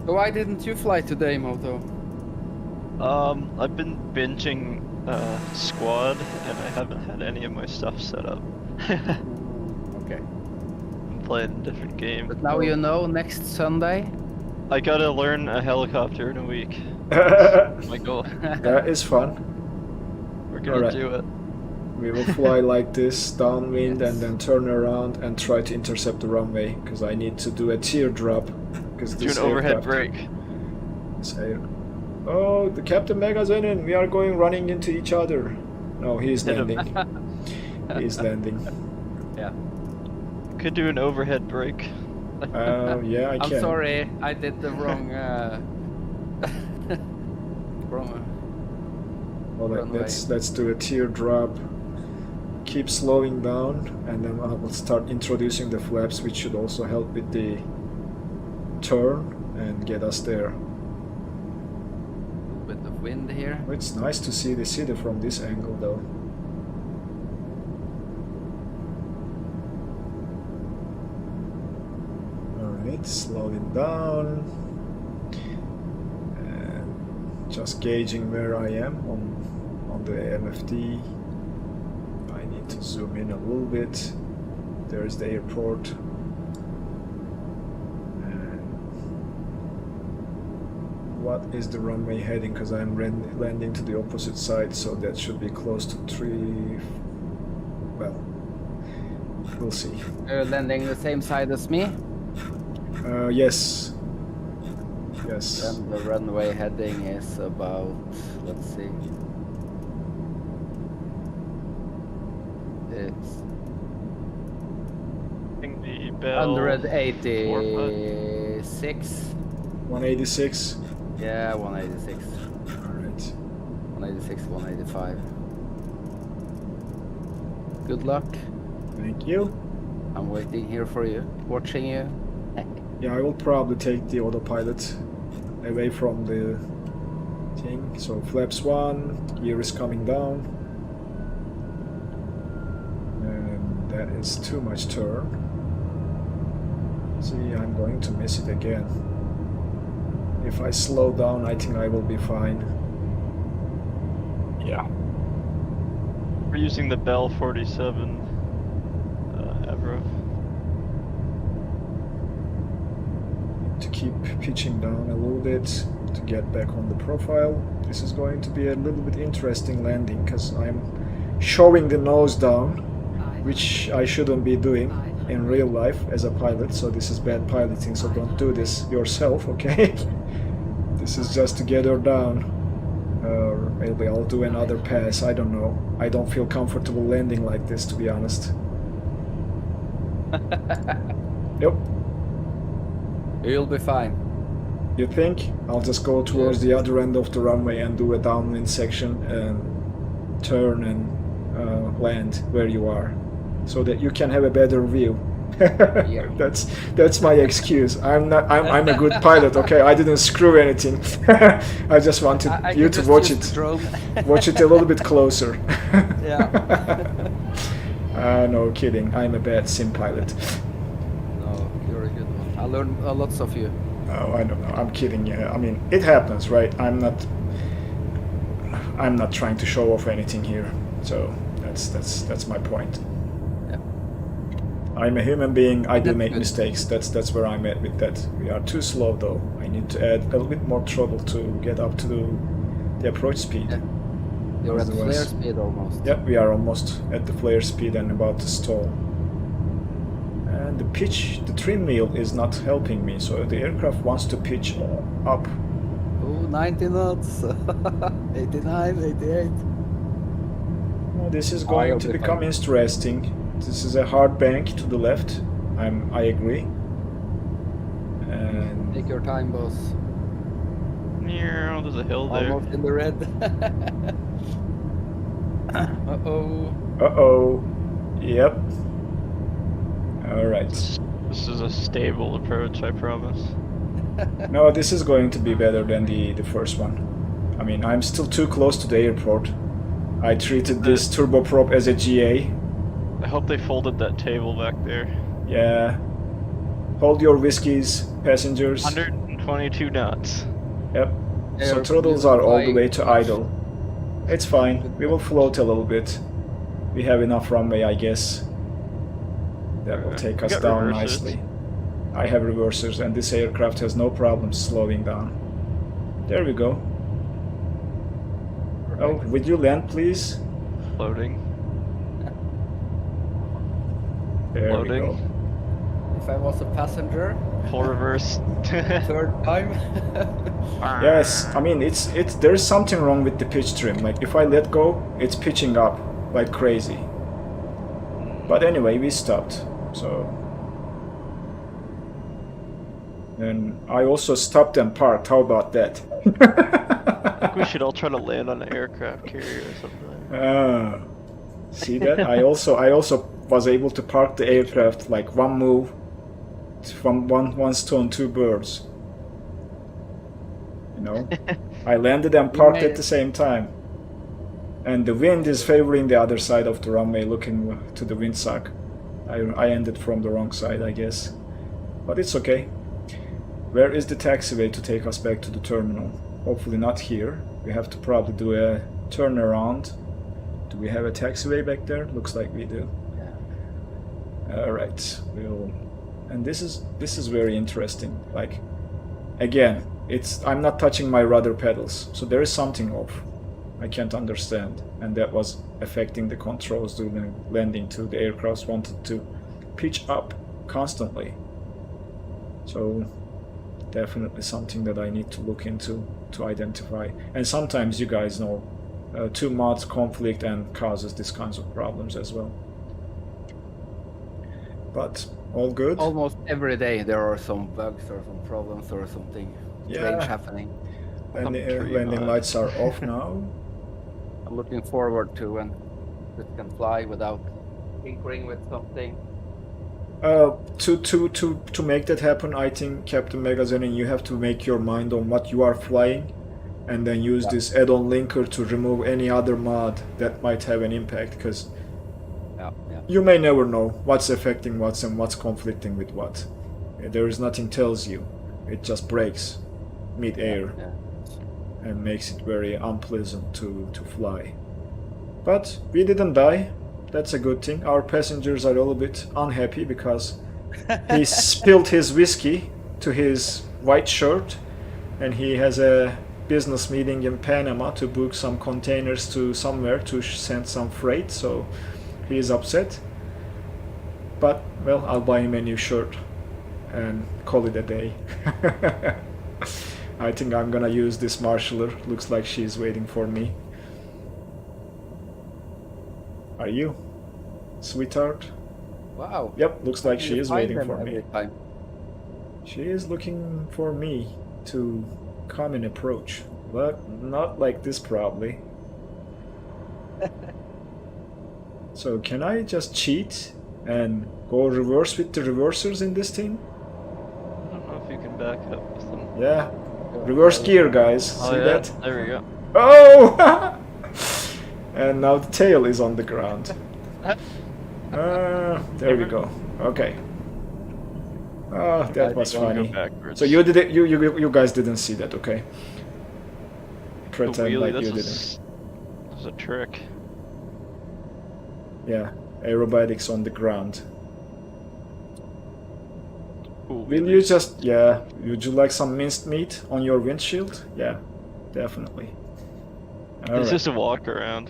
So why didn't you fly today, Moto? I've been binging Squad, and I haven't had any of my stuff set up. Okay. I'm playing a different game. But now you know, next Sunday. I gotta learn a helicopter in a week. That's my goal. That is fun. We're gonna Alright. do it. We will fly like this, downwind, and then turn around and try to intercept the runway, because I need to do a teardrop. Do an overhead brake. Say, oh, the Captain Magazine, we are running into each other. No, he's Hit him. landing. He's landing. Yeah. Could do an overhead brake. Yeah, I can. I'm sorry, I did the wrong. Well, runway. let's do a teardrop. Keep slowing down, and then I will start introducing the flaps, which should also help with the turn and get us there. A bit of wind here. It's nice to see the city from this angle, though. Alright, slowing down. And just gauging where I am on the MFD. I need to zoom in a little bit. There's the airport. What is the runway heading? Because I'm landing to the opposite side, so that should be close to 3, well, We'll see. You're landing the same side as me. Yes. Yes. And the runway heading is about, let's see. It's I think the bell. 186. 186. Yeah, 186. All right. 186, 185. Good luck. Thank you. I'm waiting here for you, watching you. Yeah, I will probably take the autopilot away from the thing. So flaps 1, gear is coming down. And that is too much turn. See, I'm going to miss it again. If I slow down, I think I will be fine. Yeah. We're using the Bell 47 Avro. To keep pitching down a little bit to get back on the profile. This is going to be a little bit interesting landing because I'm showing the nose down, which I shouldn't be doing in real life as a pilot, so this is bad piloting, so don't do this yourself, okay? This is just to get her down. Maybe I'll do another pass, I don't know. I don't feel comfortable landing like this, to be honest. Yep. You'll be fine. You think? I'll just go towards the other end of the runway and do a downwind section and turn and land where you are, so that you can have a better view. Yeah. That's my excuse. I'm a good pilot, okay? I didn't screw anything. I just wanted you to watch it. Watch it a little bit closer. Yeah. No kidding. I'm a bad sim pilot. No, you're a good one. I learned lots of you. Oh, I don't know. I'm kidding. Yeah, I mean, it happens, right? I'm not trying to show off anything here. So that's my point. Yeah. I'm a human being. I do That's make good. mistakes. That's where I'm at with that. We are too slow though. I need to add a little bit more throttle to get up to the approach speed. Yeah. You're at Otherwise- flare speed almost. Yep, we are almost at the flare speed and about to stall. And the pitch, the trim wheel is not helping me, so the aircraft wants to pitch up. Oh, 90 knots. 89, 88. Well, this is I'll going to be become fine. interesting. This is a hard bank to the left. I agree. And Take your time, boss. Yeah, there's a hill there. Almost in the red. Uh-oh. uh-oh. Yep. All right. This is a stable approach, I promise. No, this is going to be better than the first one. I mean, I'm still too close to the airport. I treated this turboprop as a GA. I hope they folded that table back there. Yeah. Hold your whiskeys, passengers. 122 knots. Yep. So Air- throttles are all the flying. way to idle. It's fine. We will float a little bit. We have enough runway, I guess. That will take We us got down reversers. nicely. I have reversers, and this aircraft has no problem slowing down. There we go. Oh, would you land, please? Floating. There Loading. we go. If I was a passenger, Full reverse. third time. Yes, I mean there's something wrong with the pitch trim. Like if I let go, it's pitching up like crazy. But anyway, we stopped. So and I also stopped and parked. How about that? I think we should all try to land on an aircraft carrier or something. See that? I also was able to park the aircraft like one move from one stone, two birds. You know, I landed and parked made at the same time. And the wind is favoring the other side of the runway, looking to the windsock. I ended from the wrong side, I guess. But it's okay. Where is the taxiway to take us back to the terminal? Hopefully not here. We have to probably do a turnaround. Do we have a taxiway back there? Looks like we do. Yeah. All right. And this is very interesting. Like, again, I'm not touching my rudder pedals, so there is something off. I can't understand, and that was affecting the controls during landing too. The aircraft wanted to pitch up constantly. So definitely something that I need to look into to identify. And sometimes you guys know, two mods conflict and causes these kinds of problems as well. But all good. Almost every day there are some bugs or some problems or something strange happening. And the landing lights are off now. I'm looking forward to when it can fly without tinkering with something. To make that happen, I think, Captain Megazenin, you have to make your mind on what you are flying, and then use this add-on linker to remove any other mod that might have an impact, because you may never know what's affecting what and what's conflicting with what. There is nothing tells you. It just breaks mid-air and makes it very unpleasant to fly. But we didn't die. That's a good thing. Our passengers are a little bit unhappy because he spilled his whiskey to his white shirt, and he has a business meeting in Panama to book some containers to somewhere to send some freight, so he is upset. But, well, I'll buy him a new shirt and call it a day. I think I'm gonna use this marshaller. Looks like she's waiting for me. Are you, sweetheart? Wow. Yep, looks like she is waiting for me. Time. She is looking for me to come and approach, but not like this probably. So can I just cheat and go reverse with the reversers in this thing? I don't know if you can back up with them. Yeah, reverse gear, guys. See that? There we go. Oh! And now the tail is on the ground. There we go. Okay. Oh, that was funny. So you did it. You guys didn't see that, okay? Pretend like you didn't. That's a trick. Yeah, aerobatics on the ground. Ooh, Will you just, yeah, would you like some minced meat on your windshield? Yeah, definitely. It's just a walk around.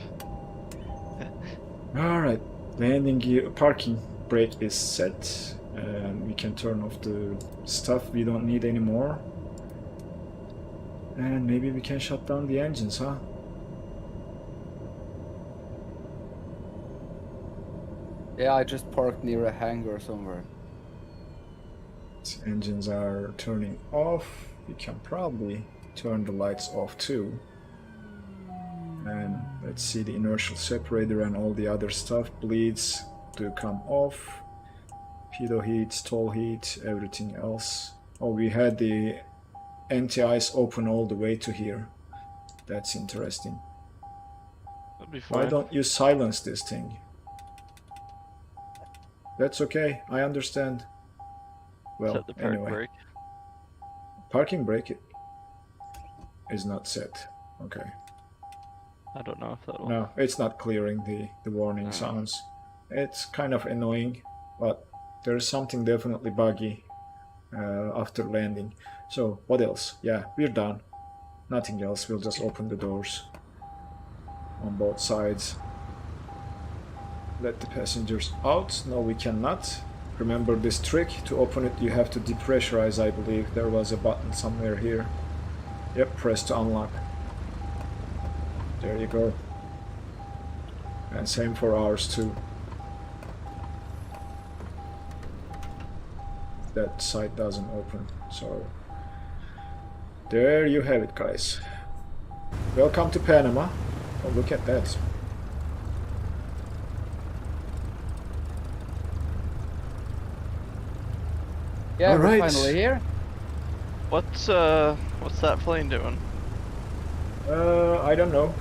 Alright, landing gear, parking brake is set, and we can turn off the stuff we don't need anymore. And maybe we can shut down the engines, huh? Yeah, I just parked near a hangar somewhere. Engines are turning off. We can probably turn the lights off too. And let's see, the inertial separator and all the other stuff, bleeds to come off. Pitot heat, stall heat, everything else. Oh, we had the anti-ice open all the way to here. That's interesting. That'd be fine. Why don't you silence this thing? That's okay, I understand. Well, Set the park anyway. brake. Parking brake is not set. Okay. I don't know if that'll... No, it's not clearing the warning sounds. It's kind of annoying, but there's something definitely buggy after landing. So, what else? Yeah, we're done. Nothing else, we'll just open the doors on both sides. Let the passengers out. No, we cannot. Remember this trick, to open it you have to depressurize, I believe. There was a button somewhere here. Yep, press to unlock. There you go. And same for ours too. That side doesn't open, so there you have it, guys. Welcome to Panama. Oh, look at that. Yeah, All we're right. finally here. What's that plane doing? I don't know.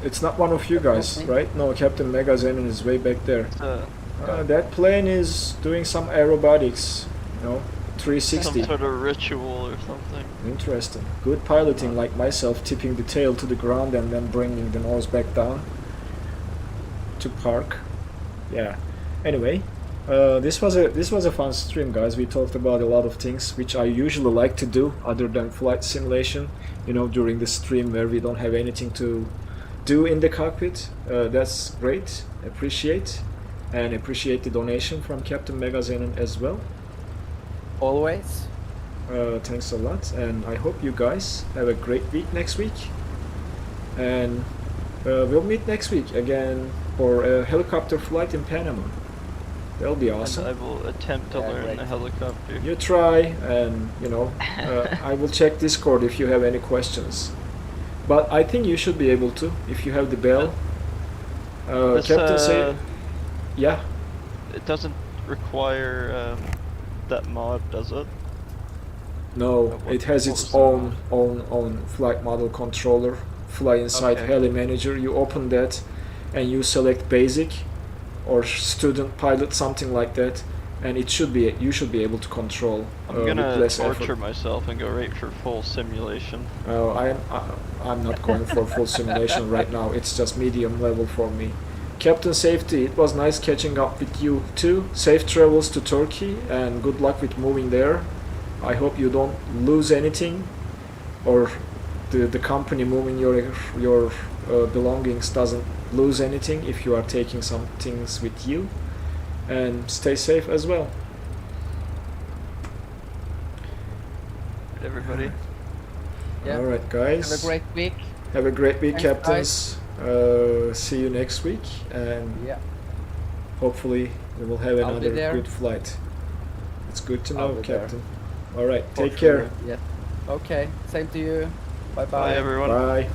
It's not one of you guys, right? No, Captain Megazenin is way back there. That plane is doing some aerobatics, you know, 360. Some sort of ritual or something. Interesting. Good piloting, like myself, tipping the tail to the ground and then bringing the nose back down to park. Yeah. Anyway, this was a fun stream, guys. We talked about a lot of things which I usually like to do other than flight simulation, you know, during the stream where we don't have anything to do in the cockpit. That's great. Appreciate. and appreciate the donation from Captain Megazenon as well. Always. Thanks a lot, and I hope you guys have a great week next week. And we'll meet next week again for a helicopter flight in Panama. That'll be awesome. And I will attempt to learn the helicopter. You try, and you know, I will check Discord if you have any questions. But I think you should be able to if you have the bell. Captain say, yeah. It doesn't require that mod, does it? No, it has its own flight model controller. Fly inside Heli Manager. You open that, and you select basic or student pilot, something like that, and it should be you should be able to control. I'm gonna with torture effort. myself and go right for full simulation. I'm not going for full simulation right now. It's just medium level for me. Captain Safety, it was nice catching up with you too. Safe travels to Turkey and good luck with moving there. I hope you don't lose anything, or the company moving your belongings doesn't lose anything if you are taking some things with you. And stay safe as well. Everybody. Yeah. All right, guys. Have a great week. Have a great week, Thanks, captains. See you next week, and Yeah. hopefully we will have I'll be another there. good flight. It's good to I'll know, be there. Captain. All right, For take care. sure. Yeah. Okay. Same to you. Bye Bye, bye. everyone. Bye.